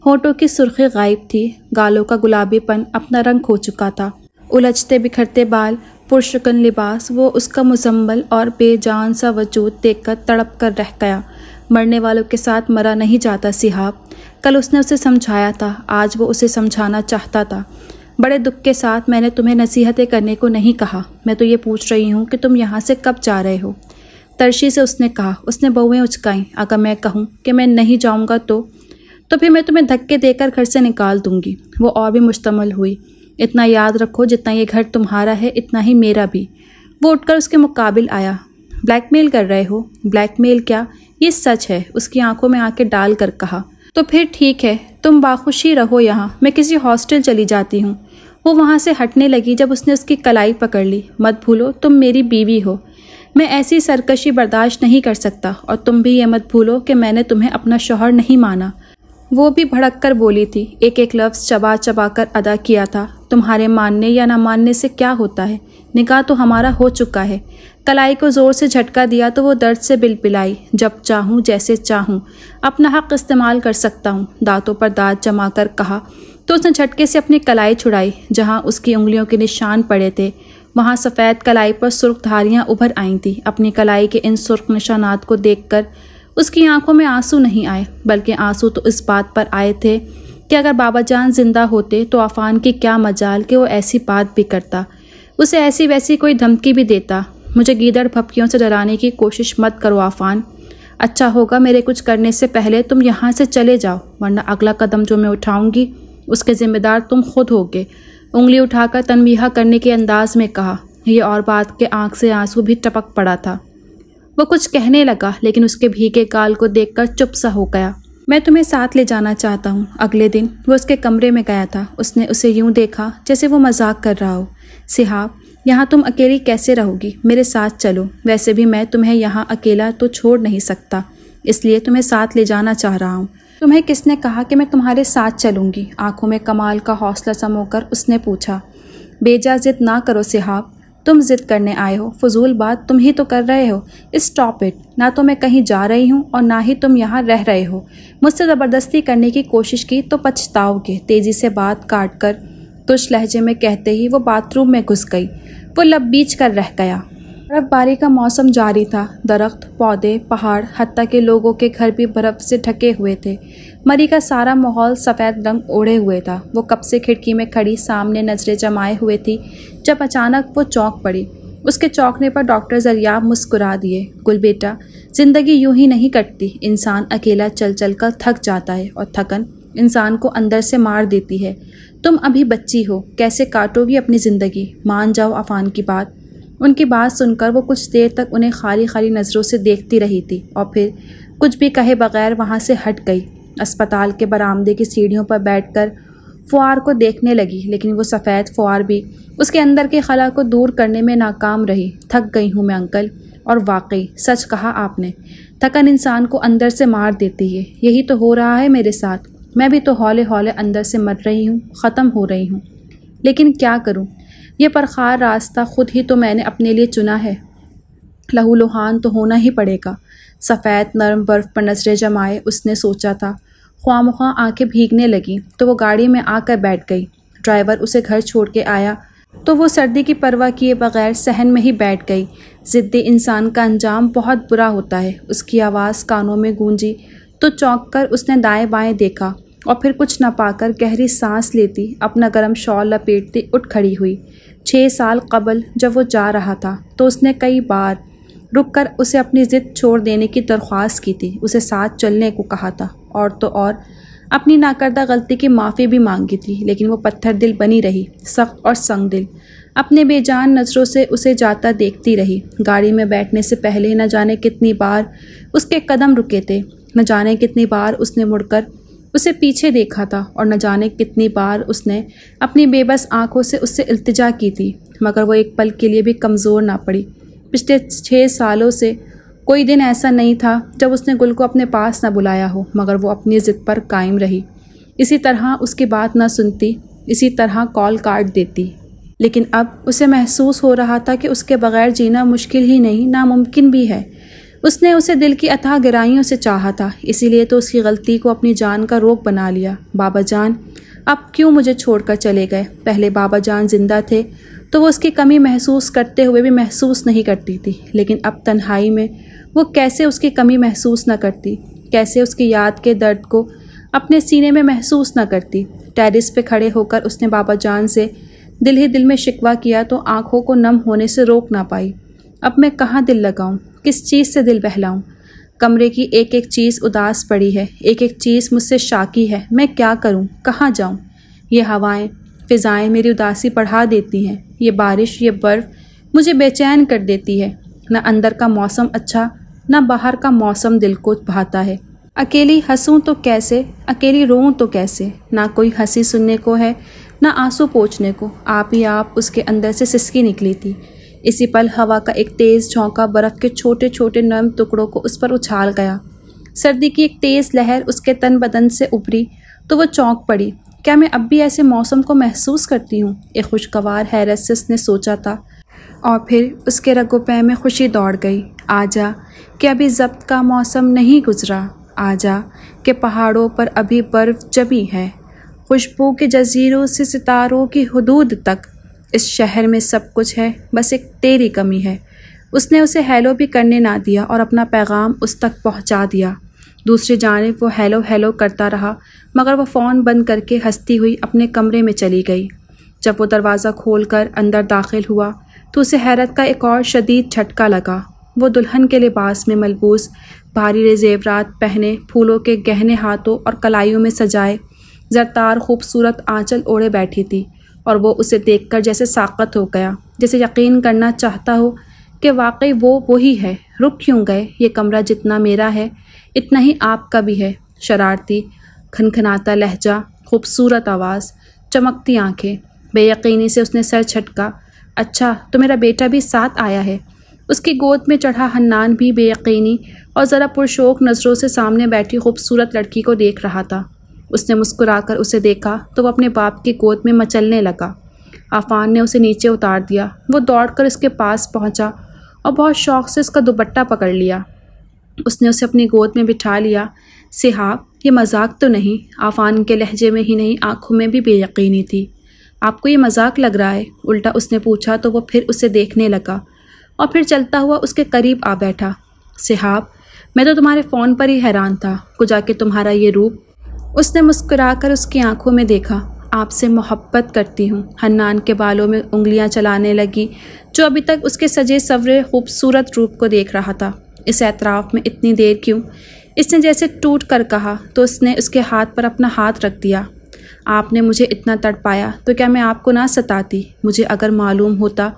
ہونٹوں کی سرخی غائب تھی، گالوں کا گلابی پن اپنا رنگ کھو چکا تھا، الجھتے بکھرتے بال، پرشکن لباس۔ وہ اس کا مزمل اور بے جان سا وجود دیکھ کر تڑپ کر رہ گیا۔ مرنے والوں کے ساتھ مرا نہیں جاتا صحاب، کل اس نے اسے سمجھایا تھا، آج وہ اسے سمجھانا چاہتا تھا۔ بڑے دکھ کے ساتھ میں نے تمہیں نصیحتیں کرنے کو نہیں کہا، میں تو یہ پوچھ رہی ہوں کہ تم یہاں سے کب جا رہے ہو؟ ترشی سے اس نے کہا۔ اس نے بہویں اچکائیں۔ اگر میں کہوں کہ میں نہیں جاؤں گا تو پھر میں تمہیں دھکے دے کر گھر سے نکال دوں گی۔ وہ اور بھی مشتمل ہوئی۔ اتنا یاد رکھو، جتنا یہ گھر تمہارا ہے اتنا ہی میرا بھی۔ وہ اٹھ کر اس کے مقابل آیا۔ بلیک میل کر رہے ہو؟ بلیک میل کیا، یہ سچ ہے، اس کی آنکھوں میں آنکھیں ڈال کر کہا۔ تو پھر ٹھیک ہے، تم باخوشی رہو یہاں، میں کسی ہاسٹل چلی جاتی ہوں۔ وہ وہاں سے ہٹنے لگی جب اس نے اس کی کلائی پکڑ لی۔ مت بھولو تم میری بیوی ہو، میں ایسی سرکشی برداشت نہیں کر سکتا، اور تم بھی یہ مت بھولو کہ میں نے تمہیں اپنا شوہر نہیں مانا۔ وہ بھی بھڑک کر بولی تھی، ایک ایک لفظ چبا چبا کر ادا کیا تھا۔ تمہارے ماننے یا نہ ماننے سے کیا ہوتا ہے، نکاح تو ہمارا ہو چکا ہے۔ کلائی کو زور سے جھٹکا دیا تو وہ درد سے بلبلائی۔ جب چاہوں جیسے چاہوں اپنا حق استعمال کر سکتا ہوں، دانتوں پر دانت جما کر کہا تو اس نے جھٹکے سے اپنی کلائی چھڑائی۔ جہاں اس کی انگلیوں کے نشان پڑے تھے وہاں سفید کلائی پر سرخ دھاریاں ابھر آئی تھیں۔ اپنی کلائی کے ان سرخ نشانات کو دیکھ کر اس کی آنکھوں میں آنسو نہیں آئے، بلکہ آنسو تو اس بات پر آئے تھے کہ اگر بابا جان زندہ ہوتے تو عفان کی کیا مجال کہ وہ ایسی بات بھی کرتا، اسے ایسی ویسی کوئی دھمکی بھی دیتا۔ مجھے گیدڑ پھپکیوں سے ڈرانے کی کوشش مت کرو عفان، اچھا ہوگا میرے کچھ کرنے سے پہلے تم یہاں سے چلے جاؤ، ورنہ اگلا قدم جو میں اٹھاؤں گی اس کے ذمہ دار تم خود ہوگے۔ انگلی اٹھا کر تنبیہ کرنے کے انداز میں کہا۔ یہ اور بات کہ آنکھ سے آنسو بھی ٹپک پڑا تھا۔ وہ کچھ کہنے لگا لیکن اس کے بھیگے گال کو دیکھ کر چپ سا ہو گیا۔ میں تمہیں ساتھ لے جانا چاہتا ہوں۔ اگلے دن وہ اس کے کمرے میں گیا تھا۔ اس نے اسے یوں دیکھا جیسے وہ مذاق کر رہا ہو۔ صحاب، یہاں تم اکیلی کیسے رہو گی؟ میرے ساتھ چلو، ویسے بھی میں تمہیں یہاں اکیلا تو چھوڑ نہیں سکتا، اس لیے تمہیں ساتھ لے جانا چاہ رہا ہوں۔ تمہیں کس نے کہا کہ میں تمہارے ساتھ چلوں گی؟ آنکھوں میں کمال کا حوصلہ سمو کر اس نے پوچھا۔ بیجا ضد نہ کرو صحاب، تم ضد کرنے آئے ہو، فضول بات تم ہی تو کر رہے ہو۔ اسٹاپ اٹ، نہ تو میں کہیں جا رہی ہوں اور نہ ہی تم یہاں رہ رہے ہو۔ مجھ سے زبردستی کرنے کی کوشش کی تو پچھتاؤ گے۔ تیزی سے بات کاٹ کر تش لہجے میں کہتے ہی وہ باتھ روم میں گھس گئی۔ وہ لب بیچ کر رہ گیا۔ برف باری کا موسم جاری تھا، درخت، پودے، پہاڑ، حتیٰ کہ لوگوں کے گھر بھی برف سے ڈھکے ہوئے تھے۔ مری کا سارا ماحول سفید رنگ اوڑھے ہوئے تھا۔ وہ کب سے کھڑکی میں کھڑی سامنے نظریں جمائے ہوئے تھی جب اچانک وہ چونک پڑی۔ اس کے چونکنے پر ڈاکٹر ضریاب مسکرا دیے۔ گل بیٹا، زندگی یوں ہی نہیں کٹتی، انسان اکیلا چل چل کر تھک جاتا ہے اور تھکن انسان کو اندر سے مار دیتی ہے۔ تم ابھی بچی ہو، کیسے کاٹو گی اپنی زندگی؟ مان جاؤ عفان کی بات۔ ان کی بات سن کر وہ کچھ دیر تک انہیں خالی خالی نظروں سے دیکھتی رہی تھی اور پھر کچھ بھی کہے بغیر وہاں سے ہٹ گئی۔ اسپتال کے برآمدے کی سیڑھیوں پر بیٹھ کر فوار کو دیکھنے لگی، لیکن وہ سفید فوار بھی اس کے اندر کے خلا کو دور کرنے میں ناکام رہی۔ تھک گئی ہوں میں انکل، اور واقعی سچ کہا آپ نے، تھکن انسان کو اندر سے مار دیتی ہے۔ یہی تو ہو رہا ہے میرے ساتھ، میں بھی تو ہولے ہولے اندر سے مر رہی ہوں، ختم ہو رہی ہوں، لیکن کیا کروں؟ یہ پرخار راستہ خود ہی تو میں نے اپنے لیے چنا ہے، لہو لہان تو ہونا ہی پڑے گا۔ سفید نرم برف پر نظریں جمائے اس نے سوچا تھا۔ خواہ مخواہ آنکھیں بھیگنے لگیں تو وہ گاڑی میں آ کر بیٹھ گئی۔ ڈرائیور اسے گھر چھوڑ کے آیا تو وہ سردی کی پرواہ کیے بغیر صحن میں ہی بیٹھ گئی۔ ضدی انسان کا انجام بہت برا ہوتا ہے۔ اس کی آواز کانوں میں گونجی تو چونک کر اس نے دائیں بائیں دیکھا اور پھر کچھ نہ پا کر گہری سانس لیتی اپنا گرم شال لپیٹتی اٹھ کھڑی ہوئی۔ 6 سال قبل جب وہ جا رہا تھا تو اس نے کئی بار رک کر اسے اپنی ضد چھوڑ دینے کی درخواست کی تھی، اسے ساتھ چلنے کو کہا تھا اور تو اور اپنی ناکردہ غلطی کی معافی بھی مانگی تھی، لیکن وہ پتھر دل بنی رہی، سخت اور سنگ دل۔ اپنے بے جان نظروں سے اسے جاتا دیکھتی رہی۔ گاڑی میں بیٹھنے سے پہلے نہ جانے کتنی بار اس کے قدم رکے تھے، نہ جانے کتنی بار اس نے مڑ کر اسے پیچھے دیکھا تھا، اور نہ جانے کتنی بار اس نے اپنی بے بس آنکھوں سے اس سے التجا کی تھی، مگر وہ ایک پل کے لیے بھی کمزور نہ پڑی۔ پچھلے 6 سالوں سے کوئی دن ایسا نہیں تھا جب اس نے گل کو اپنے پاس نہ بلایا ہو، مگر وہ اپنی ضد پر قائم رہی۔ اسی طرح اس کی بات نہ سنتی، اسی طرح کال کاٹ دیتی۔ لیکن اب اسے محسوس ہو رہا تھا کہ اس کے بغیر جینا مشکل ہی نہیں، ناممکن بھی ہے۔ اس نے اسے دل کی اتھاہ گہرائیوں سے چاہا تھا، اسی لیے تو اس کی غلطی کو اپنی جان کا روگ بنا لیا۔ بابا جان اب کیوں مجھے چھوڑ کر چلے گئے؟ پہلے بابا جان زندہ تھے تو وہ اس کی کمی محسوس کرتے ہوئے بھی محسوس نہیں کرتی تھی، لیکن اب تنہائی میں وہ کیسے اس کی کمی محسوس نہ کرتی، کیسے اس کی یاد کے درد کو اپنے سینے میں محسوس نہ کرتی۔ ٹیرس پہ کھڑے ہو کر اس نے بابا جان سے دل ہی دل میں شکوہ کیا تو آنکھوں کو نم ہونے سے روک نہ پائی۔ اب میں کہاں دل لگاؤں، کس چیز سے دل بہلاؤں؟ کمرے کی ایک ایک چیز اداس پڑی ہے، ایک ایک چیز مجھ سے شاکی ہے۔ میں کیا کروں، کہاں جاؤں؟ یہ ہوائیں، فضائیں میری اداسی بڑھا دیتی ہیں، یہ بارش، یہ برف مجھے بے چین کر دیتی ہے۔ نہ اندر کا موسم اچھا، نہ باہر کا موسم دل کو بھاتا ہے۔ اکیلی ہنسوں تو کیسے، اکیلی روؤں تو کیسے؟ نہ کوئی ہنسی سننے کو ہے، نہ آنسو پوچھنے کو۔ آپ ہی آپ اس کے اندر سے سسکی نکلی تھی۔ اسی پل ہوا کا ایک تیز جھونکا برف کے چھوٹے چھوٹے نرم ٹکڑوں کو اس پر اچھال گیا۔ سردی کی ایک تیز لہر اس کے تن بدن سے ابھری تو وہ چونک پڑی۔ کیا میں اب بھی ایسے موسم کو محسوس کرتی ہوں؟ ایک خوشگوار حیرت سے اس نے سوچا تھا، اور پھر اس کے رگ و پے میں خوشی دوڑ گئی۔ آجا کہ ابھی ضبط کا موسم نہیں گزرا، آجا کہ پہاڑوں پر ابھی برف جمی ہے، خوشبو کے جزیروں سے ستاروں کی حدود تک اس شہر میں سب کچھ ہے، بس ایک تیری کمی ہے۔ اس نے اسے ہیلو بھی کرنے نہ دیا اور اپنا پیغام اس تک پہنچا دیا۔ دوسری جانب وہ ہیلو ہیلو کرتا رہا، مگر وہ فون بند کر کے ہنستی ہوئی اپنے کمرے میں چلی گئی۔ جب وہ دروازہ کھول کر اندر داخل ہوا تو اسے حیرت کا ایک اور شدید جھٹکا لگا۔ وہ دلہن کے لباس میں ملبوس، بھاری زیورات پہنے، پھولوں کے گہنے ہاتھوں اور کلائیوں میں سجائے، زرتار خوبصورت آنچل اوڑھے بیٹھی تھی، اور وہ اسے دیکھ کر جیسے ساقط ہو گیا، جیسے یقین کرنا چاہتا ہو کہ واقعی وہ وہی ہے۔ رک کیوں گئے؟ یہ کمرہ جتنا میرا ہے اتنا ہی آپ کا بھی ہے۔ شرارتی کھنکھناتا لہجہ، خوبصورت آواز، چمکتی آنکھیں۔ بے یقینی سے اس نے سر جھٹکا۔ اچھا تو میرا بیٹا بھی ساتھ آیا ہے؟ اس کی گود میں چڑھا حنان بھی بے یقینی اور ذرا پرشوق نظروں سے سامنے بیٹھی خوبصورت لڑکی کو دیکھ رہا تھا۔ اس نے مسکرا کر اسے دیکھا تو وہ اپنے باپ کی گود میں مچلنے لگا۔ عفان نے اسے نیچے اتار دیا۔ وہ دوڑ کر اس کے پاس پہنچا اور بہت شوق سے اس کا دوپٹہ پکڑ لیا۔ اس نے اسے اپنی گود میں بٹھا لیا۔ صحاب یہ مذاق تو نہیں؟ عفان کے لہجے میں ہی نہیں، آنکھوں میں بھی بے یقینی تھی۔ آپ کو یہ مذاق لگ رہا ہے؟ الٹا اس نے پوچھا تو وہ پھر اسے دیکھنے لگا اور پھر چلتا ہوا اس کے قریب آ بیٹھا۔ صحاب میں تو تمہارے فون پر ہی حیران تھا، کجا کہ تمہارا یہ روپ۔ اس نے مسکرا کر اس کی آنکھوں میں دیکھا۔ آپ سے محبت کرتی ہوں۔ حنان کے بالوں میں انگلیاں چلانے لگی، جو ابھی تک اس کے سجے سورے خوبصورت روپ کو دیکھ رہا تھا۔ اس اعتراف میں اتنی دیر کیوں؟ اس نے جیسے ٹوٹ کر کہا تو اس نے اس کے ہاتھ پر اپنا ہاتھ رکھ دیا۔ آپ نے مجھے اتنا تڑپایا تو کیا میں آپ کو نہ ستاتی؟ مجھے اگر معلوم ہوتا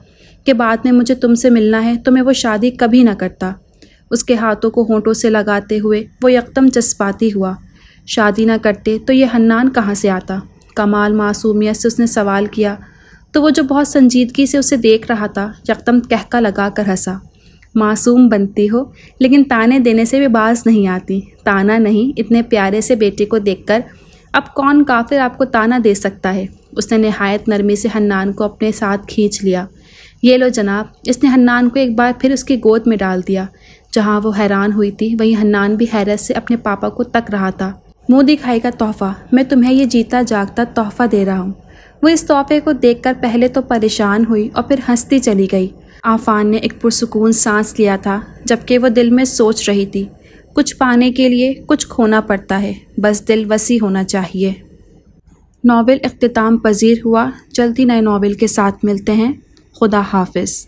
کہ بعد میں مجھے تم سے ملنا ہے تو میں وہ شادی کبھی نہ کرتا۔ اس کے ہاتھوں کو ہونٹوں سے لگاتے ہوئے وہ یکدم جذباتی ہوا۔ شادی نہ کرتے تو یہ حنان کہاں سے آتا؟ کمال معصومیت سے اس نے سوال کیا تو وہ جو بہت سنجیدگی سے اسے دیکھ رہا تھا یکدم کہکا لگا کر ہنسا۔ معصوم بنتی ہو لیکن تانے دینے سے بھی باز نہیں آتی۔ تانا نہیں، اتنے پیارے سے بیٹے کو دیکھ کر اب کون کافر آپ کو تانا دے سکتا ہے؟ اس نے نہایت نرمی سے حنان کو اپنے ساتھ کھینچ لیا۔ یہ لو جناب۔ اس نے حنان کو ایک بار پھر اس کی گود میں ڈال دیا۔ جہاں وہ حیران ہوئی تھی وہیں حنان بھی حیرت سے اپنے پاپا کو تک رہا تھا۔ منہ دکھائی کا تحفہ، میں تمہیں یہ جیتا جاگتا تحفہ دے رہا ہوں۔ وہ اس تحفے کو دیکھ کر پہلے تو پریشان ہوئی اور پھر ہنستی چلی گئی۔ عفان نے ایک پرسکون سانس لیا تھا، جبکہ وہ دل میں سوچ رہی تھی، کچھ پانے کے لیے کچھ کھونا پڑتا ہے، بس دل وسیع ہونا چاہیے۔ ناول اختتام پذیر ہوا۔ جلدی نئے ناول کے ساتھ ملتے ہیں۔ خدا حافظ۔